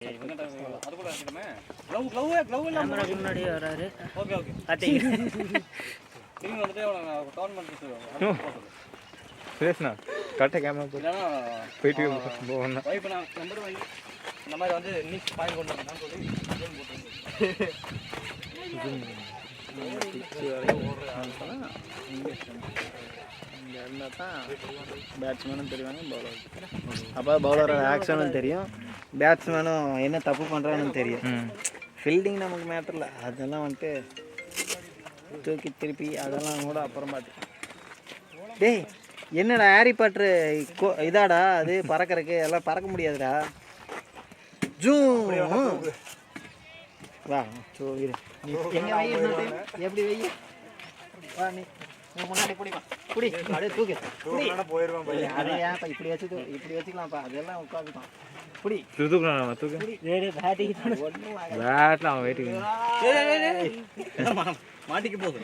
முன்னாடி வராரு. Okay okay பாத்தீங்க. திரும்பி வந்துட்டு டவுன் பண்ணிட்டு பேசுனா கரெக்டாக கேமரா போயிட்டு போகணும். வைப்பு நான் நம்பர் வாங்கி இந்த மாதிரி வந்து இன்னைக்கு பாயிண்ட் கொண்டு வரேன் சொல்லி பேட்ஸ்மேனும் தெரிவாங்க, பவுலர். அப்போ பவுலரோட ஆக்ஷனும் தெரியும், பேட்ஸ்மேனும் என்ன தப்பு பண்ணுறான்னு தெரியும். ஃபீல்டிங் நமக்கு மேட்டர் இல்லை, அதெல்லாம் வந்துட்டு தூக்கி திருப்பி அதெல்லாம் கூட அப்புறம் பார்த்து. டேய் என்னடா ஹாரி பாட்டரு இதாடா அது பறக்கிறதுக்கு எல்லாம் பறக்க முடியாதுடா. ஜூ வா இரு எங்கே வை எப்படி வை வா நீ முன்னாடி பிடிப்பா பிடி அப்படியே தூக்கு போயிடுவான். அது ஏன்ப்பா இப்படி வச்சுக்கலாம்ப்பா, அதெல்லாம் உட்காந்துப்பான். பிடி பேட்ல அவன் வெயிட்டிங் மாட்டிக்க போகுது.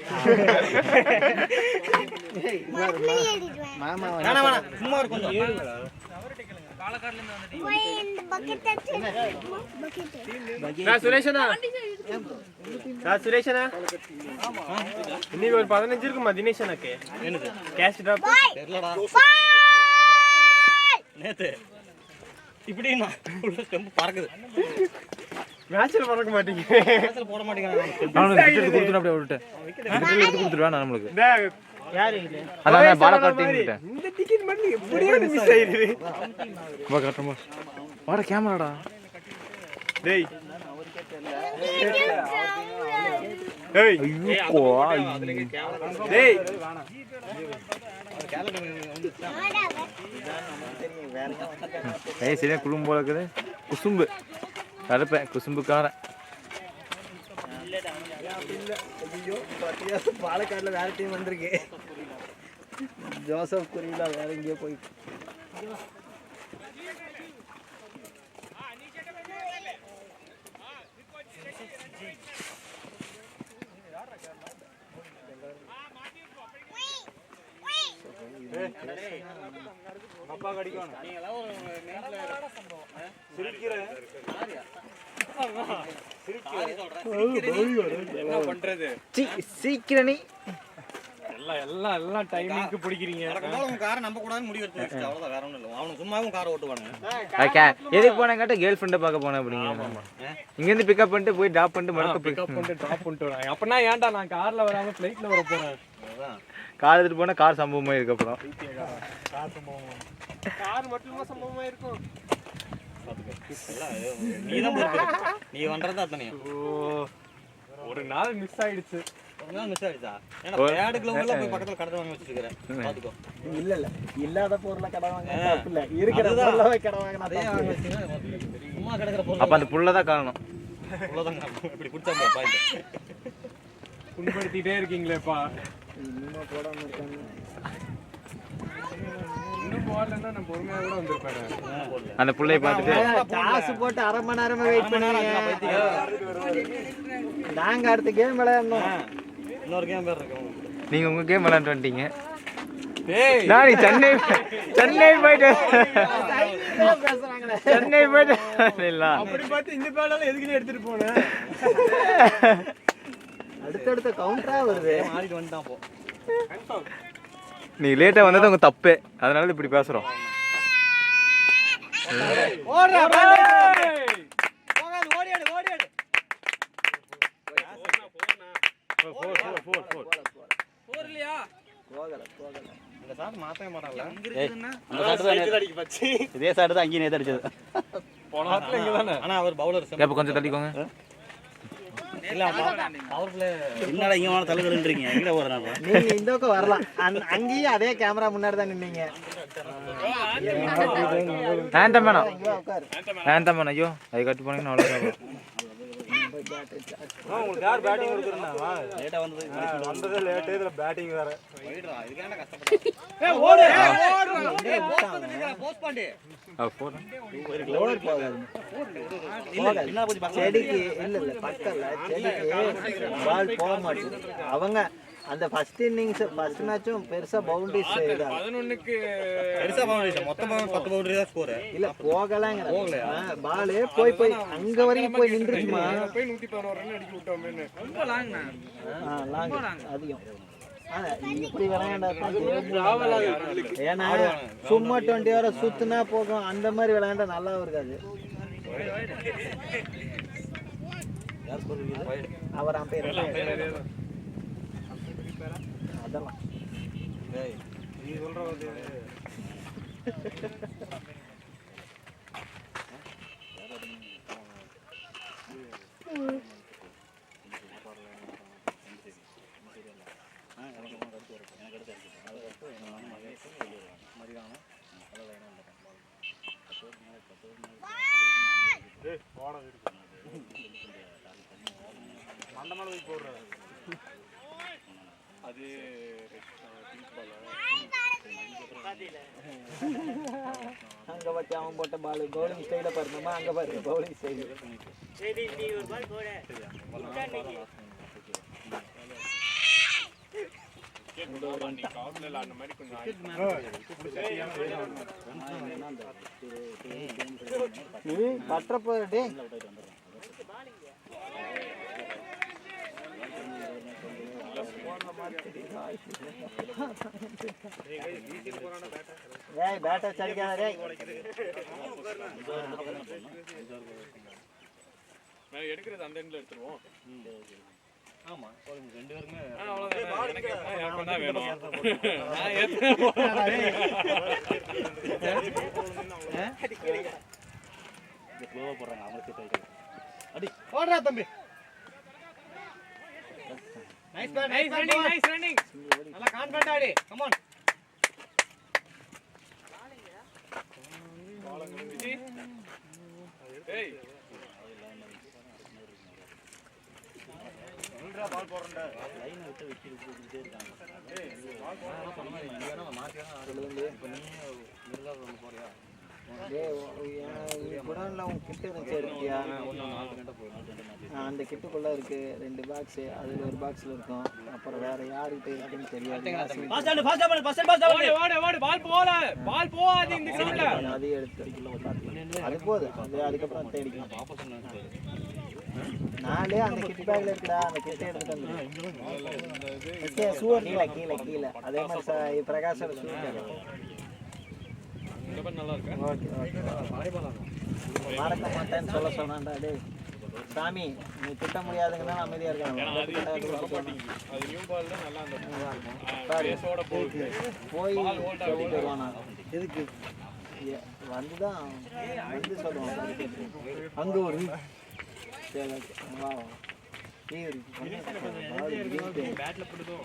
மாமா சும்மா இருக்கும். சுரேஷனா இன்னைக்கு ஒரு 15 இருக்குமா தினேஷ் எனக்கு எனக்கு கேஷ் டிராப் தெரியலடா. நேத்து இப்படி ஸ்டெம்ப் பறக்குது. மேட்ச்ல பறக்க மாட்டீங்க, மேட்ச்ல போட மாட்டேங்கிறாங்க. அவனுக்கு விக்கெட் கொடுத்துட்டு அப்படியே விட்டுட்டேன். விக்கெட் எடுத்து கொடுத்துருவான் நம்மளுக்கு. யாரு இது? அதான் பாலக்காட் டீம் கிட்ட இந்த டிக்கெட் மட்டும் எப்படியே மிஸ் ஆயிடுது. வா காட்டுறோம் வாடா கேமராடா. டேய் ஏய் டேய் ஏய் சரியா குடும்பம் போல இருக்குது. குசும்பு கருப்பேன் குசும்புக்காரன். பாலக்காடுல வேற டீம் வந்திருக்கு. ஜோசப் குறியில வேற எங்கேயோ போய் அப்பா கடிக்கணும். என்ன பண்றது? சீக்கிரம் நீ எல்லாம் எல்லாம் டைமிங்க்கு பிடிக்கிறீங்க. உங்க காரை நம்ப கூடாதுன்னு முடிவு எடுத்து அவ்வளவுதான், வேற ஒண்ணும் இல்லை. அவனுக்கு சும்மாவும் காரை ஓட்டுவானுங்க. எதுக்கு போனேன் கேட்டா கேர்ள் ஃப்ரெண்டை பார்க்க போனேன் அப்படிங்க. இங்க இருந்து பிக்கப் பண்ணிட்டு போய் டிராப் பண்ணிட்டு மறுக்க பிக்கப் பண்ணிட்டு டிராப் பண்ணிட்டு வராங்க. அப்பனா ஏன்டா நான் கார்ல வராம ஃளைட்ல வர போறேன். கார் எடுத்துட்டு போனா கார் சம்பவமா இருக்கு. அப்புறம் கார் மட்டுமா சம்பவமா இருக்கும். நீ பண்றது அத்தனையா ஒரு நாள் மிஸ் ஆயிடுச்சு. மிஸ் ஆயிடுச்சா? ஏன்னா பேடுக்குள்ள போய் பக்கத்துல கடை வாங்கி வச்சிருக்கேன். பாத்துக்கோ. இல்ல இல்லாத பொருளை கடை வாங்க தப்பு இல்ல, இருக்கிற பொருளை போய் கடை வாங்கினா அதே வாங்கி வச்சிருக்கேன். சும்மா கிடக்குற பொருள். அப்ப அந்த புள்ளதான் காரணம். புள்ளதான் காரணம். இப்படி குடிச்சா பாயிண்ட் புண்படுத்திட்டே இருக்கீங்களேப்பா. இன்னும் போடாம இருக்காங்க. இன்னும் போடலன்னா நான் பொறுமையா கூட வந்திருப்பேன். அந்த புள்ளைய பார்த்துட்டு காசு போட்டு அரை மணி நேரமா வெயிட் பண்ணி நாங்க அடுத்த கேம் விளையாடணும். இன்னொரு கேம் பேர் இருக்கு. நீங்க உங்க கேம் விளையாண்டு வந்துட்டீங்க. டேய் நான் சென்னை போயிட்டு சென்னை போயிட்டு அப்படி பார்த்து இந்த பேடெல்லாம் எதுக்குன்னு எடுத்துட்டு போனேன். அடுத்தடுத்த கவுண்டரா வருது. ஆடிட்டு வந்துட்டான் போ. நீ லேட்டா வந்தது உங்க தப்பு, அதனால இப்படி பேசுறோம். ஓடுறா போகாது, ஓடியாடு ஓடியாடு. போறலையா? போகல இந்த சாட் மாத்தவே மாட்டான்ல. இதே சாட்டு தான் அங்கேயே நேத்து அடிச்சது. போன வாரத்துல இங்க தானே. ஆனா அவர் பவுலர் இப்ப கொஞ்சம் தள்ளிக்கோங்க. இல்ல பவர் பிளே என்னடா இங்க வான தள்ளுறீங்க. எங்க போறறாங்க? நீங்க இந்த பக்கம் வரலாம். அங்கேயே அதே கேமரா முன்னாடி தான் நின்னீங்க. வேண்டாம் ஐயோ அதை கட்டு போனீங்கன்னா அவ்வளவுதான். உங்களுக்கு யார் பேட்டிங் கொடுக்குறா? லேட்டா வந்தது லேட், இதுல பேட்டிங் வேற. போய்டா, இதுக்கான கஷ்டப்பட்டு. ஏய் ஓடு போஸ்ட் பண்ணு. ஓவர் போகாது. என்ன போச்சு செடிக்கு இல்ல பக்கல்ல செடிக்கு பால் போக மாட்டேங்குது. அவங்க அந்த ஃபர்ஸ்ட் இன்னிங்ஸ் ஃபர்ஸ்ட் மேட்சும் பெருசா பவுண்டரிஸ் 11க்கு பெருசா பவுண்டரி மொத்தமா 10 பவுண்டரி தான் ஸ்கோர். இல்ல போகலங்க பால் போய் அங்க வரைக்கும் போய் நின்றுச்சுமா. போய் 111 ரன் அடிக்க விட்டோமேன்னு. ரொம்ப லாங் அதிகம். இப்படி விளையாண்டா ஏன்னா சும்மா 20 hours சுத்துனா போகும். அந்த மாதிரி விளையாண்டா நல்லா இருக்காது. அவர் அம்பையர் அதெல்லாம் நீ சொல்றது மண்டமான போடுற அது அங்க வச்சு அவன் போட்ட பால் பவுலிங் ஸ்டைல பாருமா. அங்க பாருங்க பவுலிங் ஸ்டைல். நீ பற்ற போறே ஏய் பேட்டை சரிக்காத டேய். நான் எடுக்கிறது அந்த எண்ட்ல எடுத்துருவோம். ஆமா ரெண்டு பேருமே அவ்வளவுதான் தான் வேணும். நான் இந்த க்ளோவா போறாங்க அவங்களுக்கு. அடி போடுறா தம்பி. Nice running. நல்லா கான்ஃபிடன்ட் ஆடி. Come on. ஏய் சொல்றா பால் போறேன்டா. லைனை விட்டு விக்கிட்டே இருக்காங்க. ஏய் பால் போறா சொன்னா நீங்க மாத்தியா சொல்லுங்க. இப்போ நீ மிர்லா பண்ண போறியா? குடோன்ல உன் கிட்ட இருந்துச்சு எடுத்தியா? அந்த கிட்டுக்குள்ள இருக்கு 2 பாக்ஸ். அதுல ஒரு பாக்ஸ்ல இருக்கும். அப்புறம் வேற யாருக்கு இருக்குன்னு தெரியாது. பால் போகாது இந்த சைடுல. அது எடுத்து அது போகுது. அதுக்கப்புறம் தேடிக்கலாம். நாளே அந்த கிட் பேக்ல இருக்குடா. அந்த கிட்ட எடுத்துட்டு வந்து சூர் கீழே அதே மாதிரி பிரகாஷோட சூர் நல்லா இருக்கு. ஓகே மறக்க மாட்டேன்னு சொல்ல சொன்னான்டா. டேய் சாமி நீ திட்ட முடியாதுங்கன்னா அமைதியா இருக்காங்க. அது நியூ பால் தான் நல்லா அந்த பேஸோட போகுது. போய் சொல்லிட்டு வருவானா எதுக்கு வந்துதான் வந்து சொல்லுவான். அங்க ஒரு வா பேட்ல போடுதோ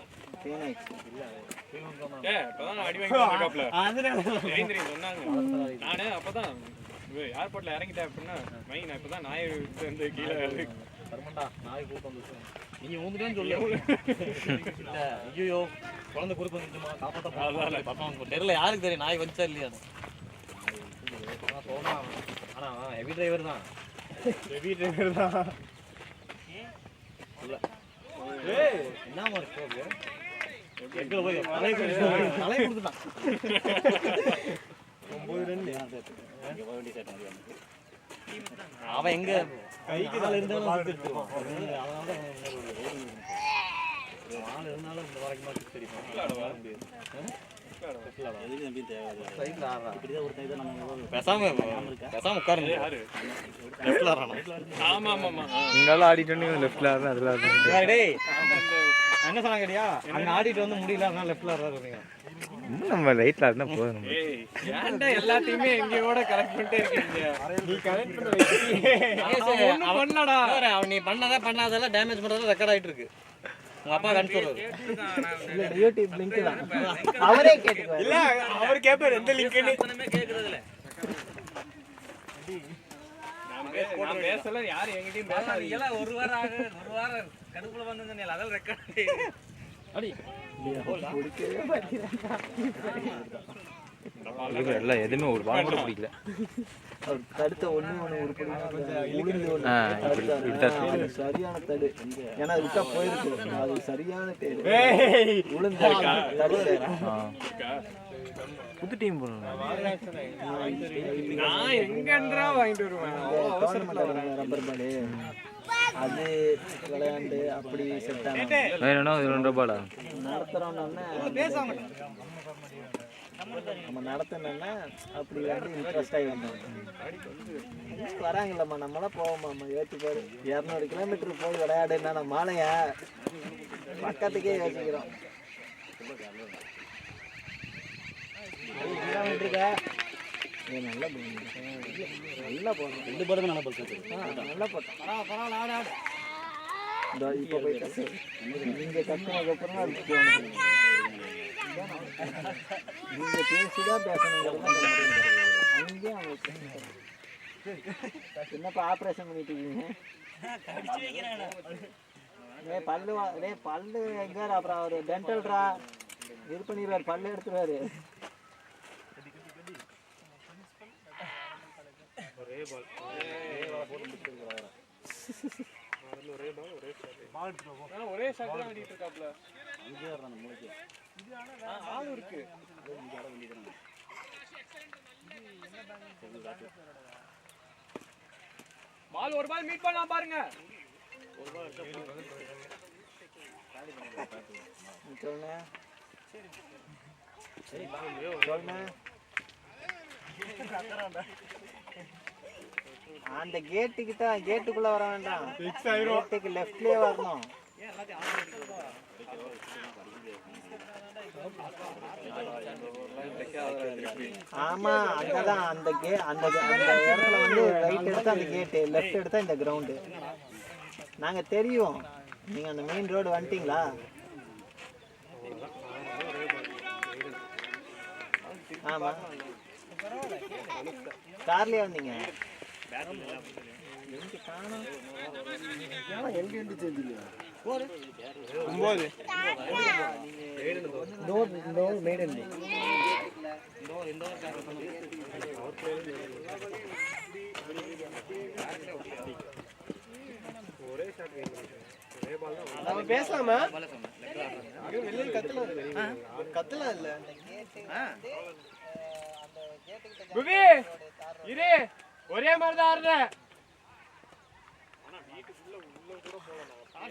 நானு அப்பதான் ஏர்போர்ட்ல இறங்கிட்டேன் அப்படின்னா நான் இப்பதான் நாய் வந்து கீழே நாய் குறுக்க வந்துச்சு. நீங்க ஊந்துட்டேன்னு சொல்லு. ஐயோ குழந்தை குறுக்க வந்துச்சுமா காப்பாற்ற தெரியல. யாருக்கு தெரியும் நாய் வந்துச்சா இல்லையா? போனா ஆனா ஹெவி டிரைவர் தான். என்ன மாதிரி போகுது எங்களை போய் தலை கொடுத்துட்டான். 9 ரன் அவன் எங்க கைக்கு இருந்தாலும் ஆள் இருந்தாலும் இந்த வரைக்கும் தெரியும். பேசாம உட்காருங்க. ஆமா ஆமா இங்கெல்லாம் ஆடிட்டு லெஃப்ட்ல ஆடுறேன் அதுல டேய் என்ன சொன்னாங்கடியா? அங்க ஆடிட்டு வந்து முடியல அதனால லெஃப்ட்ல ஆடுறாங்க. நம்ம ரைட்ல ஆடுனா போதும். ஏன்டா எல்லாத்தையுமே எங்கயோட கரெக்ட் பண்ணிட்டே இருக்கீங்க? நீ கரெக்ட் பண்ண ஒண்ணும் பண்ணலடா. அவன் நீ பண்ணாதெல்லாம் டேமேஜ் பண்றதெல்லாம் ரெக்கார்ட் ஆயிட்டு இருக்கு. உங்க அப்பா கண் சொல்றாரு. இல்ல யூடியூப் லிங்க் தான். அவரே கேட்டுக்குவாரு. இல்ல அவர் கேப்பாரு எந்த லிங்க்னு. ஒண்ணுமே கேக்குறது இல்ல. நான் பேசல யார் என்கிட்டயும் பேசாதீங்க. எல்லாம் ஒரு வாரம் கடுப்புல வந்தீங்க அதெல்லாம் ரெக்கார்ட். அடி குடிக்கவே மாட்டீங்க. இருக்கிற எல்லாம் எதுவுமே ஒரு பால் கூட பிடிக்கல. அவர் தடுத்த ஒண்ணு உருப்படி உளுந்து ஒண்ணு சரியான தடு. ஏன்னா அது விட்டா போயிருக்கு. அது சரியான தேடு உளுந்து தடு. புது டீம் போகணும். நான் எங்கன்றா வாங்கிட்டு வருவேன். ரப்பர் பாலு அது விளையாண்டு அப்படி செட் ஆகும். வேணும்னா இது 2 ரூபாடா நடத்துறோம்னா நம்ம நடத்தினோன்னா அப்படி வந்து இன்ட்ரெஸ்ட் ஆகி வந்தோம். வராங்கல்லம்மா நம்மளாம் போவோம்மா யோசிச்சு பாரு. 200 கிலோமீட்டர் போய் விளையாடுன்னா நம்ம மாலைய பக்கத்துக்கே யோசிக்கிறோம். கிலோமீட்டருக்கா நல்லா நல்லா போடுறோம். 2 படம் நல்லா போட்டோம். நல்லா போட்டோம். இப்போ போய் கட்டு நீங்கள் கட்டினதுக்கப்புறம் அது நீங்கள் பேசிதான் பேசணுங்கிறது அங்கேயும் அவங்களுக்கு என்னப்பா ஆப்ரேஷன் பண்ணிட்டு இருக்கீங்க? பல்லு எங்க அப்புறம் அவர் டென்டல்ரா இது பண்ணிடுவார். பல்லு எடுத்துருவாரு. ஒரே ஷாட் தான் ஆடிட்டு இருக்காப்ல. ஆளு இருக்கு. பால் ஒரு பால் மீட் பண்ணலாம் பாருங்க. சொல்லுங்க சொல்லுங்க. அந்த கேட்டுக்கிட்ட கேட்டுக்குள்ள வர வேண்டாம். கேட்டுக்கு லெஃப்ட்லயே வரணும். ஆமா அங்கதான் அந்த அந்த இடத்துல வந்து ரைட் எடுத்தா அந்த கேட்டு, லெஃப்ட் எடுத்தா இந்த கிரவுண்டு. நாங்க தெரியும். நீங்க அந்த மெயின் ரோடு வந்துட்டீங்களா? ஆமா கார்லயே வந்தீங்க. பேசலாமா? கத்தலாம் இல்ல புவி இரு. ஒரே மாதிரி தான் ஆடுற.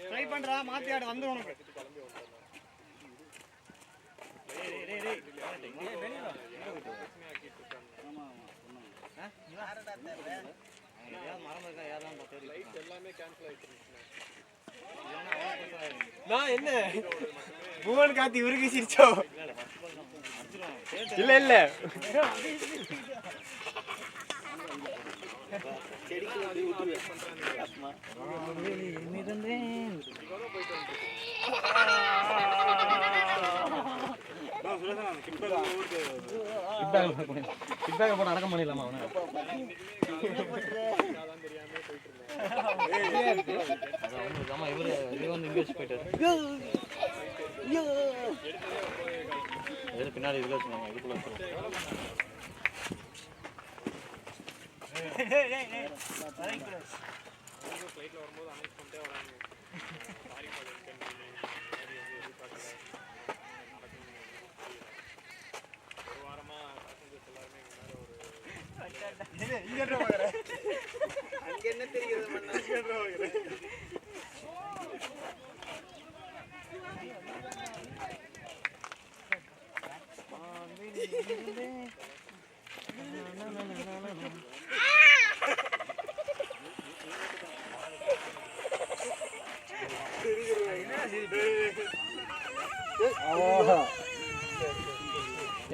ட்ரை பண்றா. மாத்தி ஆடு வந்து உனக்கு. நான் என்ன புவன் காத்தி உருகி சிரிச்சோ? இல்ல இல்ல போட்டு அடக்கம் பண்ணிடலாமா அவனை? இவரு வந்து இங்கே வச்சு போயிட்டாரு. பின்னாடி இருக்க வச்சுருவாங்க. இதுக்குள்ள என்ன தெரியுது?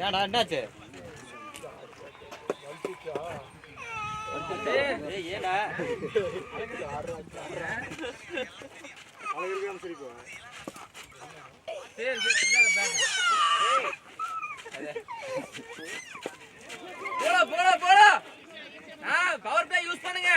ஏடா என்னாச்சு? ஏடா போடா போடா போடா. பவர் பிளே யூஸ் பண்ணுங்க.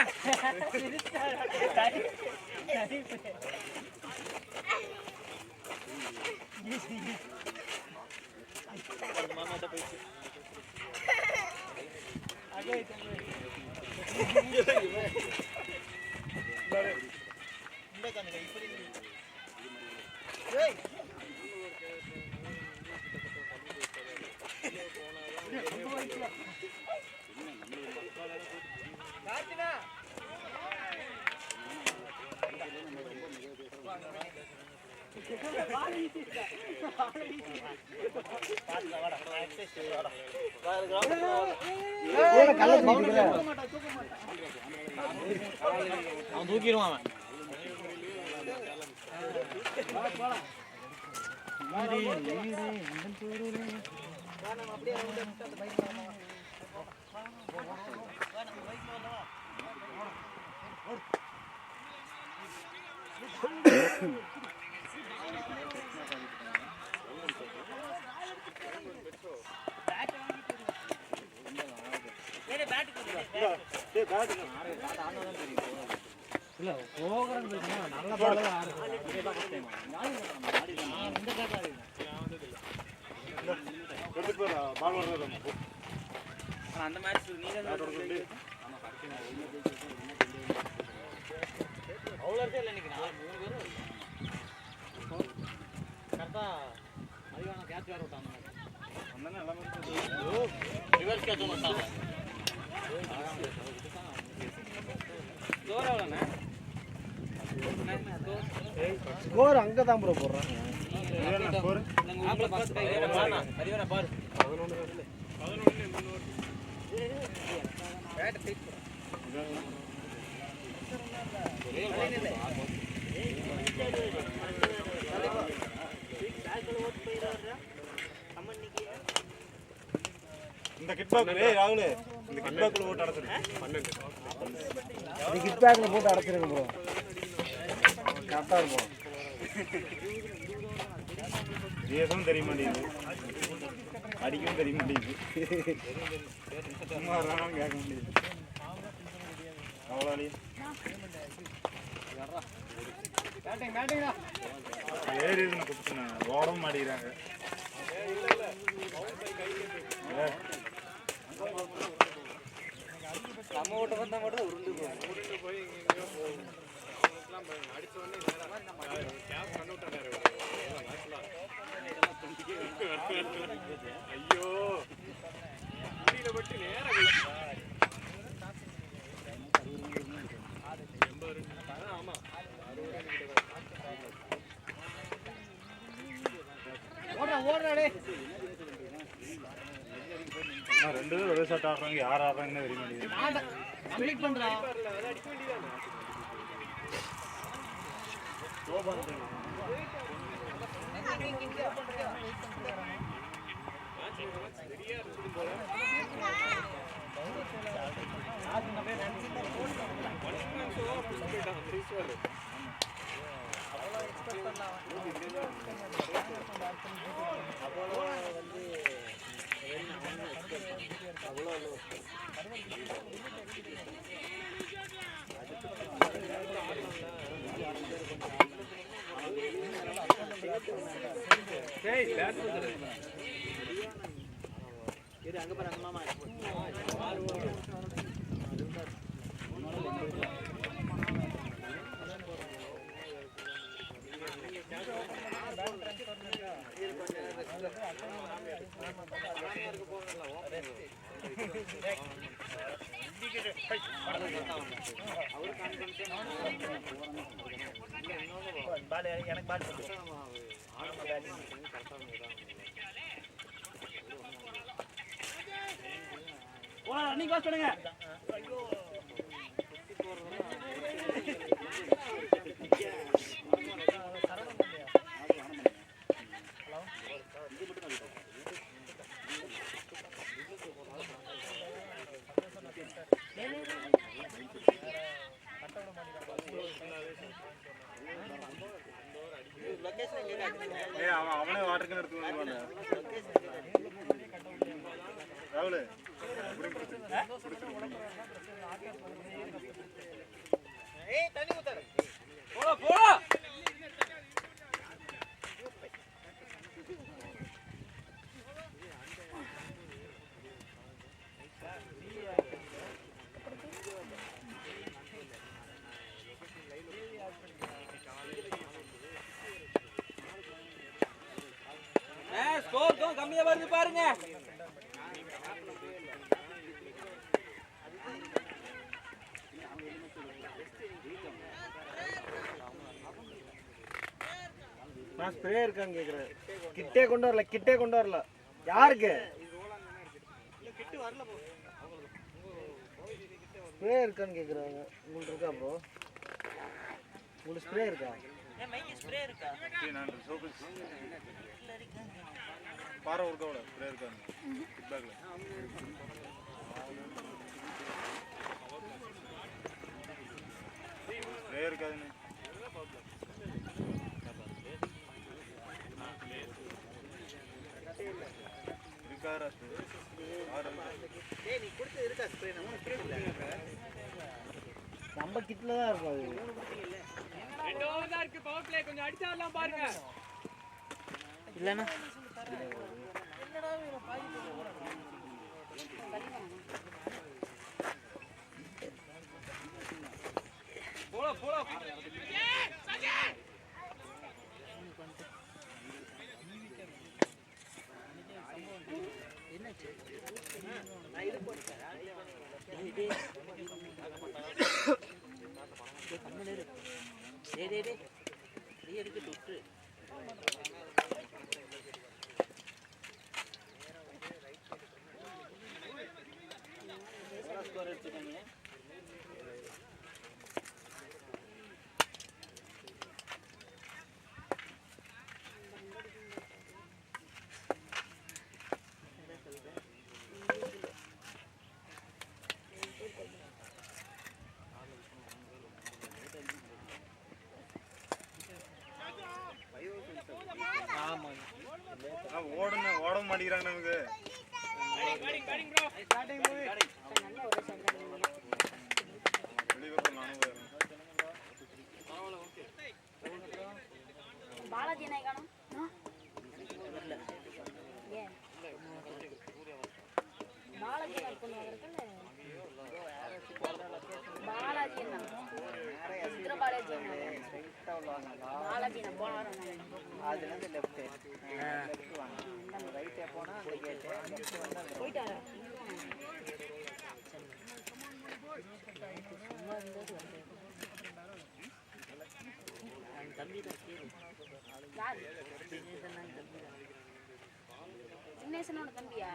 அவன் தூக்கிடுவான் அவன். இல்ல போகிறேன்னு நல்ல பால் அந்த மாதிரி நீங்க அவ்வளோ இல்லை இன்னைக்கு 3 பேரும் கரெக்டா அதிகமான கேட்ச் வேறு விட்டாங்க ரிவர்ஸ் கேட்ச் ஒன்று விட்டாங்க ஸ்கோர் எவ்வளோண்ணே ஸ்கோர் அங்கே தான் ப்ரோ போடுறாங்க. பாரு இந்த கிட் பேக் ராகுல் இந்த கிட் பேக்ல போட்டு அடைச்சிருக்கு 12 இது கிட் பேக்ல போட்டு அடைச்சிருக்கு ப்ரோ. கரெக்டாக இருக்கும். ஏதும் தெரிய மாட்டேங்குது, அடிக்கவும் தெரிய மாட்டேங்குது, சும்மா கேட்க முடியுது அவ்வளோ ஏறி குப்பினேன் ஓடவும் மாட்டேங்கிறாங்க. நம்ம ஓட்ட வந்தா மட்டும் உருண்டு போய் அடிச்ச உடனே ஐயோ முடியல பட்டு நேரம் ஆமா ரெண்டு பேரும் ஒரே ஷாட் ஆடுறாங்க, யார் ஆடுறாங்கன்னு தெரிய மாட்டேங்குது. அங்க பாரு மாமா எனக்கு பால் ரன்னிங் பாஸ் பண்ணுங்க. அவனே வாட்டர் கேன் எடுத்து ராகுல் தண்ணி ஊத்தாரு போடா போடா கம்மியா வருது பாருங்க. நான் ஸ்ப்ரே இருக்கான்னு கேக்குறேன். கிட்டே கொண்டு வரல. யாருக்கு ஸ்ப்ரே இருக்கான்னு கேக்குறாங்க. உங்களுக்கு இருக்கா ப்ரோ? உங்களுக்கு ஸ்ப்ரே இருக்கா? பாறை ஒர்க்கோட ஸ்ப்ரே இருக்காங்க ஃபீட்பேக்ல. ஸ்ப்ரே இருக்காதுன்னு இருக்காரா? நீ கொடுத்து இருக்கா ஸ்ப்ரே? நம்ம கிட்ல தான் இருக்கும் அது. ரெண்டு ஓவர் தான் இருக்கு. பவர் பிளே கொஞ்சம் அடிச்சா வரலாம் பாருங்க. இல்லனா போடா ஓட மாட்டேங்கிறாங்க நமக்கு. பாலாஜி நாயகானம் பாலாஜி பாலாஜி பாலாஜி அதுல இருந்து லெஃப்ட் வாங்க. ரைட்டே போனா அந்த கேட் போயிட்டாரு. சின்னேசனோட தம்பியா?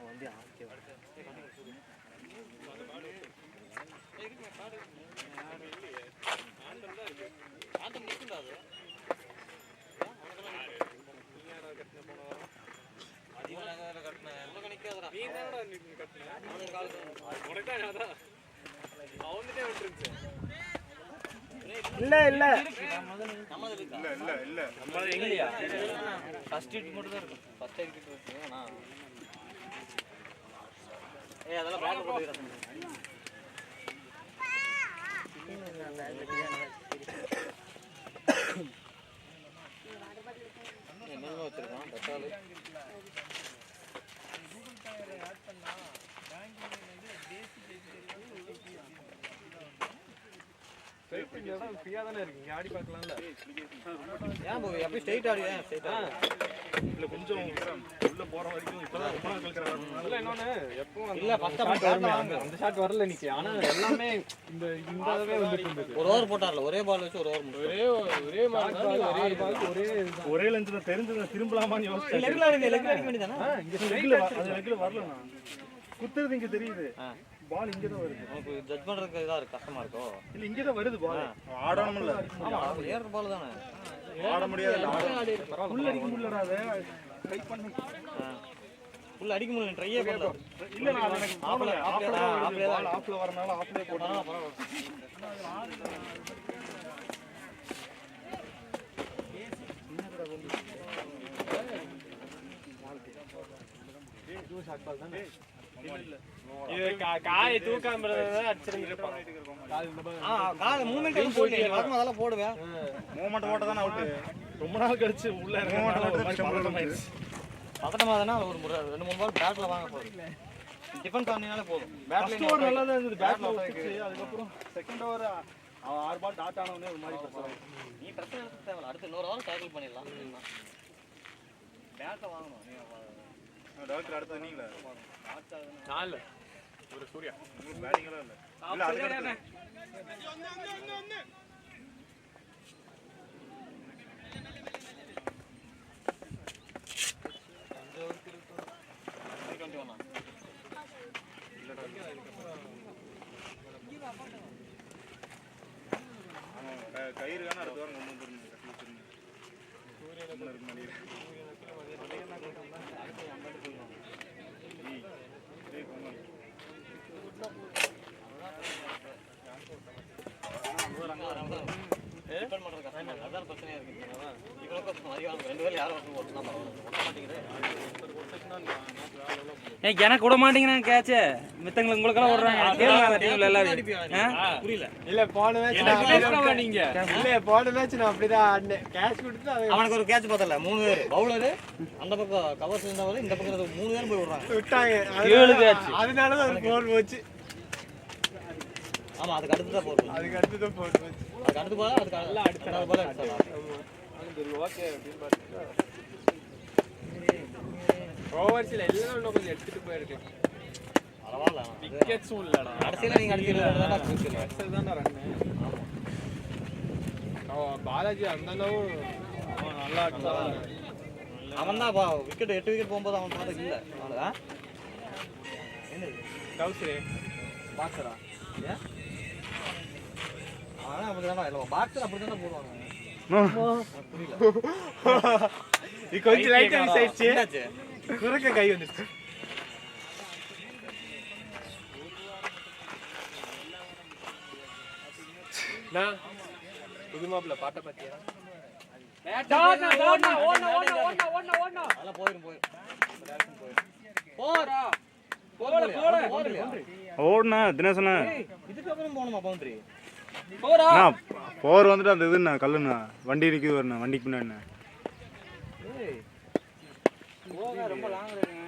வந்து ஆக்கே இல்ல இல்ல இல்ல நம்ம எங்கலையா ஃபர்ஸ்ட் ஹிட் மட்டும் தான் இருக்கும். ஃபர்ஸ்ட் ஹிட் இருக்கு. அதெல்லாம் பேக்ல போட்டுறேன். என்னங்க வச்சிருக்கான் பத்தால ஃப்ரீயா தானே இருக்கீங்க. ஆடி பார்க்கலாம்ல. ஏன் போய் அப்படியே ஸ்ட்ரைட் ஆடுங்க. ஸ்ட்ரைட்டா இல்ல கொஞ்சம் உள்ள போற வரைக்கும் இப்பதான் ரொம்ப நாள் கழிக்கிறாங்க. இல்ல இன்னொன்னு எப்பவும் இல்ல ஃபர்ஸ்ட் ஷாட் வருமே. அந்த ஷாட் வரல இன்னைக்கு. ஆனா எல்லாமே இந்தவே வந்துட்டு இருந்தது. ஒரு ஓவர் போட்டார்ல. ஒரே பால் வச்சு ஒரு ஓவர் ஒரே மாதிரி ஒரே லென்த் தெரிஞ்சது திரும்பலாமான்னு யோசிச்சேன். லெக்ல அடிக்க வேண்டியதானே. லெக்ல வரல. குத்துறது இங்க தெரியுது. பால் இங்க தான் வருது. உங்களுக்கு ஜட்ஜ் பண்றதுக்கு இதா இருக்கு. கஷ்டமா இருக்கோ? இல்ல இங்க தான் வருது பால். ஆடணும்ல. ஆமா ஏற பால் தானே. ஆட முடியாது. உள்ள அடிக்க முடியலடா. அத ட்ரை பண்ணு. உள்ள அடிக்க முடியல. ட்ரையே பண்ணல. இல்ல நான் எனக்கு ஆஃப்ல வரனால ஆஃப்லயே போட்டா காலை தூக்காம அடிச்சிருந்துருப்பாங்க. கால மூவ்மெண்ட் போட்டு வரணும். அதெல்லாம் போடுவேன். மூவ்மெண்ட் போட்டா தான அவுட். ரொம்ப நாள் கழிச்சு உள்ள இறங்க பக்கமா தானே ஒரு 2-3 பால் பேட்ல வாங்க போகுது. டிஃபென்ஸ் ஆனினாலே போதும். ஃபர்ஸ்ட் ஓவர் நல்லா தான் இருந்தது. பேட்ல வந்துச்சு. அதுக்கு அப்புறம் செகண்ட் ஓவர் அவன் 6 பால் டாட் ஆனவனே ஒரு மாதிரி பிரச்சனை. நீ பிரச்சனை எடுக்க தேவையில்ல. அடுத்து இன்னொரு வாரம் டேக்கிள் பண்ணிடலாம். பேட்டை வாங்கணும். டாக்டர் அடுத்து நீங்களா? நாலு ஒரு சூர்யா உங்களுக்கு பேட்டிங் எல்லாம் இல்ல. இல்ல அதுக்கு அடுத்து கயிறு வேணா அடுத்த வாரம் கொண்டு வந்துருங்க. கட்டி வச்சிருங்க. சூரியனுக்கு முன்னாடி அதான் பிரச்சனையா இருக்கு. இவனுக்கும் அதிகம் 2 பேரும் யாரும் ஒட்ட மாட்டேங்குது. எனக்கு விட மாட்டேங்கிறாங்க கேட்ச மித்தங்களுக்கு உங்களுக்கெல்லாம் விடுறாங்க கேளுங்க டீம்ல எல்லாரும் புரியல. இல்ல போன மேட்ச் நீங்க இல்ல போன மேட்ச் நான் அப்படிதான் ஆடினேன். கேட்ச் கொடுத்து அவனுக்கு ஒரு கேட்ச் பார்த்தல 3 பேர் பவுலர் அந்த பக்கம் கவர்ஸ் இருந்தவங்க இந்த பக்கம் 3 பேரும் போய் விடுறாங்க. விட்டாங்க. 7 கேட்ச். அதனால தான் போர் போச்சு. ஆமா அதுக்கு அடுத்து தான் போறது. அதுக்கு அடுத்து தான் போர் போச்சு. அதுக்கு அடுத்து போல அதுக்கு எல்லாம் அடுத்து போல ஓகே அப்படின்னு பார்த்துட்டு ஓவர்ஸ்ல எல்லாம் இன்னும் கொஞ்சம் எடுத்துட்டு போயிருக்கு. பரவாயில்ல. விக்கெட்ஸும் இல்லடா. கடைசியில நீங்க அடிச்சிருந்தா எக்ஸல் தான் ரன். பாலாஜி அந்தளவு நல்லா அவன் தான் விக்கெட் 8 விக்கெட் போகும்போது அவன் பார்த்தா இல்ல அவ்வளவுதான். கவுசரே பாக்ஸரா ஏன் அவன் அப்படிதான் இல்ல பாக்ஸர் அப்படிதான் போடுவாங்க. புரியல. இது கொஞ்சம் லைட்டா மிஸ் ஆயிடுச்சு. என்னாச்சு? குறுக்க கை வந்துச்சு. நான் புது மாப்பிள்ள பாட்ட பாத்தியா? அதெல்லாம் போயிரும் போறா ஓடுனா தினேசனா இதுக்கப்புறம் போகணுமா பவுண்டரி? போர் வந்துட்டு அந்த இதுண்ணா கல்லுண்ணா வண்டி நிற்குது வரணும் வண்டிக்கு பின்னாடி ரொம்ப லாங் இருக்குங்க.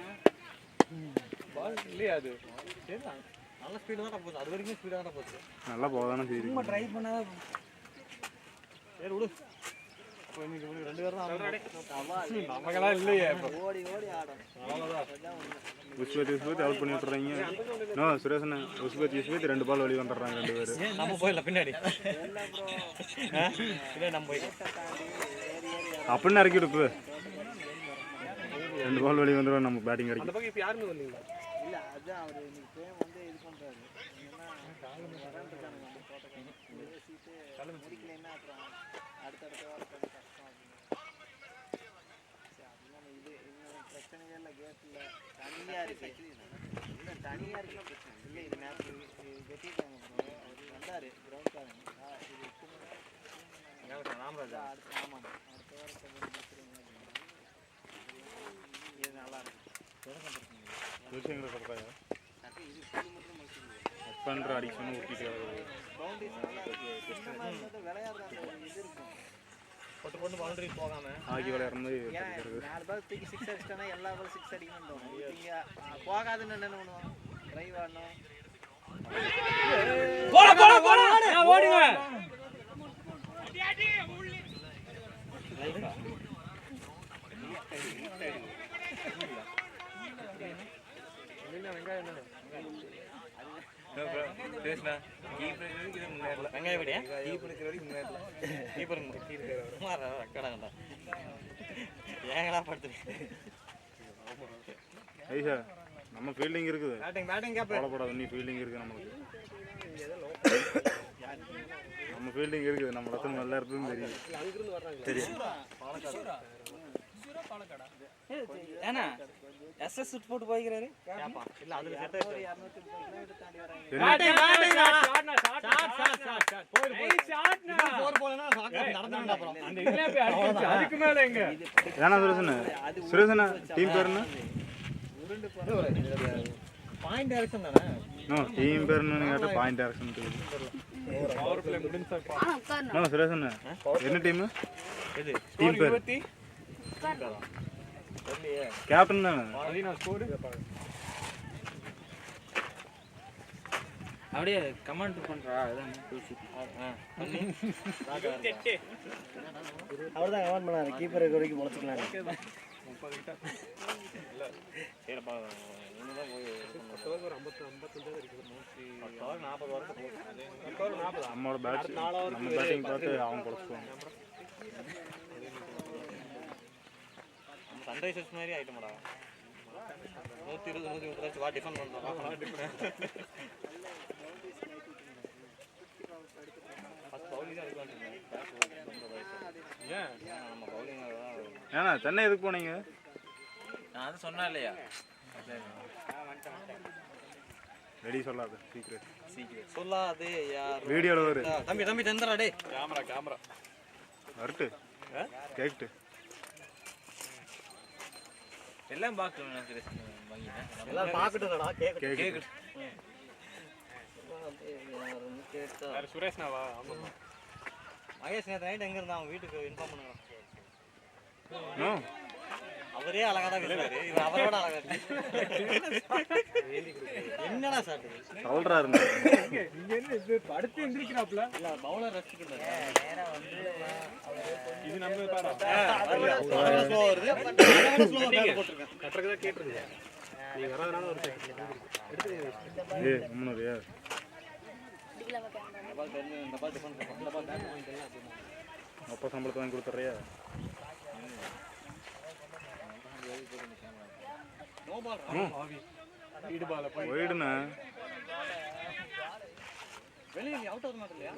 பால் இல்லையா அது? நல்ல ஸ்பீடு தான் போகுது. அது வரைக்கும் ஸ்பீடாக தான் போகுது. நல்லா போதானே சரி ட்ரை பண்ணாத சரி விடு. இப்போ இன்னைக்கு 2 பேரும் நமக்கெல்லாம் இல்லையே. ஓடி ஆடும். உஸ்பேத் அவுட் பண்ணி விட்டுறாங்க. நோ சுரேஷன் உஸ்பேத் 2 பால் வெளியே வந்துடுறாங்க 2 பேர். நம்ம போயிடலாம் பின்னாடி. இல்லை நம்ம போயிடலாம். அப்படின்னு இறக்கி விடுப்பு 2 பால் வெளியே வந்துடுவோம் நம்ம பேட்டிங் அந்த கிடைக்கும். பக்கம் இப்போ யாருமே வரலீங்களா? இல்ல அது அவர் இன்னைக்கு பேம் வந்து இது பண்றாரு. முடிக்கலைன்னா அப்புறம் அடுத்தடுத்த வாரத்துக்கு கஷ்டம் அப்படின்னு. இது இன்னும் பிரச்சனையே இல்லை. கேட்டில் தனியாக இருக்கு. இல்லை தனியாக இருக்க பிரச்சனை இல்லை. இது மேட்ச் கட்டிட்டாங்க. அவர் வந்தார் கிரவுண்ட்காரங்க. இது ராமராஜா அடுத்த ஆமாம் அடுத்த வாரத்தை முடிச்சிருங்க. இது நல்லா இருக்கு. விஷயங்களை சொல்கிறாங்க பண்ணுற அடிக்கணும் ஊட்டிட்டு போட்டு பவுண்டரி போகாம ஆக்கி விளையாடுற மாதிரி 4 பால் தூக்கி 6 அடிச்சிட்டானா எல்லா பால் 6 அடிக்கணும்னு தோணும். இங்க போகாதுன்னு என்ன பண்ணுவோம்? டிரைவ் ஆடணும். ஓடுங்க. வெங்காயம் விடியா கீப்பர் கடாங்கடா ஏங்கடா படுத்துருக்கு. ஐயா நம்ம ஃபீல்டிங் இருக்குது. பேட்டிங் கேப் கவலைப்படாத நீ ஃபீல்டிங் இருக்குது நம்மளுக்கு. நம்ம ஃபீல்டிங் இருக்குது. நம்ம இடத்துல நல்லா இருக்குதுன்னு தெரியும். ஏன்னா எஸ்எஸ் சுட் போட்டு போய்க்கிறாரு. இல்ல அதுல செட் ஒரு 200 கிலோமீட்டர் தாண்டி வராங்க. ஏன்னா சுரேஷன் டீம் பேர் என்ன? பாயிண்ட் டைரக்ஷன் தானே? நோ டீம் பேர் என்னன்னு கேட்டால் பாயிண்ட் டைரக்ஷன் தெரியுது. நோ சுரேஷன் என்ன டீம்? டீம் பேர் கேப்டன் தானே? அப்படியே கமெண்ட் பண்றா அதான் அவர் தான் கமெண்ட் பண்ணாரு கீப்பர் இருக்க வரைக்கும் முளைச்சிக்கலாம் நம்மளோட பேட் நம்ம பேட்டிங் பார்த்து அவங்க கொடுத்துருவாங்க. சன்ரைசர்ஸ் மாதிரி ஆயிட்டோம்டா. 120 130 வா டிஃபன் பண்றோம். ஃபர்ஸ்ட் பவுலிங் தான் எடுக்கணும். ஏன் நம்ம பவுலிங் தான். ஏன்னா சென்னை எதுக்கு போனீங்க? நான் அது சொன்னா இல்லையா ரெடி சொல்லாது சீக்ரெட் சொல்லாது யார் வீடியோல வரு. தம்பி தந்தடா டேய். கேமரா வரட்டு கேக்ட் எல்லாம் பார்க்கணும் நான் சரி வாங்கிட்டேன். எல்லாரும் பாக்கட்டும்டா கேக் கேக் கேட்டா சுரேஷ்னாவா? ஆமா மகேஷ் நேத்து நைட் எங்க இருந்தா அவன் வீட்டுக்கு இன்ஃபார்ம் பண்ணுங்க. நோ அவரே அழகா தான் பேசுறாரு. இவன் அவரோட அழகா இருக்கு. என்னடா சார் சொல்றாரு நீங்க என்ன இது படுத்து எந்திரிக்கிறாப்ல இல்ல பவுலர் ரசிக்கிறாரு. நேரா வந்து இது நம்ம பாரா ஸ்லோ வருது. அதனால ஸ்லோவா பேட் போட்டுருக்கேன். கட்டறதா கேட்டிருக்கீங்க. நீ வராதனால ஒரு எடுத்து ஏய் முன்னறியா டிகிலாம கேமரா பால் தெரிஞ்சு இந்த பால் டிஃபன் பண்ணுங்க. இந்த பால் பேட் வாங்கிடலாம் அப்படினா அப்பா சம்பளத்தை வாங்கி கொடுத்துறியா? நோ பால் வீடு பால போய் வீடுனா வெளிய நீ அவுட் ஆக மாட்டலையா?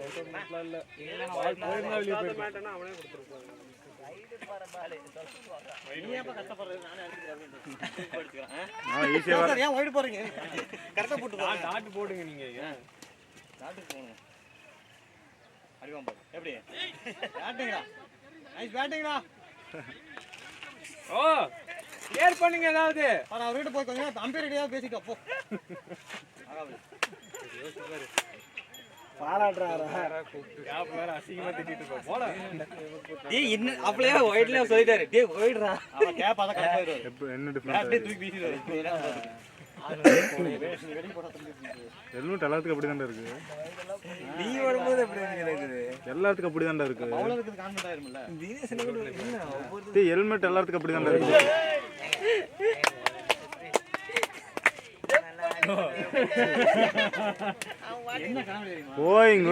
இல்ல பால் போயினா வெளிய போயிட்டானா அவனே கொடுத்துருப்பான். நீ ஏன் கஷ்டப்படுறது? நானே அடிச்சிட்டு படிக்கிறேன். நான் ஈஸியா வர ஏன் வைட் போறீங்க? கரெக்ட்டா போட்டு போங்க. டாட் போடுங்க நீங்க டாட் போங்க. அடிவாம் பாரு. எப்படி? பேட்டிங்கடா. நைஸ் பேட்டிங்கடா. ஓ கிளியர் பண்ணுங்க ஏதாவது. பாரு அவர் கிட்ட போய் கொஞ்ச நேரம் அம்பையர் ரெடியா பேசிட்டு போ. ஆகாது. பாராட்டுறாரா கேப் வேற அசிங்கமா திட்டிட்டு இருக்கோம். போடா. டேய் என்ன அப்படியே ஒயிட்ல சொல்லிட்டாரு. டேய் ஒயிட்ரா. அவன் கேப் அத கரெக்ட்டா வருவாரு. எப்ப என்ன அப்படியே டிஃபரன்ஸ்? தூக்கி வீசிடுவாரு. ஹெல்மெட் எல்லாத்துக்கும் அப்படிதான்டா இருக்கு. நீ வரும்போது எப்படி இருக்குது? எல்லாத்துக்கும் அப்படிதான்டா இருக்கு. பவுலருக்கு கான்ஃபிடன்ட் ஆயிரும்ல. தினேஷ் என்ன ஒவ்வொரு டேய் ஹெல்மெட் எல்லாத்துக்கும் அப்படிதான்டா இருக்கு. என்ன கனவு தெரியுமா? போயிங்க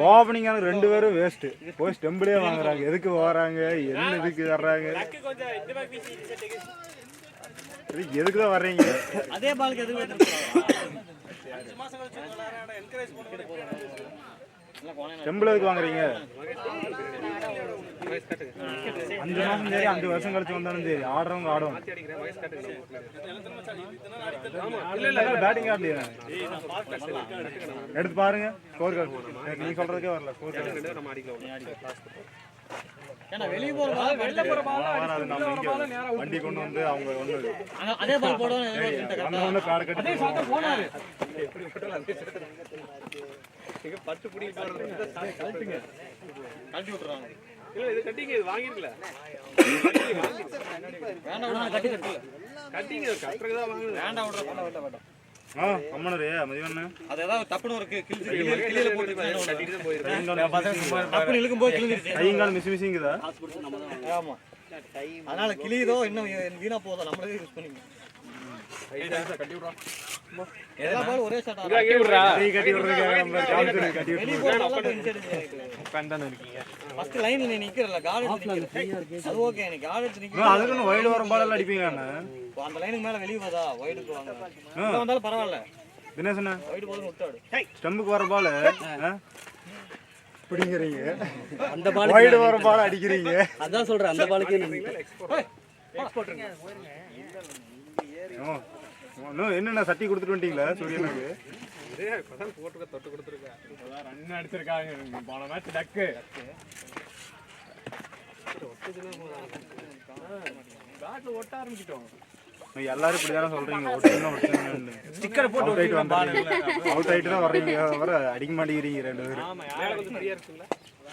ஓபனிங்கான ரெண்டு பேரும் வேஸ்ட். போய் ஸ்டெம்பிளே வாங்குறாங்க. எதுக்கு வராங்க? என்ன இதுக்கு வர்றாங்க? கொஞ்சம் இந்த மாதிரி பீசி செட்டுக்கு எதுக்கு தான் வர்றீங்க? அதே பாலுக்கு எதுக்கு வந்துருக்காங்க? ஸ்டெம்பிள் எதுக்கு வாங்குறீங்க? 5 மாசம் சரி 5 வருஷம் கழிச்சு வந்தாலும் சரி ஆடுறவங்க ஆடுவாங்க. பேட்டிங் ஆடலையா? எடுத்து பாருங்க ஸ்கோர் கார்டு. நீங்க சொல்றதுக்கே வரல ஸ்கோர் கார்டு. ஏன்னா வெளிய போற பால் வெளில போற பால் வராது. நம்ம இங்க வண்டி கொண்டு வந்து அவங்க ஒண்ணு அதே பால் போடுவாங்க. அந்த ஒண்ணு கார்டு கட்டி போனாரு. பட்டு புடி கழட்டுங்க. கழட்டி விட்டுறாங்க. இல்ல இது கட்டிங்க இது வாங்கிருக்கல. வேண்டாம் கட்டி கட்டல. கட்டிங்க கட்டறதா வாங்குது. வேண்டாம் விடுற. அம்மனரே மதிவண்ண அது ஏதாவது தப்புன்னு ஒரு கிளியில போட்டு கட்டிட்டு தான் போயிருக்கேன். தப்புன்னு இழுக்கும் போது கிழிஞ்சிருச்சு. கைங்கால் மிஸ்ஸிங்குதா? ஆமா. அதனால கிளியதோ இன்னும் வீணா போதோ நம்மளே யூஸ் பண்ணிக்கணும். கட்டி விடுறோம். எல்லா பாலும் ஒரே ஷாட் ஆகும். கட்டி விடுறா. கட்டி விடுறதுக்கு கட்டி வெளிய போறதெல்லாம் இன்சைட் உட்கார்ந்தானே இருக்கீங்க. ஃபர்ஸ்ட் லைன்ல நீ நிக்கறல கார்டு நிக்கற. அது ஓகே நீ கார்டு நிக்கற. அதுக்குன்னு வைடு வரும் பால் எல்லாம் அடிப்பீங்க அண்ணா. அந்த லைனுக்கு மேல வெளிய போதா வைடுக்கு வாங்க. உள்ள வந்தாலும் பரவாயில்லை. தினேஷ் வைடு போதும் விட்டாடு. ஸ்டம்புக்கு வர பால் பிடிக்கிறீங்க. அந்த பால் வைடு வர பால் அடிக்கிறீங்க. அதான் சொல்றேன் அந்த பாலுக்கு எக்ஸ்போர்ட்ங்க. என்னண்ணா சட்டி கொடுத்துட்டு வந்துட்டீங்களா சூரியனுக்கு? இப்பதான் போட்டுக்க தொட்டு கொடுத்துருக்க. ரன் அடிச்சிருக்காங்க போன மேட்ச் டக்கு. பேட்ல ஒட்ட ஆரம்பிச்சிட்டோம். எல்லாரும் இப்படிதானே சொல்றீங்க. ஒட்டுன்னு ஸ்டிக்கர் போட்டு அவுட் ஆயிட்டு தான் வர்றீங்க. வர அடிக்க மாட்டேங்கிறீங்க ரெண்டு பேரும். ஆமா யாரை கொஞ்சம் ஃப்ரீயா இருக்குல்ல.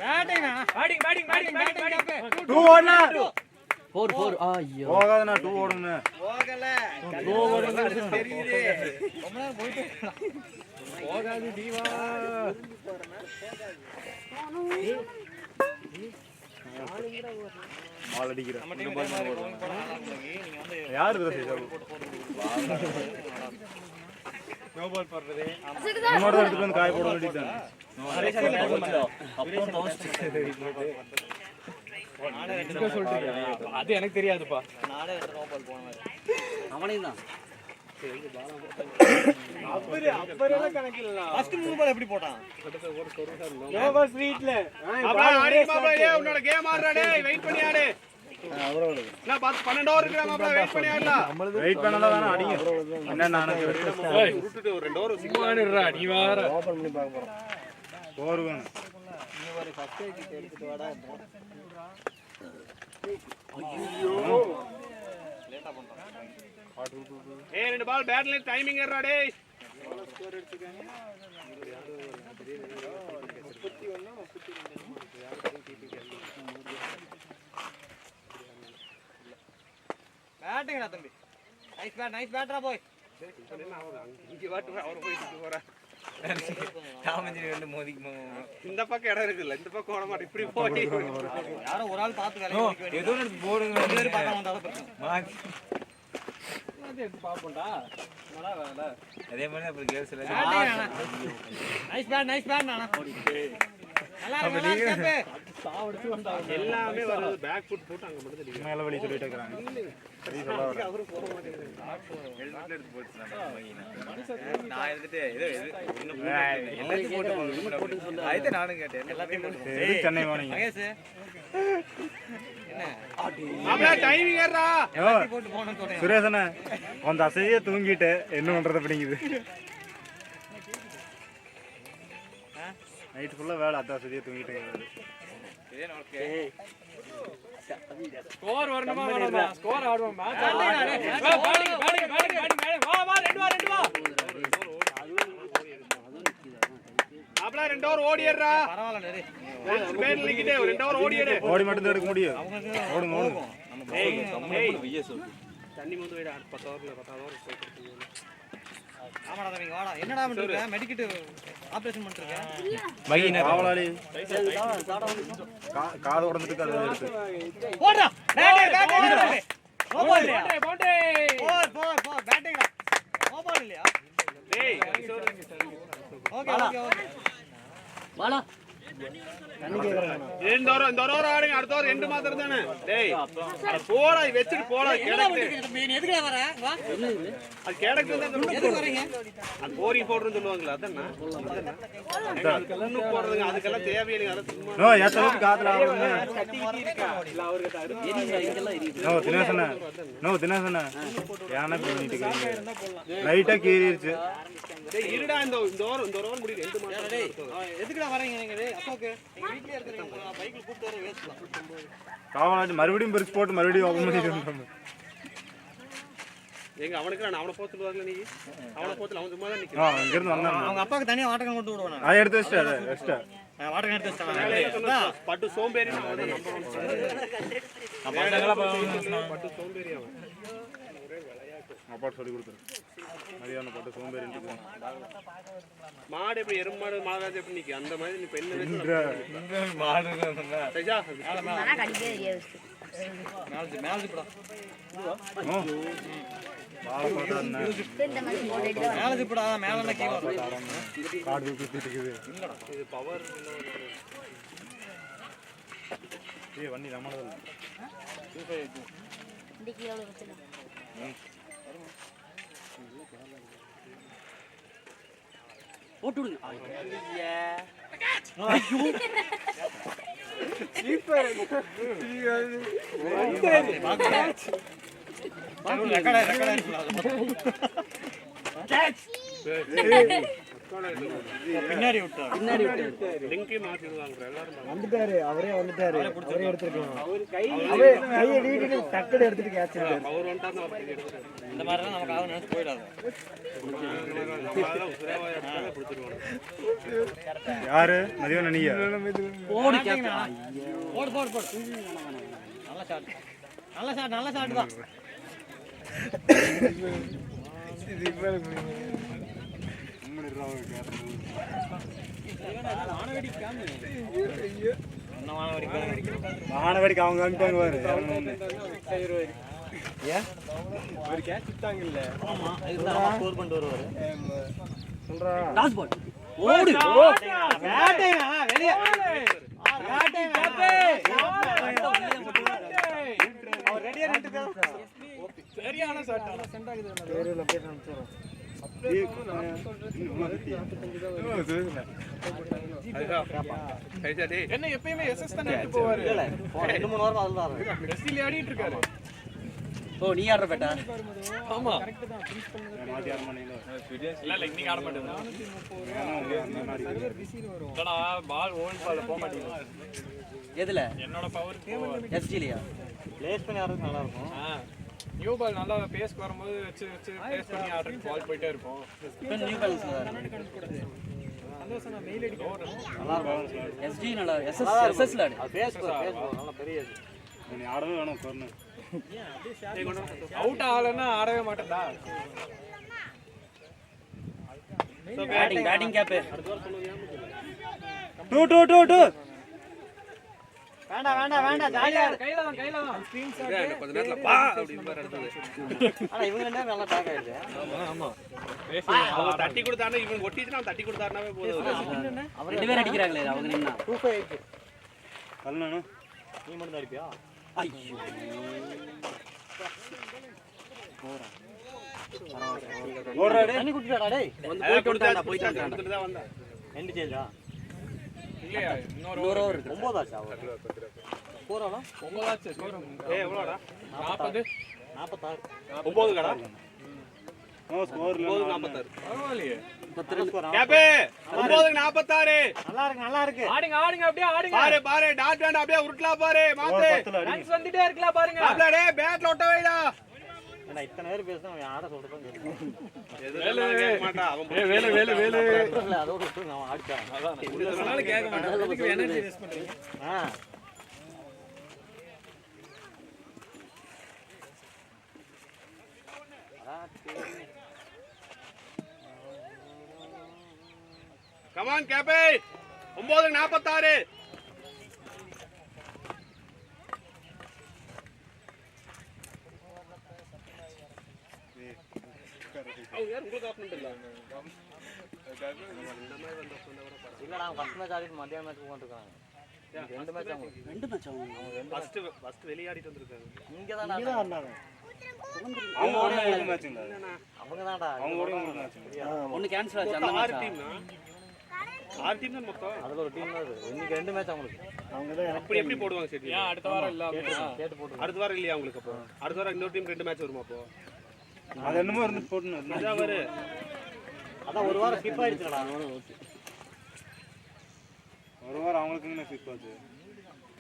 Batting batting batting batting batting 2-1 போகாதண்ணா 2 ஓடுங்கண்ணா. போகல தெரியுது ரொம்ப நேரம் போயிட்டு போகாது தீவா. பால் அடிக்கிறேன். யாரு இதுல செய்தா? நோ பால் போடுறது. நம்மோட எடுத்துட்டு வந்து காய போட வேண்டியதுதான். அது எனக்கு தெரியாதுப்பா. நானே 2 நோ பால் போனேன். அவனையும் தான் அப்பறே கணக்கு இல்ல. ஃபர்ஸ்ட் 3 பால் எப்படி போட்டான்? நோ பால் ஸ்ட்ரீட்ல. அப்பா ஆடி மாப்ள ஏய் உன்னோட கேம் ஆடுறா டேய் வெயிட் பண்ணி ஆடு. அவரோட நான் 12 ஓவர் இருக்கற மாப்ள வெயிட் பண்ணி ஆடலாம். வெயிட் பண்ணல தான அடிங்க. என்ன நானே ஏய் உருட்டுட்டு ஒரு 2 ஓவர் சும்மா ஆடுறா நீ வேற. ஓபன் பண்ணி பார்க்க போறோம். ஸ்கோர் வேணும். நீ ஒரு ஃபர்ஸ்ட் விக்கெட் எடுத்துட்டு வாடா. ஐயோ லேட்டா பண்றான். ஏய் 2 பால் பேட்ல டைமிங் ஏறா டேய். ஸ்கோர் எடுத்துக்கங்க. பேட்டிங்டா தம்பி. நைஸ் பேட்ரா போய். இங்க வாட்டு அவர் போயிட்டு போறா. தாமஞ்சி ரெண்டு மோதிக்கு இந்த பக்கம் இடம் இருக்குல்ல இந்த பக்கம் ஓட மாட்டே இப்படி போய் யாரோ ஒரு ஆள் பார்த்து வேலைய முடிக்க வேண்டியது. ஏதோ ரெண்டு போடுங்க. ரெண்டு பேரும் பார்க்க வந்தாலும் பிரச்சனை. எடுத்து பாப்போம்டா. நல்லா வேலை. அதே மாதிரி அப்புறம் கேர்ள்ஸ் எல்லாம் நைஸ் பேட் நானா. நல்லா இருக்கு. சாவடிச்சு வந்தாங்க. எல்லாமே வருது பேக் ஃபுட் போட்டு அங்க மட்டும் தெரியும். மேல வலி சொல்லிட்டே இருக்காங்க. சரி சொல்ல வர. அவரு போக மாட்டேங்குது. ஹெல்மெட்ல எடுத்து போட்டு நான் எடுத்துட்டு ஏதோ எல்லாத்தையும் போட்டு ஐதே நானும் கேட்டேன். எல்லாத்தையும் போட்டு சரி சென்னை வாணிங்க. மகேஷ் என்ன மாப்ள டைமிங் ஏறா. எல்லாத்தையும் போட்டு போணும் சொல்றேன். சுரேஷ் அண்ணா அந்த அசையே தூங்கிட்டு என்ன பண்றது அப்படிங்குது. நைட் ஃபுல்லா வேலை அதான் அசையே தூங்கிட்டு இதே நமக்கு ஸ்கோர் வரணுமா வேணாமா? ஸ்கோர் ஆடுவோம் மேட்ச் பேட்டிங் வா வா 2 வா மாப்ள 2 ஓவர் ஓடிறா. பரவாயில்லை டேய். மேட்ச் பேட்ல நிக்கிட்டே 2 ஓவர் ஓடிடு. ஓடி மட்டும் தான் எடுக்க முடியும். ஓடுங்க ஓடுங்க. ஏய் தண்ணி மூந்து வைடா 10 ஓவர்ல 10 ஓவர் போயிட்டு. ஆமாடா தம்பி வாடா. என்னடா பண்ணிட்டு இருக்க? மெடிக்கெட் ஆபரேஷன் பண்ணிட்டு இருக்க? பையனே காவலாளி காது உடைஞ்சிட்டு அது எடுத்து போடா. பேட்டிங் நோ பால் இல்லையா? போடே போ பேட்டிங்டா. நோ பால் இல்லையா? டேய் ஓகே வாடா இந்த ஓவர் ஆடுங்க. அடுத்த ஓவர் 2 மாத்திரம் தானே. டேய் போடா வெச்சிட்டு போடா. நீ எதுக்குடா வர? வா. அது கேடக்கு தான் எதுக்கு வரீங்க? அது போரிங் பவுடர்னு சொல்லுவாங்கல அதானே. அதுக்கெல்லாம் போடுறதுங்க அதுக்கெல்லாம் தேவையில்லைங்க. அத சும்மா நோ எத்தளவுக்கு காதுல ஆடுங்க. இல்ல அவருக்கு அது அருமை. நோ தினேசனா நோ தினேசனா யானை பண்ணிட்டு இருக்கீங்க. லைட்டா கீறிடுச்சு. டேய் இருடா இந்த ஓவர் முடியுது 2 மாத்திரம். டேய் எதுக்குடா வரீங்க நீங்க? டேய் அசோக் வீட்லயே இருக்கீங்க. நான் பைக்ல கூட்டி வர வேஸ்ட் தான். காவலாளி மறுபடியும் பிரிச்சு போட்டு மறுபடியும் ஓபன் பண்ணிட்டு வந்தோம். எங்க அவனுக்கு நான் அவனை போத்துட்டு வரல. நீ அவனை போத்துல அவன் சும்மா தான் நிக்கிறான். இங்க இருந்து வந்தாங்க. அவங்க அப்பாக்கு தனியா வாட்டகம் கொண்டு விடுவானா? அதை எடுத்து வச்சிட்டா வாட்டகம் எடுத்து வச்சாங்க. பட்டு சோம்பேறி அவன் தான் நம்பர் 1. பட்டு சோம்பேறி அவன். அப்பா சொல்லி கொடுத்துரு. மரியாதை பட்டு சோம்பேறின்னு மாடு எப்படி எருமாடு மாடாது எப்படி நிக்க அந்த மாதிரி நீ பெண்ணு மாடு சரியா ஆனா கடிக்கவே தெரியாது. மேல போடா. இந்த மாதிரி போட்டுட்டு மேல போடா. மேலனா கீழ வர. காடு தூக்கிட்டு இருக்குது. இது பவர் ஏய் வண்டி நம்மளது இந்த கீழ வச்சிருக்கேன். போட்டு விடுங்க. பின்னாடி விட்டா. பின்னாடி விட்டு லிங்கே மாத்திடுவாங்க எல்லாரும். வந்துட்டாரு. அவரே வந்துட்டாரு. அவரே எடுத்துக்கலாம். அவர் கையை நீட்டிட்டு டக்குனு எடுத்துட்டு கேட்ச் எடுத்தாரு. பவர் வந்துட்டாங்க அவர் எடுத்துட்டாரு. இந்த மாதிரி தான் நமக்கு ஆகும் நினைச்சு போயிடாது. யாரு மதியம் நீங்க போடு போடு போடு போடு. நல்ல ஷாட். நல்ல ஷாட் தான். வானவடிக்கு அவங்க வந்துட்டாங்க பாரு. ஏன் ஒரு கேட்ச் விட்டாங்கல்ல. ஸ்கோர் பண்ணிட்டு வருவாரு. சொல்றா டாஸ் பால் ஓடு பேட்டிங் வெளிய பேட்டிங் அவர் ரெடியா நின்னுட்டாரு. சரியான ஷாட். பேரு லொகேஷன் அனுப்பிச்சறோம். என்ன எப்பயுமே எஸ்எஸ் தானே போவாரு. இல்ல 2-3 வாரமா அதுல தான் இருக்கு. பிரசில் ஆடிட்டு இருக்காரு. ஓ நீ ஆடுற பேட்டா ஆமா இல்ல இன்னைக்கு ஆட மாட்டேன். பால் ஓல்ட் பால் போக மாட்டேங்குது. எதுல என்னோட பவர் எஸ்ஜிலியா பிளேஸ் பண்ணி ஆடுறது நல்லா இருக்கும். நியூ பால் நல்லா பேஸ்க்கு வரும்போது வச்சு வச்சு பேஸ் பண்ணி ஆடுறதுக்கு பால் போயிட்டே இருக்கும். இப்போ நியூ பேலன்ஸ் நல்லா இருக்கும். எஸ்ஜி நல்லா எஸ்எஸ்ல ஆடு அது பேஸ் நல்ல பெரிய இது. நீ ஆடவே வேணும் கொர்னு. அவுட் ஆகலன்னா ஆடவே மாட்டேன்டா. பேட்டிங் கேப் 2 வேண்டாம் ஜாலியா இரு. கையில தான் ஸ்கிரீன் ஷாட் கொஞ்ச நேரத்துல பா அப்படி பாரு அடுத்து. ஆனா இவங்க ரெண்டு பேரும் நல்லா டாக் ஆயிடுச்சு. ஆமா அவங்க தட்டி கொடுத்தானே இவன் ஒட்டிட்டு நான் தட்டி கொடுத்தாருனாவே போதும். ரெண்டு பேர் அடிக்கிறாங்களே அவங்க நின்னா 258 கல்லணு. நீ மட்டும் தான் அடிப்பியா? ஐயோ ஓடுறா டேய். தண்ணி குடிச்சாடா டேய். போயிட்டு தான் வந்தேன். எண்ட் சேஞ்சா? இல்லையா இன்னொரு ஒரு ஓவர் இருக்கு 9 ஆச்சா அவரு? போறாளா? 9 ஆச்சு ஸ்கோர். எவ்வளோடா 40 46 9 கடா ஸ்கோர்ல 46 பரவாயில்லையே. 10 ரன் கேப்பே 9-46 நல்லா இருக்கு. ஆடுங்க அப்படியே ஆடுங்க. பாரு டாட் வேண்டாம் அப்படியே உருட்டலாம் பாரு மாத்து. ரன்ஸ் வந்துட்டே இருக்கலாம் பாருங்க. அப்படியே பேட்ல ஒட்ட வைடா. ஏன்னா இத்தனை பேர் பேசினா அவன் ஆட சொல்றதும் கேட்கணும். வேலை கேட்க மாட்டான் அவன். வேலை இல்ல அதோட விட்டு நான் ஆடிச்சான். அதனால கேட்க மாட்டான். அதுக்கு எனர்ஜி வேஸ்ட் பண்றீங்க. கமான் கேப்பே 9-46 இல்லடா ஃபர்ஸ்ட் மேட்ச் ஆடிட்டு மத்தியான மேட்ச் போட்டுருக்காங்க. ரெண்டு மேட்ச் அவங்க ஃபர்ஸ்ட் வெளியாடிட்டு வந்திருக்காங்க. இங்க தான் ஆடுனாங்க. அவங்க ஓட ஒரு மேட்ச்ங்க. அவங்க தான்டா. அவங்க ஓட ஒரு மேட்ச்ங்க. ஒன்னு கேன்சல் ஆச்சு அந்த ஆறு மேட்ச் டீம்னா 6 டீம் தான் மொத்தம். அதுல ஒரு டீம் தான் இது. இன்னைக்கு ரெண்டு மேட்ச் அவங்களுக்கு. அவங்க தான் அப்படி எப்படி போடுவாங்க சரி? ஏன் அடுத்த வாரம் இல்ல கேட்டு போட்டு. அடுத்த வாரம் இல்லையா உங்களுக்கு? அப்போ அடுத்த வாரம் இன்னொரு டீம் 2 மேட்ச் வருமா? அப்போ அது என்னமோ இருந்து போடணும். அதான் வரு. அதான் ஒரு வாரம் ஸ்கிப் ஆயிடுச்சுடா. ஒரு வாரம் அவங்களுக்கு என்ன ஸ்கிப் ஆச்சு?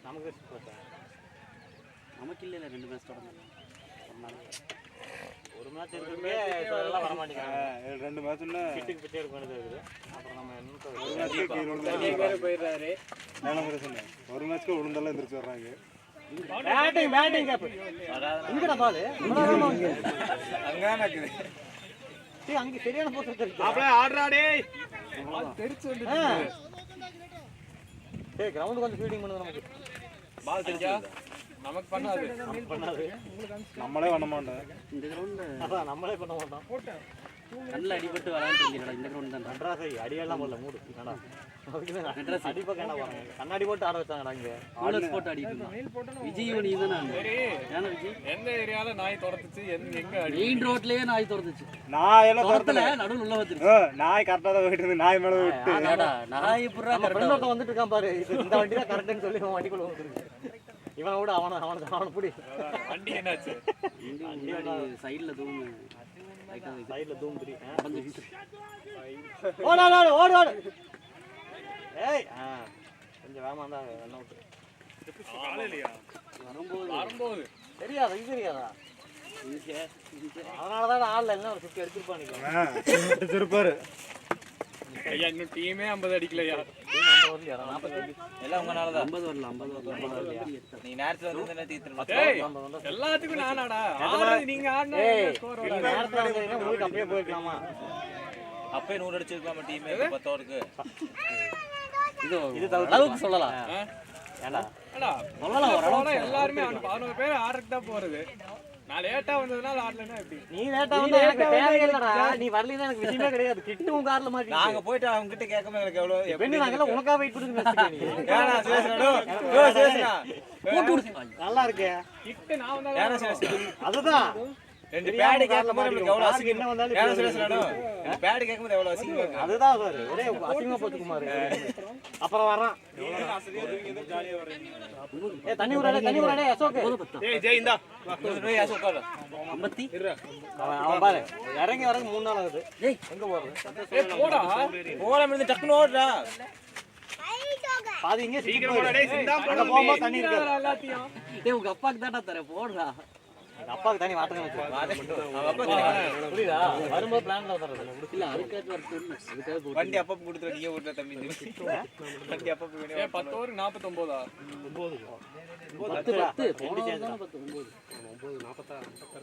நமக்கு ஸ்கிப் ஆச்சா? நமக்கு இல்ல 2 மேட்ச் தொடர்ந்து ஒரு மேட்ச் இருக்குமே எல்லாம் வர மாட்டேங்கிறாங்க. 2 மேட்ச்னா கிட்டுக்கு பிச்சை எடுக்க வேண்டியது இருக்குது. அப்புறம் நம்ம ஒரு மேட்ச்க்கு வேற போயிடுறாரு. நான் பிரச்சனை. ஒரு மேட்ச்க்கு உளுந்தெல்லாம் எந்திரச்சு வர்றாங்க. Batting cap. இங்கடா பால். அங்கதான் இருக்குது. டேய் அங்க சரியான போஸ் இருக்கு. அப்படியே ஆடுறா டேய். தெரிச்சு வந்துச்சு. டேய் கிரவுண்ட் கொஞ்சம் ஃபீல்டிங் பண்ணுங்க நமக்கு. பால் தெரிஞ்சா நமக்கு பண்ணாது. நம்மளே பண்ண மாட்டோம். இந்த கிரவுண்ட்ல அதான் நம்மளே பண்ண மாட்டோம். நல்ல அடிபட்டு வரான்னு தெரியலடா இந்த கிரவுண்ட் தான் நட்ராசை அடியெல்லாம் போடல மூடு. என்னடா நட்ராசை அடிப்பக்க என்ன போறாங்க? கண்ணாடி போட்டு ஆட வச்சாங்கடா இங்க. ஆலஸ் போட்டு அடிக்குது விஜய் நீ தானே ஏன்னா விஜய் எந்த ஏரியால நாய் துரத்துச்சு எங்க அடி? மெயின் ரோட்லயே நாய் துரத்துச்சு. நாய் எல்லாம் துரத்தல நடுவுல உள்ள வந்துருச்சு. நாய் கரெக்டா தான் போயிட்டு இருந்து நாய் மேல விட்டு. ஏடா நாய் புறா நம்ம ஃப்ரெண்ட் ஒருத்தன் வந்துட்டு இருக்கான் பாரு. இந்த வண்டி தான் கரெக்ட்னு சொல்லி அவன் வண்டிக்குள்ள வந்துருக்கு. இவனை விட அவனை புடி. வண்டி என்னாச்சு? சைடுல தூங்கு சைடுல தூம் திரி. உடைஞ்சிருச்சு. ஓடு. ஏய் கொஞ்சம் வேகமா இருந்தா ரன் அவுட். காலையிலயா? வரும்போது தெரியாதா? இது தெரியாதா? அதனாலதான் ஆள்ல எல்லாம் ஒரு 50 எடுத்துருப்பான். திருப்பாரு. ஐயா இன்னும் டீமே 50 அடிக்கலையா? டீம் எல்லாம் உங்கனாலதான் 50 வரல நீ நேரத்துல வந்து என்ன தீத்துறோம் எல்லாத்துக்கும் நானாடா ஆறு நீங்க ஆடுனா ஸ்கோர் வராது. நேரத்துல வந்தீங்கன்னா உங்களுக்கு அப்படியே போயிருக்கலாமா? அப்பயே 100 அடிச்சிருக்கலாமா டீமே 10 ஓவருக்கு இது அளவுக்கு சொல்லலாம். ஏண்டா அடா சொல்லலாம் எல்லாருமே 11 பேர் ஆடுறதுக்கு தான் போறது. நான் லேட்டா வந்ததுனால ஆடலன்னா எப்படி? நீ லேட்டா வந்து எனக்கு தேவையில்லடா. நீ வரலைன்னா எனக்கு விஷயமே கிடையாது. கிட்டு உங்க கார்ல மாட்டி நாங்க போயிட்டு அவங்க கிட்ட கேட்காம எனக்கு எவ்வளவு பெண்ணு நாங்கெல்லாம் உனக்கா வெயிட் பண்ணுங்க வச்சுக்க நீ. ஏனா சேசனடோ நல்லா இருக்கு. கிட்ட நான் வந்தா ஏனா சேசன அதுதான் ரெண்டு பேட் கேட்காம நமக்கு எவ்வளவு அசிங்கம் என்ன வந்தாலும் ஏனா சேசனடோ பேட் கேட்காம எவ்வளவு அசிங்கம் இருக்கு. அதுதான் சார் ஒரே அசிங்கமா போச்சு குமார். அப்புறம் வரான். ஏய் தண்ணி ஊறாடே அசோக். ஏய் ஜெய் இந்தா நோய் அசோக் கால 50 அவன் பாரு இறங்கி வரக்கு 3 நாள் ஆகுது. ஏய் எங்க போறது? ஏய் போடா போலாம் இருந்து டக்குனு ஓடுடா. பாதி இங்க சீக்கிரம் போடா டேய் சிந்தா அங்க போமா தண்ணி இருக்கு. எல்லாத்தையும் டேய் உங்க அப்பாக்கு தான்டா தரேன் போடுடா. அப்பாக்கு தண்ணி வாட்டங்க வச்சு. அவ அப்பா கேக்குறான் புரியுதா? வரும்போது பிளான்ல வந்தறது. இல்ல அதுக்கு வரது வண்டி அப்பப்ப கொடுத்து நீங்க ஓடுற தம்பி வண்டி அப்பப்ப வேணும். ஏய் 10 ஓவர் 49 10 போனதான 10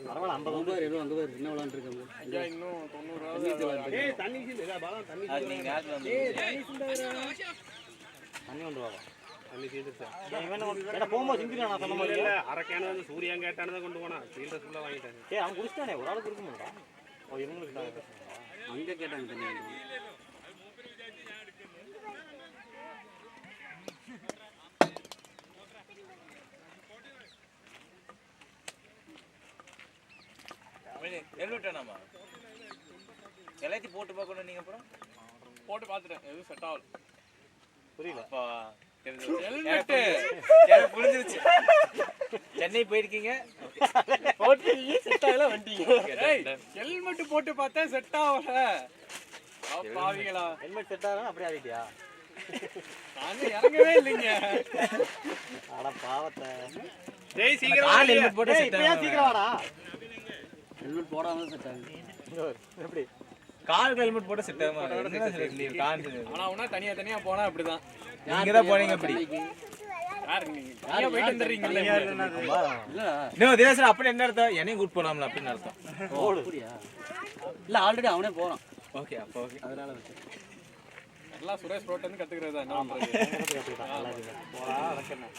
பரவாயில்ல 50 ஏதோ அங்க வேற என்ன விளையாண்டு இருக்காங்க. ஐயா இன்னும் 90 ஏய் தண்ணி சிந்தா பாலா தண்ணி அது நீங்க நேரத்துல வந்து தண்ணி சிந்தாடா தண்ணி கொண்டு வா. தண்ணி சிந்துச்சா இவன் எட போம்போது சிந்தினா நான் சொன்ன மாதிரி இல்ல அரை கேன் வந்து சூர்யா கேட்டானே தான் கொண்டு போனா ஃபீல்டர்ஸ் ஃபுல்லா வாங்கிட்டாங்க. ஏய் அவன் குடிச்சானே ஒரு ஆளுக்கு இருக்க மாட்டா. ஓ இவங்களுக்கு தான் அங்க கேட்டாங்க தண்ணி. எழுவிட்டானாமா எல்லாத்தையும் போட்டு பார்க்கணும் நீங்க அப்புறம் போட்டு பார்த்துட்டேன் எதுவும் செட் ஆகல. புரியல. அப்பா ஹெல்மெட் புரிஞ்சிருச்சு. சென்னை போயிருக்கீங்க போட்டு செட் ஆகல வண்டிங்க. ஏய் ஹெல்மெட் போட்டு பார்த்தா செட் ஆகல. பாவிகளா ஹெல்மெட் செட் ஆகல அப்படியே ஆகிட்டியா? நான் இறங்கவே இல்லைங்க. அட பாவத்தை. டேய் சீக்கிரம் கால் ஹெல்மெட் போட்டு டேய் செட் இப்பயா சீக்கிரம் வாடா. ஹெல்மெட் போடாம செட் ஆகுது. எப்படி? கால் ஹெல்மெட் போட்டு செட் ஆகாம கால் ஆனா அவனா தனியா போனா அப்படிதான். நீங்க தான் போறீங்க அப்படி. யார் நீங்க நீங்க போயிட்டு வந்துறீங்கல்ல. நோ தினேஷ் அப்படி என்ன அர்த்தம்? என்னையும் கூட்டி போலாம்ல அப்படின்னு அர்த்தம். ஓடு. இல்ல ஆல்ரெடி அவனே போறான். ஓகே அப்போ ஓகே. அதனால எல்லாம் சுரேஷ் ரோட்ல இருந்து கத்துக்கிறதா என்ன பண்றது? போடா அடக்கணும்.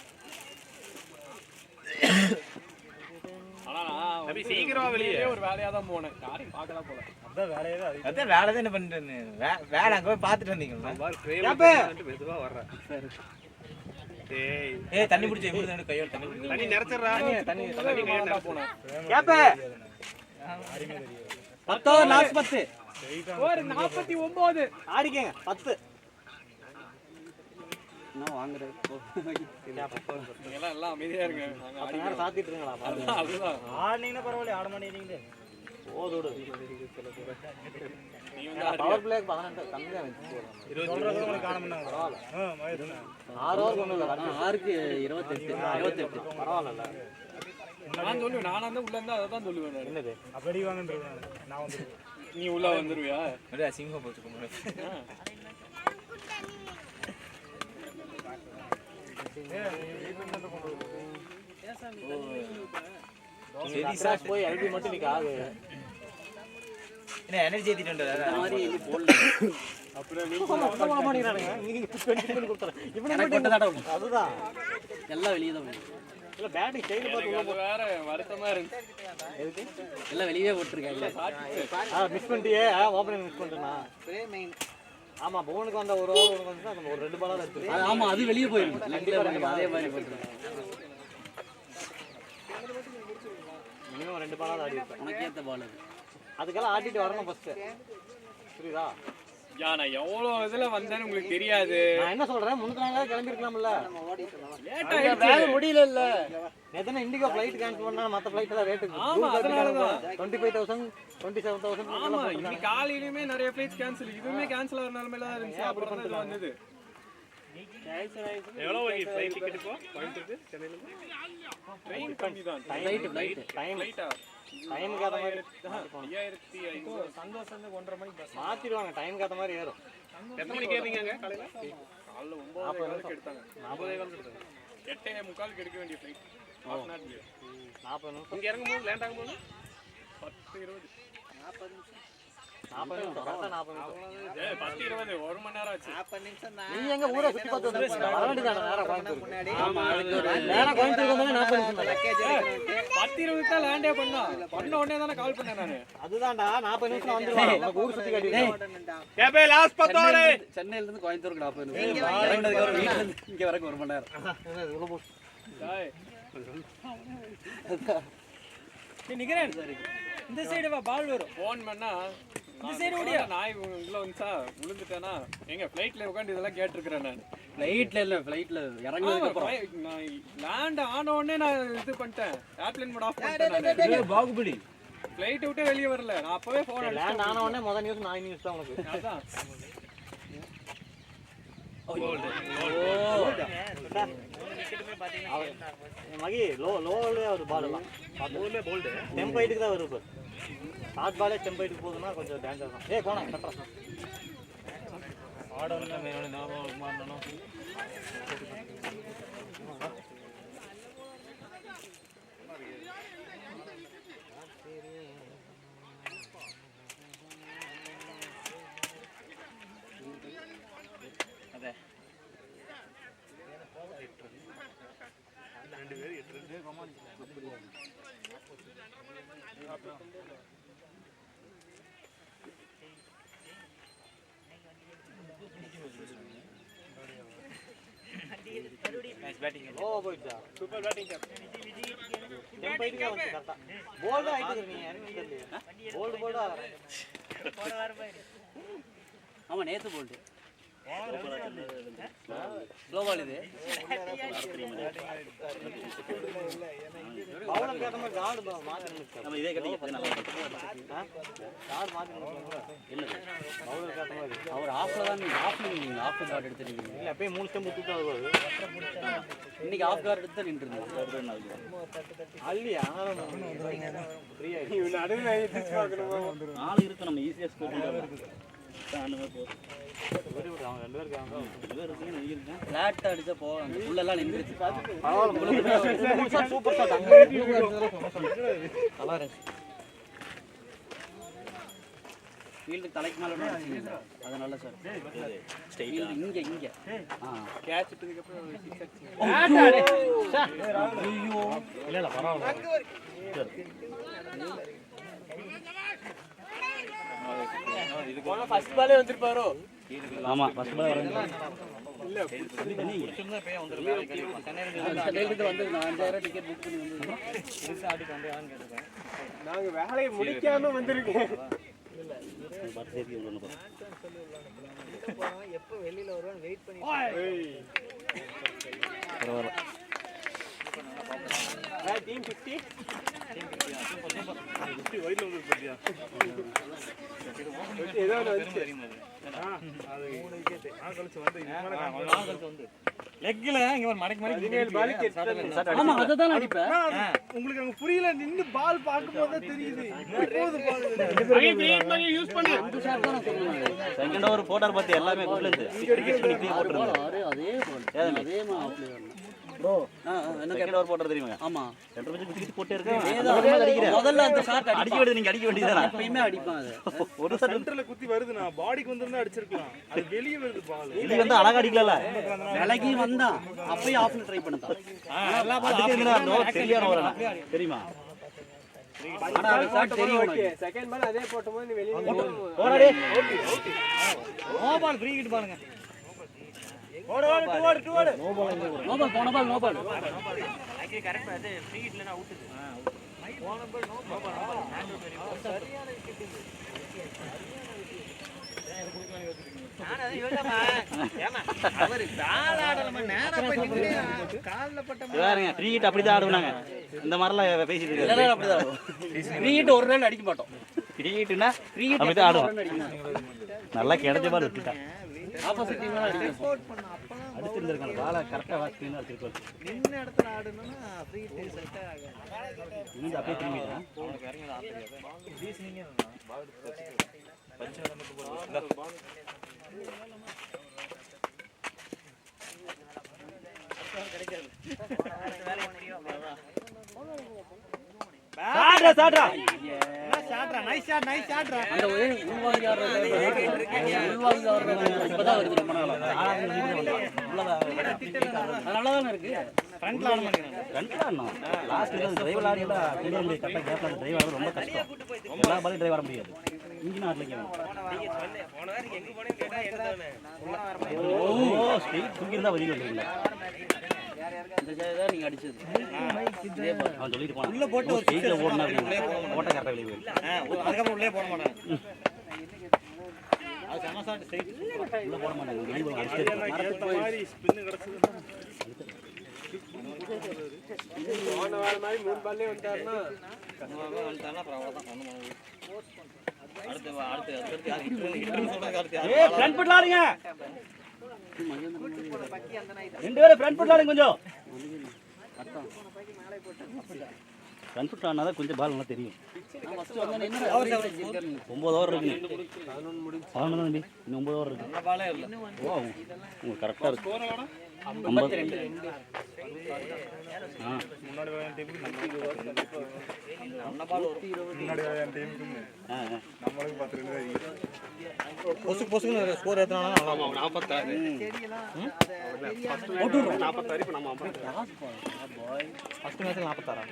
ஆனா நான் சீக்கிரம் வெளியே ஒரு வேலையா தான் போனேன். யாரையும் பார்க்கலாம் போல. அதான் வேலையே தான் அது. அதான் வேலை தான் என்ன பண்றேன்னு வேலை அங்க போய் பார்த்துட்டு வந்தீங்களா? மெதுவா வர்றேன். ஏய் தண்ணி பிடிச்சி எப்படி கையோட தண்ணி பிடிச்சி தண்ணி நிறச்சறா. தண்ணி கையில போனேன். கேப்ப 10 லாஸ்ட் 10 ஒரு 49 ஆடிக்கங்க 10 நான் வாங்குறேன். நீங்க எல்லாம் அமைதியா இருங்க. நாங்க அப்ப நேரா சாத்திட்டு இருங்களா? அதுதான் ஆடுனீங்கன்னா பரவாயில்லை ஆட மாட்டேங்கிறீங்க. ஓடோடு நீ வந்து பவர் பிளேக்கு 18 கம்மியா வெச்சு 20 உங்களுக்கு காண பண்ணாங்க. பரவாயில்லை. 6 ஓவர் கொண்டு வரல. 6க்கு 28 பரவாயில்ல. நான் சொல்லுவேன். நானா தான் உள்ள இருந்தா அதான் சொல்லுவேன் நான். என்னது? அப்படி வாங்கன்றது நான் வந்து நீ உள்ள வந்துருவியா? அப்படியே அசிங்கமா போச்சுக்கோங்க. சரி சார் போய் ஐடி மட்டும் நீங்க ஆகு. என்ன எனர்ஜி ஏத்திட்டு வந்தா மாதிரி இது போடல. அப்புறம் நீங்க போட மாட்டீங்கறானுங்க. நீங்க 20 கொடுத்தற. இவனே மட்டும் அதுதான். எல்லாம் வெளிய தான். இல்ல பேட்டிங் ஸ்டைல் பார்த்து உள்ள வேற வருத்தமா இருக்கு. எதுக்கு? எல்லாம் வெளியவே போட்டுருக்காங்க. மிஸ் பண்ணிட்டியே. ஓபனிங் மிஸ் பண்ணிட்டேனா? ஆமா போனுக்கு வந்த ஒரு ஓவர் உனக்கு வந்து அந்த ஒரு 2 பாலா இருக்கு. ஆமா அது வெளிய போயிருக்கு. அதே மாதிரி போட்டுருக்காங்க. மினிமம் 2 பாலா ஆடி இருக்கு. உனக்கு ஏத்த பால் அது. அதுக்கெல்லாம் ஆடிட்டு வரணும் ஃபர்ஸ்ட். புரியுதா? நான் எவ்வளவு இதுல வந்தேன்னு உங்களுக்கு தெரியாது. நான் என்ன சொல்றேன் முன்ன நாளே கிளம்பி இருக்கலாம்ல. லேட் ஆயிடுச்சு. முடியல இல்ல. நேத்தன இண்டிகோ ஃளைட் கேன்சல் பண்ணா மத்த ஃளைட் எல்லாம் ரேட் ஆமா அதனால தான் 25000 27000 ஆமா இன்னைக்கு காலையிலயுமே நிறைய ஃளைட்ஸ் கேன்சல். இதுவுமே கேன்சல் ஆன நிலைமையில தான் இருந்துச்சு. அப்புறம் தான் இது வந்தது. எவ்வளவு வாங்கி ஃளைட் டிக்கெட் இப்போ கோயம்புத்தூருக்கு சென்னையில இருந்து? ட்ரெயின் கம்மி தான். ஃளைட் டைம் ஃளைட்டா டைமுக்கு ஏற்ற மாதிரி 5500 சந்தோஷம் வந்து 1:30 மணிக்கு பஸ் மாற்றிடுவாங்க, டைமுக்கு ஏற்ற மாதிரி ஏறும். எத்தனை மணிக்கு ஏறிங்க காலையில? காலைல 9:15 எடுத்தாங்க. 9:15 எடுத்தாங்க. 8:45 எடுக்க வேண்டிய ஃப்ளைட். 40 நிமிஷம். இங்க இறங்கும்போது லேண்ட் ஆகும்போது 10:20 40 நிமிஷம். 40 நிமிஷம், கரெக்டாக 40 நிமிஷம். 10:20 1 மணி நேரம் ஆச்சு. 40 நிமிஷம் தான். நீ எங்க ஊரை சுற்றி பார்த்து வந்துருக்கீங்க? வர வேண்டியதானே நேரம் கோயம்புத்தூர். நேரம் கோயம்புத்தூர் வந்தாலே 40 நிமிஷம். லக்கேஜ் எடுக்கணும்ட்டு 10:20 தான் லேண்டே பண்ண உடனே தானே கால் பண்ணேன் நானு. அதுதான்டா 40 நிமிஷம் வந்துருவாங்க. உனக்கு ஊர் சுற்றி காட்டிடுவோம். API last பத்தோடே. சென்னையில இருந்து கோயம்புத்தூருக்கு 40 நிமிஷம். இறங்குனதுக்கு அப்புறம் வீட்ல இருந்து இங்க வரைக்கும் 1 மணி நேரம். நிக்கிறேன் இந்த சைடு வா, பால் வரும். ஃபோன் பண்ணா இந்த சைடு ஓடியா? நாய் உள்ள வந்துச்சா விழுந்துட்டேனா எங்க ஃப்ளைட்ல உட்காந்து இதெல்லாம் கேட்டிருக்கிறேன் நான். ஃப்ளைட்ல இறங்குனதுக்கு அப்புறம் நான் லேண்ட் ஆன உடனே நான் இது பண்ணிட்டேன், ஏர்ப்ளேன் மோட் ஆஃப் பண்ணிட்டேன். பாகுபலி ஃப்ளைட் விட்டு வெளியே வரல, நான் அப்பவே ஃபோன் லேண்ட் ஆன உடனே முதல் நியூஸ் நான் நியூஸ் தான் உனக்கு. அதான் மகி லோவிலே ஒரு பால் எல்லாம் போல்டு டெம்பைட்டுக்கு தான் வருது. ஷார்ட் பாலே டெம்பைட்டுக்கு போகுதுன்னா கொஞ்சம் டேஞ்சர் தான். ஏய் போனா கட்டுறேன் ஆடணும் மேலும் ஞாபகம் மாறணும். ஓ போயிடுச்சா? Super batting sir. டெம்பைட்டுக்கு வந்து கரெக்டா போல்டு ஆயிட்டு நீ எனக்கு தெரியல. போல்டு ஆமா நேத்து போல்டு ஸ்லோபால் இது. பவுலருக்கு ஏற்ற மாதிரி கார்டு மாற்றி நம்ம இதே கட்டி கார்டு மாற்றி இல்லை பவுலருக்கு ஏற்ற மாதிரி அவர் ஆஃப்ல தான் ஆஃப் கார்டு எடுத்துருக்கீங்க. இல்லை அப்பயே 3 ஸ்டெம் தூக்கம் வருது. இன்னைக்கு ஆஃப் கார்டு எடுத்து தான் நின்றுருந்தேன். அல்லையா இவன் நடுவில் எதிர்த்து பார்க்கணுமா? ஆள் இருக்கு, நம்ம ஈஸியாக ஸ்கோர் பண்ணுறோம். அவங்க 2 பேருக்கு ஃபிளாட் அடிச்சா போவோம், அந்த புல்லெல்லாம் நின்றுச்சு. சூப்பர் ஷாட் அங்க நல்லா இருந்துச்சு. ஃபீல்டு தலைக்கு மேலே அடிச்சிங்க, அது நல்ல சார். ஃபீல்டு இங்கே கேட்ச் எடுத்ததுக்கு அப்புறம் 6 அடிச்சு. ஐயோ இல்லை பரவாயில்ல. ஃபர்ஸ்ட் பாலே வந்திருப்பாரோ? ஆமா ஃபர்ஸ்ட் பால் வரேன். சென்னையிலேருந்து வந்து நான் 5000 டிக்கெட் புக் பண்ணி வந்து நாங்க வேலையை முடிக்காம வந்திருக்கேன். எப்போ வெளியில வருவான்னு வெயிட் பண்ணி பரவாயில்ல. டீம் 50 வைட்ல வந்து பத்தியா ஏதோ வந்து அது 3 விக்கெட் கழிச்சு வந்து லெக்ல இங்க ஒரு மடக்கி பால் கேட்ச். ஆமா அதை தான் அடிப்பேன். உங்களுக்கு அங்க புரியல, நின்னு பால் பாக்கும்போது தெரியுது. போகுது பால் யூஸ் பண்ணு. செகண்ட் ஓவர் போட்டார் பார்த்து எல்லாமே குட்ல இருந்து அதே ப்ரோ என்ன செகண்ட் ஓவர் போட்டார் தெரியுமா? ஆமா 2 பிச்சு குத்தி போட்டே இருக்கேன். முதல்ல அந்த ஷாட் அடிக்க வேண்டியது நீங்க அடிக்க வேண்டியதுதானே. எப்பயுமே அடிப்பான் அது. ஒரு ஷாட் சென்டர்ல குத்தி வருது, நான் பாடிக்கு வந்திருந்தா அடிச்சிருக்கலாம். அது வெளிய வருது பால். இது வந்து அழகா அடிக்கல. விலகி வந்தான் அப்பயே ஆஃப்ல ட்ரை பண்ணதான். எல்லா பால் சரியான ஓவர் தெரியுமா? ஆனா அந்த ஷாட் தெரியும் உனக்கு. செகண்ட் பால் அதே போடும்போது நீ வெளிய போடாடே. நோ பால் ஃப்ரீ ஹிட் பாருங்க. ஓடு நோ பால் போன பால் நோ பால். கரெக்ட் அது ஃப்ரீ ஹிட்ல அவுட். போன பால் நோ பால். சரியான விக்கெட். நான் அது யோசமா ஏமா அவர் பால் ஆடலமா நேரா போய் நின்னு கால்ல பட்ட பாருங்க ஃப்ரீ ஹிட் அப்படி தான் ஆடுவாங்க. இந்த மாதிரிலாம் பேசிட்டு இருக்காங்க. எல்லாரும் அப்படி தான் ஆடுவோம். ஃப்ரீ ஹிட் ஒரு ரன் அடிக்க மாட்டோம். ஃப்ரீ ஹிட்னா ஃப்ரீ ஹிட் அப்படி தான் ஆடுவோம். நல்லா கிடைச்ச பால் விட்டுட்டான். ஆப்போசிட் டீம் தான் அடிக்கும். சப்போர்ட் பண்ண அப்பலாம் அடுத்து இருந்திருக்காங்க பாலை கரெக்டாக வாஷ் பண்ணி வச்சிருக்காரு. நின்ன இடத்துல ஆடணும்னா ஃப்ரீ செட்டாக ஆகாது. இன்னும் அப்படியே திரும்பிடுறேன். நைஸ் ஷாட் அந்த உள்வாங்கி ஆடுறது இப்பதான் வருது ரொம்ப நாளா. நல்லா தானே இருக்கு. ஃப்ரண்ட்ல ஆட மாட்டேங்கிறாங்க. ஃப்ரண்ட்ல ஆடணும். லாஸ்ட்ல டிரைவர் ஆடினா கிளியர் கரெக்டாக கேப்ல அந்த டிரைவர் ஆடுறது ரொம்ப கஷ்டம். எல்லா பாலும் டிரைவ் ஆட முடியாது. இன்ஜின் ஆடலைங்க. ஓ ஸ்ட்ரெயிட் தூக்கியிருந்தா வெளியில் வந்துருக்கீங்க. இந்த ஜாய் நீங்க அடிச்சது. அவன் சொல்லிட்டு போனான். உள்ள போட்டு ஒரு ஸ்ட்ரெயிட்ல ஓடுனா ஓட்ட கரெக்டாக வெளியே போயிருக்கு. அதுக்கப்புறம் உள்ளே போட மாட்டாங்க. அது சம ஷாட் ஸ்ட்ரெயிட் உள்ள போட மாட்டாங்க. வெளியே போய் அடிச்சது. மாதிரி ஸ்பின் கிடச்சது போன வாரம் மாதிரி 3 பால்லே வந்தாருன்னா ஃப்ரண்ட் ஃபுட்ல ஆடுங்க. ரெண்டு பேரும் ஃப்ரண்ட் ஃபுட்ல ஆடுங்க கொஞ்சம். ஃப்ரண்ட் ஃபுட்ல ஆடுனா கொஞ்சம் பால் நல்லா தெரியும். 9 ஓவர் இருக்கு. 11 தம்பி. இன்னும் 9 ஓவர் இருக்கு. நல்ல பாலே இல்ல. ஓ உங்களுக்கு கரெக்டா இருக்கு. 52. முன்னாடி வரையான டீமுக்கு முன்னாடி வரையான டீமுக்கு நம்மளுக்கு 10 ரன் தான் பொசுக்குன்னு ஸ்கோர் ஏத்துனானா நல்லா 46 46 இப்போ நம்ம ஃபர்ஸ்ட் மேட்ச்ல 46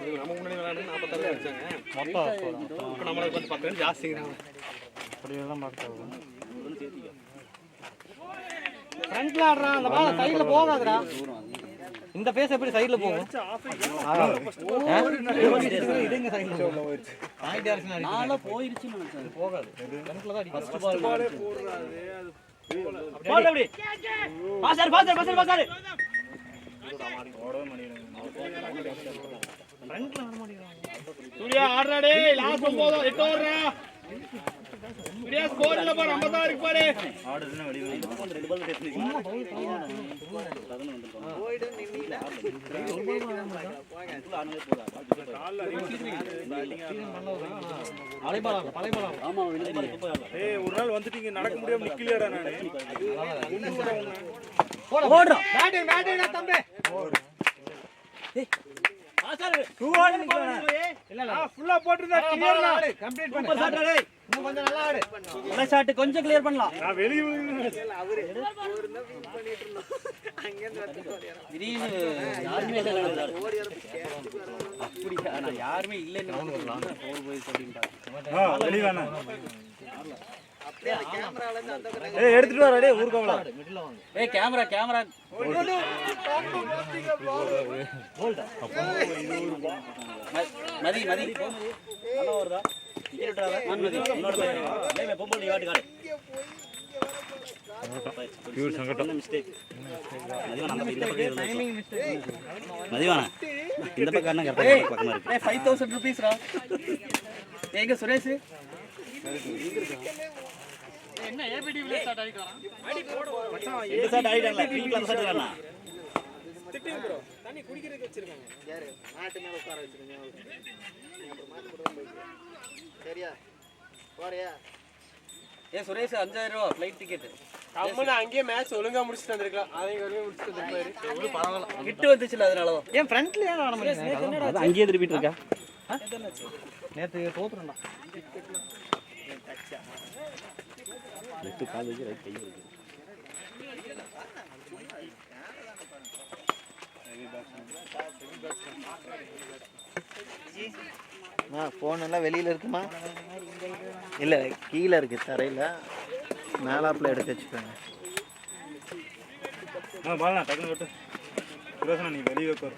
இது நம்ம முன்னாடி விளையாண்டு 46 அடிச்சாங்க மொத்தம் ஸ்கோர். இப்போ நம்மளுக்கு வந்து 10 ரன் ஜாஸ்திங்கிறாங்க. அப்படி எல்லாம் பார்க்கறது. ஃப்ரண்ட்ல ஆடுறான். அந்த பால் சைடுல போகாதுடா. இந்த பேஸ் எப்படி சைடுல போகும்? இதுங்க சைடுல போகும். பாயிண்ட் டைரக்ஷன் அடிச்சு நாளா போயிருச்சுன்னு நினைச்சேன். போகாது. ஃப்ரண்ட்ல தான் அடிக்கும். ஃபர்ஸ்ட் பால் பாலே போடுறாரு அது பால் அப்படி பாஸ் ஓடவே மாட்டேங்கிறாங்க. ஃப்ரண்ட்ல ஆட மாட்டேங்கிறாங்க. சூர்யா ஆடுறா டேய் லாஸ்ட் 9 8 ஓவர்ரா சூர்யா ஸ்கோர் இல்ல பாரு 50 இருக்கு பாரு ஆடுதுன்னா வெளியே ரெண்டு பால் டெஸ்ட் போய்டு நின்னில. ஆமா ஏய் ஒரு நாள் வந்துட்டீங்க நடக்க முடியாம நிக்கலடா நானு. ஓடுறோம். பேட்டிங் தம்பி. இல்ல ஃபுல்லா போட்டுதா கிளியர்ல கம்ப்ளீட் பண்ணு. இன்னும் கொஞ்சம் நல்லா ஆடு. நல்ல ஷாட் கொஞ்சம் கிளியர் பண்ணலாம். நான் வெளிய திடீர்னு யாருமே இல்ல. அப்படியா நான் யாருமே இல்லைன்னு ஃபோர் பாய்ஸ் அப்படின்றாங்க. வெளிய வேணா. அப்படியே கேமரால இருந்து அந்த பக்கம் ஏய் எடுத்துட்டு வர டேய் ஊர்கவல. மிடில்ல வாங்க. ஏய் கேமரா மதி நல்லா வருதா டிக்கெட்றால மதி இன்னொரு பையன் லைவ் பொம்பல் நீ காட்டு பியூர் சங்கடம். மிஸ்டேக் மதிவான இந்த பக்கம் இருந்தா மதிவான இந்த பக்கம் என்ன கரெக்ட்டா பக்கமா இருக்கு. ஏய் 5000 ரூபீஸ் ரா. ஏங்க சுரேஷ் என்ன ஏபிடி வில ஸ்டார்ட் ஆயிட்டான் அடி போடு மச்சான் இந்த சைடு ஆயிடல க்ரீன் கலர் சைடு வரணும். திட்டி ப்ரோ தண்ணி குடிக்கிறதுக்கு வச்சிருக்காங்க. யாரு மாட்டு மேல உட்கார வச்சிருக்கீங்க. நீங்க அப்புறம் மாட்டு போடுறோம் போய். சரியா போறியா? ஏ சுரேஷ் 5000 ரூபாய் ஃளைட் டிக்கெட். அம்மன அங்கேயே மேட்ச் ஒழுங்கா முடிச்சிட்டு வந்திருக்கலாம். அவங்க ஒழுங்கா முடிச்சிட்டு வந்திருப்பாரு. எவ்வளவு பரவாயில்லை கிட்ட வந்துச்சுல அதனால தான். ஏன் ஃப்ரண்ட்ல ஏன் ஆட மாட்டீங்க? அது அங்கேயே திருப்பிட்டு இருக்கா. நேத்து தோத்துறடா. லெஃப்ட் கால் வச்சு ரைட் கை வச்சு ஃபோன் எல்லாம் வெளியில இருக்குமா? இல்ல கீழே இருக்கு தரையில. மேலாப்ல எடுத்து வச்சுக்கோங்க. பாலா டக்குனு விட்டு சுரேஷ் நீ வெளிய உட்காரு.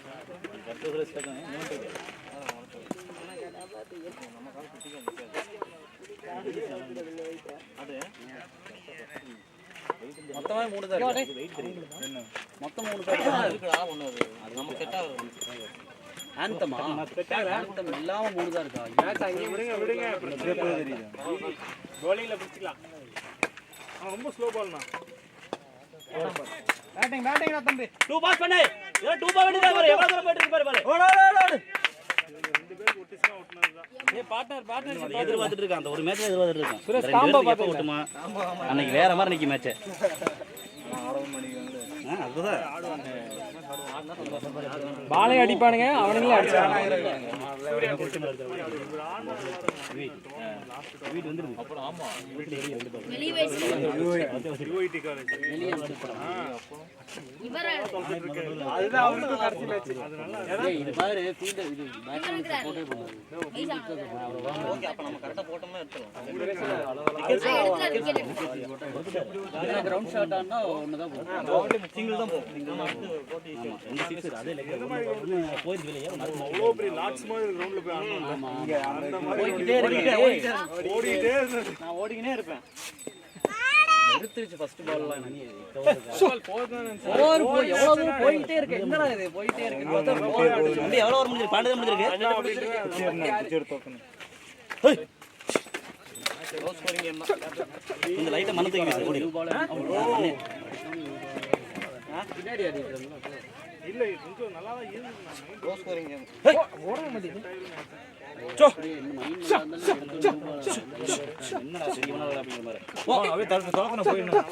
மொத்தமா 3 தான் இருக்கு. வெயிட் தெரியும். மொத்தம் 3 தான் இருக்குடா. ஒண்ணு அது நமக்கு செட் ஆகும். ஆந்தமா ஆந்தம் இல்லாம 3 தான் இருக்கா. மேட்ச் அங்கேயே விடுங்க பிரேப்பே தெரியுது. கோலில பிடிச்சிக்கலாம். ரொம்ப ஸ்லோ பால்னா. பேட்டிங்டா தம்பி. 2 பாஸ் பண்ணு. ஏதோ 2 பால் வெடிடா பாரு. எவ்வளவு தூரம் போயிட்டு இருக்கு பாரு பாரு. ஓடு ஓடு ஓடு. எதிர்பார்த்துட்டு இருக்கான். அந்த ஒரு மேட்ச் எதிர்பார்த்துட்டு இருக்கான். சுரேஷ் காம்போ பாத்து ஓட்டுமா? அன்னைக்கு வேற மாதிரி நிக்கி மேட்ச். அதுதான் பாலே அடிப்பானுங்க, அவனுங்களே அடிச்சாங்க. வீட் வந்துருது. அப்புறம் ஆமா வெளிய வச்சு யூஐடி காலேஜ் இவரா அதுதான் அவனுக்கு கடைசி மேட்ச். இது பாரு ஃபீல்ட் இது பேட்ஸ்மேன் சப்போர்ட்டே பண்ணுது. ஓகே அப்ப நம்ம கரெக்ட்டா போட்டோம்னா எடுத்துறோம். கிரவுண்ட் ஷாட் ஆனா ஒண்ணுதான் போகும். சிங்கிள் தான் போகும். இந்த சிக்ஸர் அதே லெக் போயிடுது இல்லையா? அவ்வளோ பெரிய லாட்ஸ் மாதிரி கிரவுண்ட்ல போய் ஆடணும். ஆமா அந்த மாதிரி ஓடிட்டே ஓடிட்டே நான் ஓடிக்கினே இருப்பேன். நிறுத்திடுச்சு ஃபர்ஸ்ட் பால்லாம் நீ ஓவர் போய் எவ்வளவு தூரம் போயிட்டே இருக்கு. என்னடா இது போயிட்டே இருக்கு. வந்து எவ்வளவு ஓவர் முடிஞ்சு 12 முடிஞ்சிருக்கு. ஹேய் க்ளோஸ் ஸ்கோரிங் கேம் தான். இந்த லைட்ட மனத்துக்கு வீசு ஓடி. பின்னாடி அடிக்குறீங்க. இல்ல கொஞ்சம் நல்லா தான் இருந்துச்சு. Close scoring game. ஓட மாட்டேங்குது. என்னடா சரியான அப்படிங்கிற மாதிரி. ஓ அப்படியே தரக்கணும் போயிடணும்.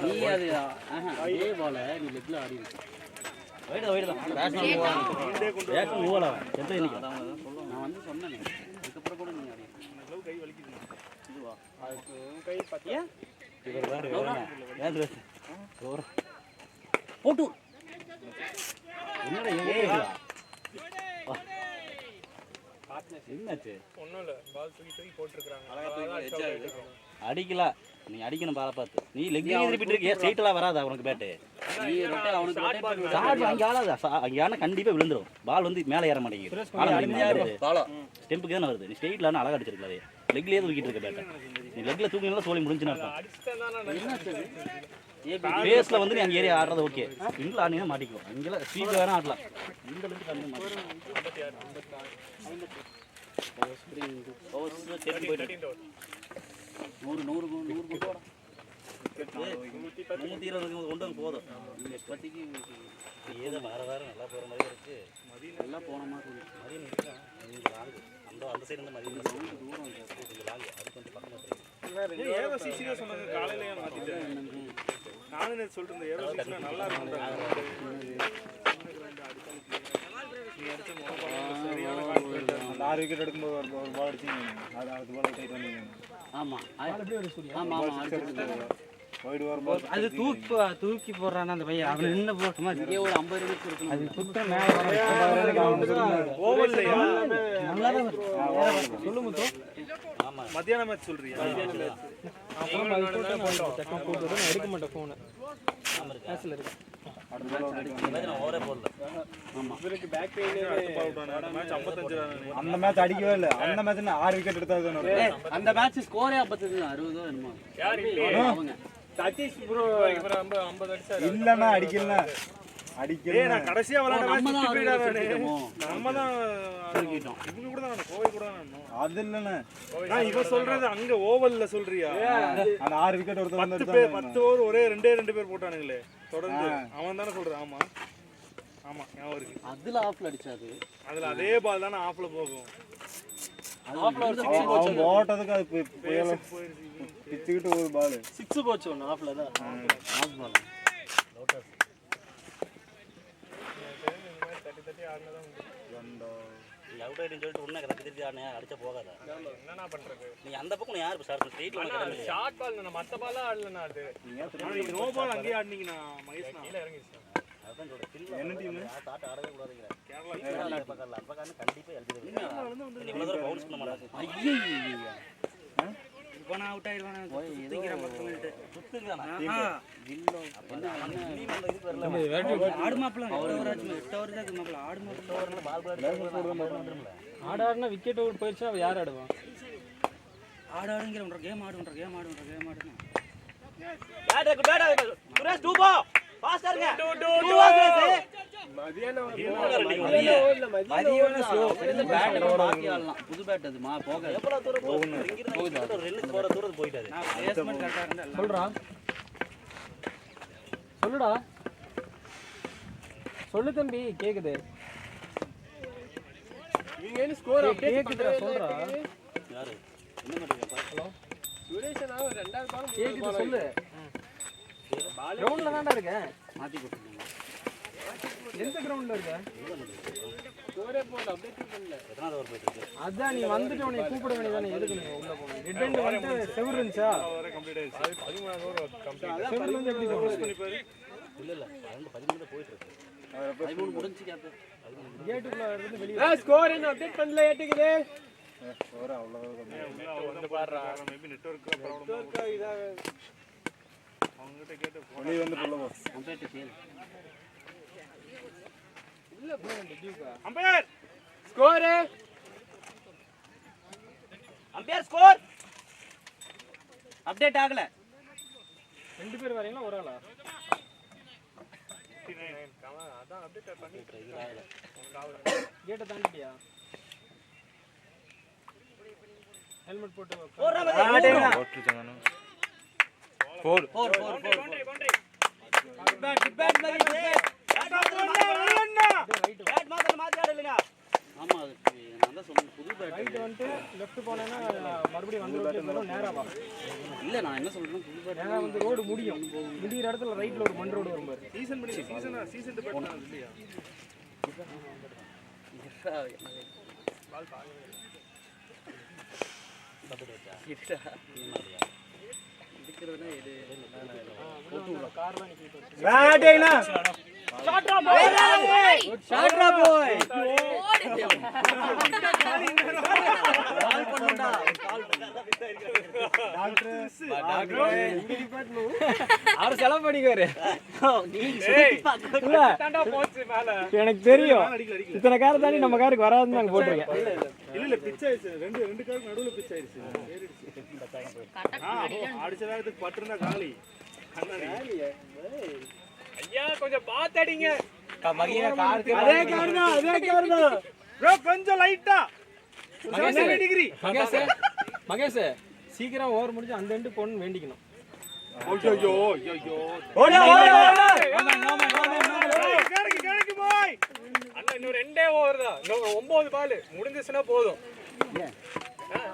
நீ அது அதே பால நீ லெக்ல ஆடி இருக்கு. வைடா பேட்ஸ்மேன் பேட்ஸ்மேன் மூவலா சென்டர் இன்னைக்கு நான் வந்து சொன்னேன். அதுக்கப்புறம் கூட நீ ஆடி கை வலிக்குது. இதுவா அதுக்கு கை பத்தியா இவர் வேற ஏன் ஓவர் போடு. என்னடா ஏய் என்னாச்சு? ஒண்ணும் இல்ல பால் தூக்கி போட்டுருக்காங்க. அடிக்கல நீ அடிக்கணும் பால பார்த்து. நீ லெக் திருப்பிட்டு இருக்கியா? ஸ்ட்ரைட்டா வராதா உனக்கு பேட்? நீ ரொட்டே அவனுக்கு ஷாட் அங்க ஆளாதா? அங்க ஆனா கண்டிப்பா விழுந்துரும். பால் வந்து மேலே ஏற மாட்டேங்குது. பாலா ஸ்டெம்புக்கு தான வருது. நீ ஸ்ட்ரைட்ல அழகா அடிச்சிருக்கல. லெக்லயே தூக்கிட்டு இருக்க பேட். நீ லெக்ல தூக்கினா சோலி முடிஞ்சுனா அர்த்தம். பேஸ்ல வந்து நீ அங்க ஏறி ஆடுறது ஓகே. இங்க ஆடினா மாட்டிக்கோ. அங்கல ஸ்பீட் வேணா ஆடலாம். இந்த லெக் கண்ணு மாட்டோம். 100 கொண்டு போதும். இப்போதைக்கு ஏதோ வேற நல்லா போகிற மாதிரி இருக்கு. எல்லாம் போன மாதிரி மதியம் இருக்கா அந்த சைடு இருந்து மதியம் தூரம் கொஞ்சம் லாங். அது கொஞ்சம் பக்கமாக ஏதோ சிசிகா சொன்னாங்க காலையிலேயே மாற்றிட்டேன். நானும் நேற்று சொல்லிட்டு இருந்தேன் ஏதோ சிசிகா நல்லா இருக்கும். 6 விக்கெட் எடுக்கும்போது ஒரு பால் அடிச்சிங்க. அது பால் டைட் வந்தீங்க. ஆமாம் ஆமாம் ஒயிட் ஓவர் பால் அது தூக்கி போடுறானா அந்த பையன். அவன் நின்று போட்டுமா இங்கே ஒரு 50 ரன்ஸ் இருக்கணும். அது சுத்த மேலே ஓவர்லையா நல்லா தான் சொல்லு முத்து. ஆமாம் மத்தியானம் மேட்ச் சொல்றியா? அப்புறம் அது போட்டு எடுக்க மாட்டேன் ஃபோனு. கிளாஸில் இருக்கு. ஓவரே போடல. இவருக்கு பேக் பெயின் பால் விட்டானே. Match 55 run. அந்த மேட்ச் அடிக்கவே இல்லை. அந்த மேட்ச் 6 விக்கெட் எடுத்தாது. அந்த மேட்ச் ஸ்கோரே 55 60 என்னமோ. யார் அவங்க சதீஷ் ப்ரோ இவர 50 அடிச்சாரு. இல்லன்னா அடிக்கல. ஏய் நான் கடைசியா விளையாட நம்ம தான் மேட்ச் அடிச்சிட்டோமோ. நம்ம தான் தூக்கிட்டோம். இவங்க கூட தான் கோவை கூட தான். அது இல்லண்ணே. நான் இவ சொல்றது அங்க ஓவல்ல சொல்றியா? அந்த 6 விக்கெட் ஒருத்தர் 10 ஓவர் ஒரே 2 பேர் போட்டானுங்களே தொடர்ந்து. அவன் தானே சொல்றான். ஆமா ஆமா ஞாபகம் இருக்கு. அதுல ஆஃப்ல அடிச்சாரு. அதுல அதே பால் தானே ஆஃப்ல போகும். ஆஃப்ல ஒரு 6 அவன் போட்டதுக்கு அது பிச்சுக்கிட்டு ஒரு பால் 6 போச்சு ஒன்னு ஆஃப்ல தான். Off ball. லோட்டஸ். தட்டி ஆடுனதான் உண்டு. அவுட் ஆயிடுன்னு சொல்லிட்டு உன்ன கத்தி ஆடுனே அடிச்ச போகாத. என்னன்னா பண்றது? நீ அந்த பக்கம் யார் ஸ்டார்ட் ஸ்ட்ரைட்ல வந்து ஷார்ட் பால் நான் மத்த பால் ஆடல நான் அது. நீங்க நோ பால் அங்கேயே ஆடுனீங்க. நான் மகேஷ் கீழ இறங்கிட்டேன். அதான் சொல்றேன். என்ன டீம்? ஸ்டார்ட் ஆடவே கூடாதுங்கற. கேரளா அப்பகான கண்டிப்பா எழுதிடுங்க. நீ இவ்வளவு தூரம் பவுன்ஸ் பண்ண மாட்டாங்க. ஐயோ போனா அவுட் ஆயிடுவானே. சுத்திங்கற மக்கள்கிட்ட சுத்துங்கடா. வில்லோ நீ அந்த இதுக்கு வரல. ஆடு மாப்ள 8 ஓவர் ஆச்சு. 8 ஓவர் தான் மாப்ள. ஆடு மாப்ள ஓவர்ல பால் வந்துரும்ல. ஆடுனா விக்கெட் அவுட் போயிடுச்சா யார் ஆடுவான்? ஆடுங்கற கேம் ஆடுன்ற. பேட் சுரேஷ் 2 போ. ஃபாஸ்டா இருங்க. 2 மதியானம் மதியான ஸ்லோ பேட் மாத்தி ஆடலாம். புது பேட் அது போக எவ்வளவு தூரம் போகுது? இங்க இருந்து 2 போற தூரம் போயிட்டாரு. நான் பேஸ்மென்ட் கரெக்ட்டா இருந்தா சொல்றா. சொல்லுடா சொல்லு தம்பி கேக்குது நீங்க என்ன ஸ்கோர் அப்டேட் கேக்குதுடா சொல்றா யாரு என்ன பண்றீங்க ஹலோ சுரேஷ் நான் ரெண்டாவது பால் கேக்குது சொல்லு கிரவுண்ட்ல தான்டா இருக்கேன் மாத்தி கொடுத்துருங்க எந்த கிரவுண்ட்ல இருக்க ஸ்கோரே போட அப்டேட் பண்ணல எத்தனாவது ஓவர் போயிட்டு இருக்கு அதான் நீ வந்துட்டு உன்னை கூப்பிட வேண்டியதானே எதுக்கு நீ உள்ள போணும் ரெட் எண்ட் வந்து செவர் இருந்துச்சா கம்ப்ளீட் ஆயிடுச்சு 13வது ஓவர் கம்ப்ளீட் செவர் வந்து எப்படி க்ளோஸ் பண்ணி பாரு இல்ல 13 போயிட்டு இருக்கு 13 முடிஞ்சு கேப் கேட்டுக்குள்ள இருந்து வெளிய ஸ்கோர் என்ன அப்டேட் பண்ணல ஏட்டுக்குது ஸ்கோர் அவ்வளவு வந்து பாறா மேபி நெட்வொர்க் ப்ராப்ளம் இதா அவங்ககிட்ட கேட்டு வெளிய வந்து சொல்லுங்க கம்ப்ளீட் சேல் இல்ல ப்ரோ டியூகா umpire score umpire score update ஆகல ரெண்டு பேர் வரீங்களா ஒரு ஆளா 59 அதான் அப்டேட் பண்ணி கேட்ட தாண்டிட்டியா ஹெல்மெட் போட்டு போட்டுருச்சாங்க 4 பேட் மாத்தி ஆடலையா ஆமா நான் தான் சொன்னேன் புது பேட் ரைட் வந்து லெஃப்ட் போனேன்னா மறுபடியும் வந்து ரோட்ல நேரா வா இல்ல நான் என்ன சொல்றேன்னா புது பேட் நேரா வந்து ரோடு முடியும் முடியிற இடத்துல ரைட்ல ஒரு மண் ரோடு வரும் பாரு சீசன் பண்ணி சீசன் பேட் இல்லையா கார்ல நிக்கிட்டு பேட்டேனா ஷாட்ரா போய் அவர் செலவு பண்ணிக்குவாரு எனக்கு தெரியும் இத்தனை கார் தாண்டி நம்ம காருக்கு வராதுன்னு நாங்க போட்டிருக்கேன் இல்ல பிட்ச் ஆயிடுச்சு ரெண்டு காருக்கு நடுவுல பிட்ச் ஆயிடுச்சு அடிச்ச வேகத்துக்கு பட்டிருந்தா காலி ஐயா கொஞ்சம் பாத்தடிங்க அதே கார் தான் ப்ரோ கொஞ்சம் லைட்டா 70 டிகிரி மகேஷ் சீக்கிரம் ஓவர் முடிஞ்சு அந்த எண்டு போன்னு வேண்டிக்கணும் ஐயோ கணக்கு போய் அண்ணா இன்னும் 2 ஓவர் தான் இன்னும் 9 பால் முடிஞ்சிச்சுன்னா போதும்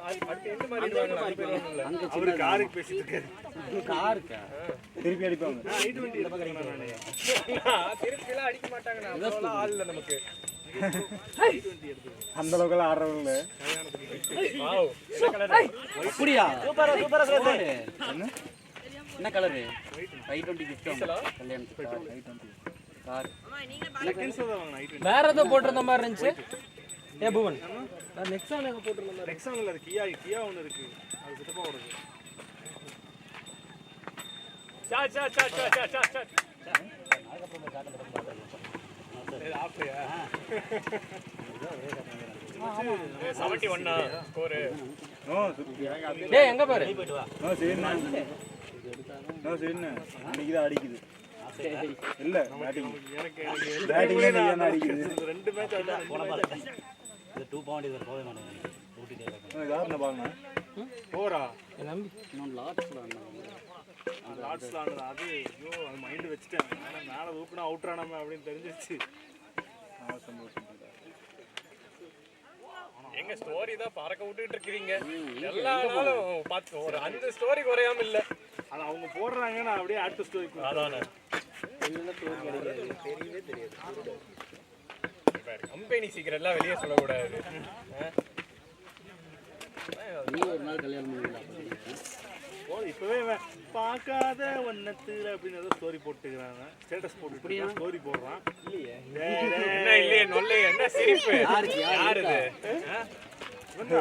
அடுத்து எண்டு மாதிரி அவரு காருக்கு பேசிட்டு இருக்காரு காருக்கா திருப்பி அடிப்பாங்க திருப்பி எல்லாம் அடிக்க மாட்டாங்க ஆள் இல்ல நமக்கு அந்த அளவுக்கு ஆடுறவங்க அப்படியா சூப்பரா என்ன கலர் i20 gift கல்யாணத்துக்கு கார் வேற ஏதோ போட்டிருந்த மாதிரி இருந்துச்சு ஏ புவன் நான் நெக்ஸான் ஏதோ போட்டிருந்த மாதிரி நெக்ஸான் இல்ல கியா ஒன்னு இருக்கு அது சித்தப்பா ஓடுது சாட் டேய் எங்க பாரு அன்னைக்குதான் அடிக்குது இல்ல பேட்டிங் அடிக்குது ரெண்டு மேட்ச் இது 2 பாயிண்ட் இது போவே மாட்டேங்குது ஊட்டிட்டே இருக்கு யாருன்னு பாருங்க போரா நம்பி நான் லாட்ஸ்ல லாட்ஸ்ல அது ஐயோ அது மைண்ட் வச்சிட்டேன் ஆனா மேல ஊக்குனா அவுட் ஆனாம அப்படின்னு தெரிஞ்சிருச்சு எங்க ஸ்டோரி தான் பறக்க விட்டுட்டு இருக்கீங்க எல்லா நாளும் பார்த்து ஒரு 5 ஸ்டோரி குறையாம இல்ல அது அவங்க போடுறாங்க நான் அப்படியே அடுத்த ஸ்டோரி அதானே தெரியவே தெரியாது கம்பெனி சீக்கிரட்லாம் வெளியே சொல்லக்கூடாது நீ ஒரு நாள் கல்யாணம் பண்ணுவீங்களா இப்பவே பார்க்காத ஒன்னத்துல அப்படின்னு ஏதோ ஸ்டோரி போட்டுக்கிறாங்க ஸ்டேட்டஸ் போட்டு ஸ்டோரி போடுறான் என்ன இல்லையே நொல்லையே என்ன சிரிப்பு யாரு இது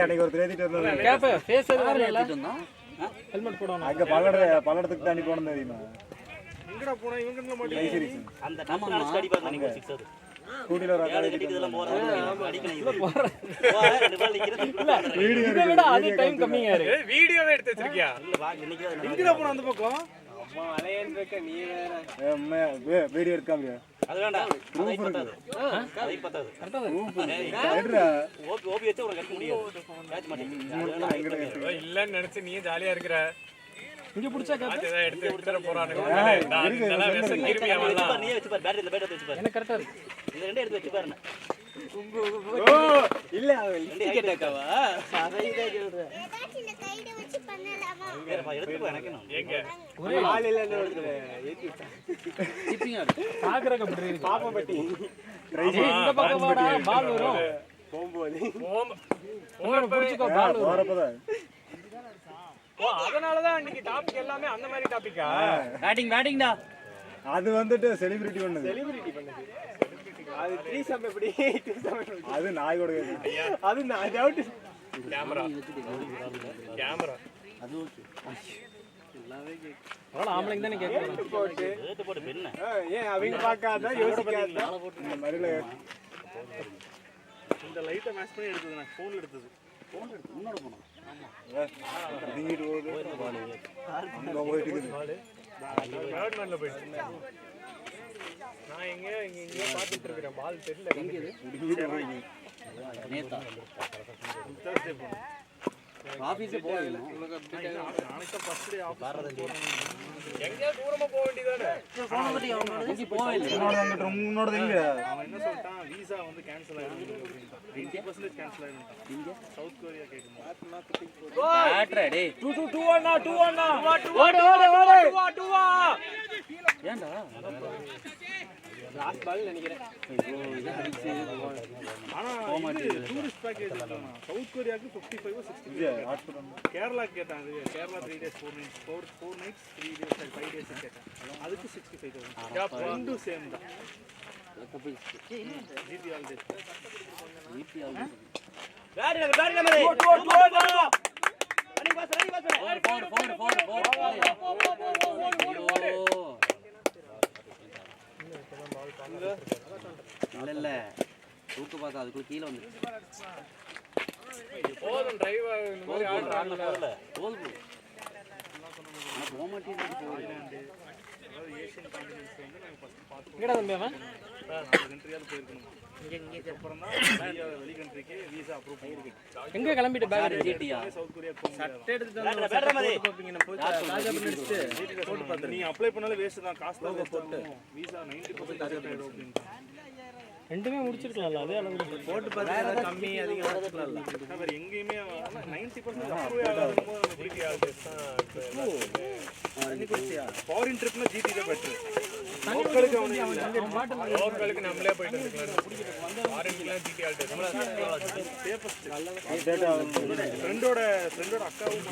அன்னைக்கு ஒரு தேதிட்டு வந்தாங்க கேப்ப ஃபேஸ் எதுல ஹெல்மெட் போடணும் அங்க பல்லடத்துக்கு தாண்டி போனது தெரியுமா எங்கடா போனா இவங்க மட்டும் அந்த நம்ம ஸ்டடி பார்த்து நீங்க 6 அது ஸ்கூட்டில ஒரு யாரு கட்டிட்டு இதெல்லாம் போறாங்க அடிக்கணும் இது போறேன் ரெண்டு பால் நிக்கிறது இதை விட அது டைம் கம்மியா இருக்கு வீடியோவே எடுத்து வச்சிருக்கியா இல்ல வா இன்னைக்கு எங்கடா போன அந்த பக்கம் அம்மா அலையன் இருக்க நீ வேற வீடியோ எடுக்காம அது வேண்டாம் அது பத்தாது அது பத்தாது எடுடா ஓபி வச்சு உனக்கு கட்ட முடியாது கேட்ச் மாட்டீங்க இல்லன்னு நினைச்சு நீ ஜாலியா இருக்கற இங்க புடிச்சா கேப் எடுத்து எடுத்துற போறானுங்க இதெல்லாம் வெசல் திருப்பி அவன்லாம் நீயே வச்சு பாரு பேட்டரி இந்த பேட்டரி வச்சு பாரு என்ன கரெக்டா இருக்கு இது ரெண்டே எடுத்து வச்சு பாருங்க இல்ல டிக்கெட் அக்காவா அதைதான் சொல்றேன். ஏதாச்சும் இந்த கையில வச்சு பண்ணலாமா? எடுத்து போ எனக்கு என்ன எங்க ஒரே ஆள் இல்லன்னு ஒருத்தர் ஏத்தி பாக்குறக்க அப்படி இருக்கு பாப்பம்பட்டி இந்த பக்கம் வாடா பால் வரும் போம்போது புடிச்சுக்கோ பால் வரும் போறப்பதான் ஓ அதனாலதான் இன்னைக்கு டாபிக் எல்லாமே அந்த மாதிரி டாபிக்கா பேட்டிங்டா அது வந்துட்டு செலிபிரிட்டி பண்ணுது செலிபிரிட்டி பண்ணுது. அது 3 சம் எப்படி 2 சம் எப்படி? அது நாய் கூட கேட்குது. அது நான் டவுட். கேமரா கேமரா அது ஓகே அவ்வளவு ஆம்பளைங்க தானே கேக்குறாங்க போட்டு ரேட் போட்டு பெண்ண ஏன் அவங்க பார்க்காத யோசிக்காத இந்த மாதிரில இந்த லைட்டை மேட்ச் பண்ணி எடுத்தது நான் ஃபோன்ல எடுத்தது போன் எடுத்து முன்னாடி போனோம் இதுங்கிட்டு போகுது அங்க போயிட்டு இருக்குது. தேர்ட் மேன்ல போயிட்டு நான் இங்க பார்த்துட்டு இருக்கேன் பால் தெரியல எங்க இது நேத்தா ஆபீஸ் போறீங்க நாளைக்கு ஃபர்ஸ்ட் டே ஆஃபீஸ் எங்க தூரமா போக வேண்டியதானே இங்க போவே இல்ல உன்னோட எங்க அவன் என்ன சொல்லிட்டான் வீசா வந்து கேன்சல் ஆயிடும் 90% கேன்சல் ஆயிடும் இங்க சவுத் கொரியா கேக்குது பேட்ரா டேய் 2 1 ஓடு ஏன்டா லாஸ்ட் பால் நினைக்கிறேன். ஆனா இது டூரிஸ்ட் பேக்கேஜ் சவுத் கொரியாக்கு 55 60 கேரளா கேட்டாங்க Kerala 3 days 4 nights 4 nights 3 days 5 days கேட்டாங்க அதுக்கு 65000 ரெண்டும் சேம் தான் ஜிபி ஆல் டேஸ் பேட்டரி நம்ம இல்ல தூக்கு பார்த்தா அதுக்குள்ள கீழ வந்துருச்சு போதும் டிரைவ் இந்த மாதிரி ஆடுறாங்க போதும் ஆனா போக மாட்டேங்குது அதாவது ஏசியன் கான்டினென்ட்ஸ் வந்து நாங்க ஃபர்ஸ்ட் பார்த்தோம் எங்கடா தம்பி அவன் கண்ட்ரியாவது போயிருக்கணும் இங்க அப்புறம் தான் வெளி கண்ட்ரிக்கு வீசா அப்ரூவ் பண்ணிருக்கு எங்க கிளம்பிட்டு பேக் ஜிடியா சவுத் கொரியா போக சட்டை எடுத்துட்டு வந்து பேட்டரி மாதிரி பாப்பீங்க நான் போய் ராஜா பண்ணிட்டு போட்டு பார்த்தேன் நீ அப்ளை பண்ணாலே வேஸ்ட் தான் காசு தான் போட்டு வீசா 90% ஆயிடும் அப்படின்றாங்க ரெண்டுமே முடிச்சிருக்கலாம்ல அதே அளவுக்கு போட்டு பார்த்தா கம்மி அதிகம் வச்சுக்கலாம்ல. வேற எங்கேயுமே 90% அப்ரூவ் ஆகாத போது நம்ம ஜிடி ஆல்டேஸ் தான் தண்ணி குடிச்சியா? ஃபாரின் ட்ரிப்னா ஜிடி தான் பெட்டர் லோக்கலுக்கு லோக்கலுக்கு நம்மளே போயிட்டு வந்துக்கலாம் ஃபாரின்க்குலாம் ஜிடி ஆல்டேஸ் சேஃபஸ்ட் ஃப்ரெண்டோட அக்காவும்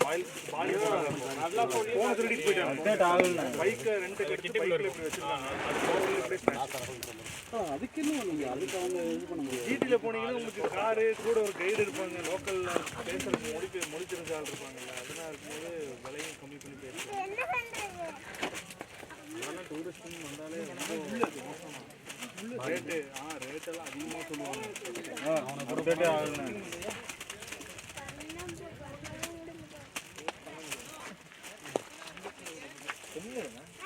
பாலி நல்லா போன திருடிட்டு போயிட்டாங்க பைக்கை ரெண்டு கட்டிட்டு பைக்கில் இப்படி வச்சிருக்காங்க அது 4 அதுக்கு என்ன அதுக்கு அவங்க இது பண்ண முடியாது ஜிடியில் போனீங்கன்னா உங்களுக்கு காரு கூட ஒரு கைடு இருப்பாங்க லோக்கலில் பேசுறது மொழி தெரிஞ்ச ஆள் இருப்பாங்கல்ல அதெல்லாம் இருக்கும்போது விலையும் கம்மி பண்ணி பேசுவாங்க என்ன பண்றது? அதெல்லாம் டூரிஸ்ட்னு வந்தாலே ரொம்ப ரேட்டெல்லாம் அதிகமாக சொல்லுவாங்க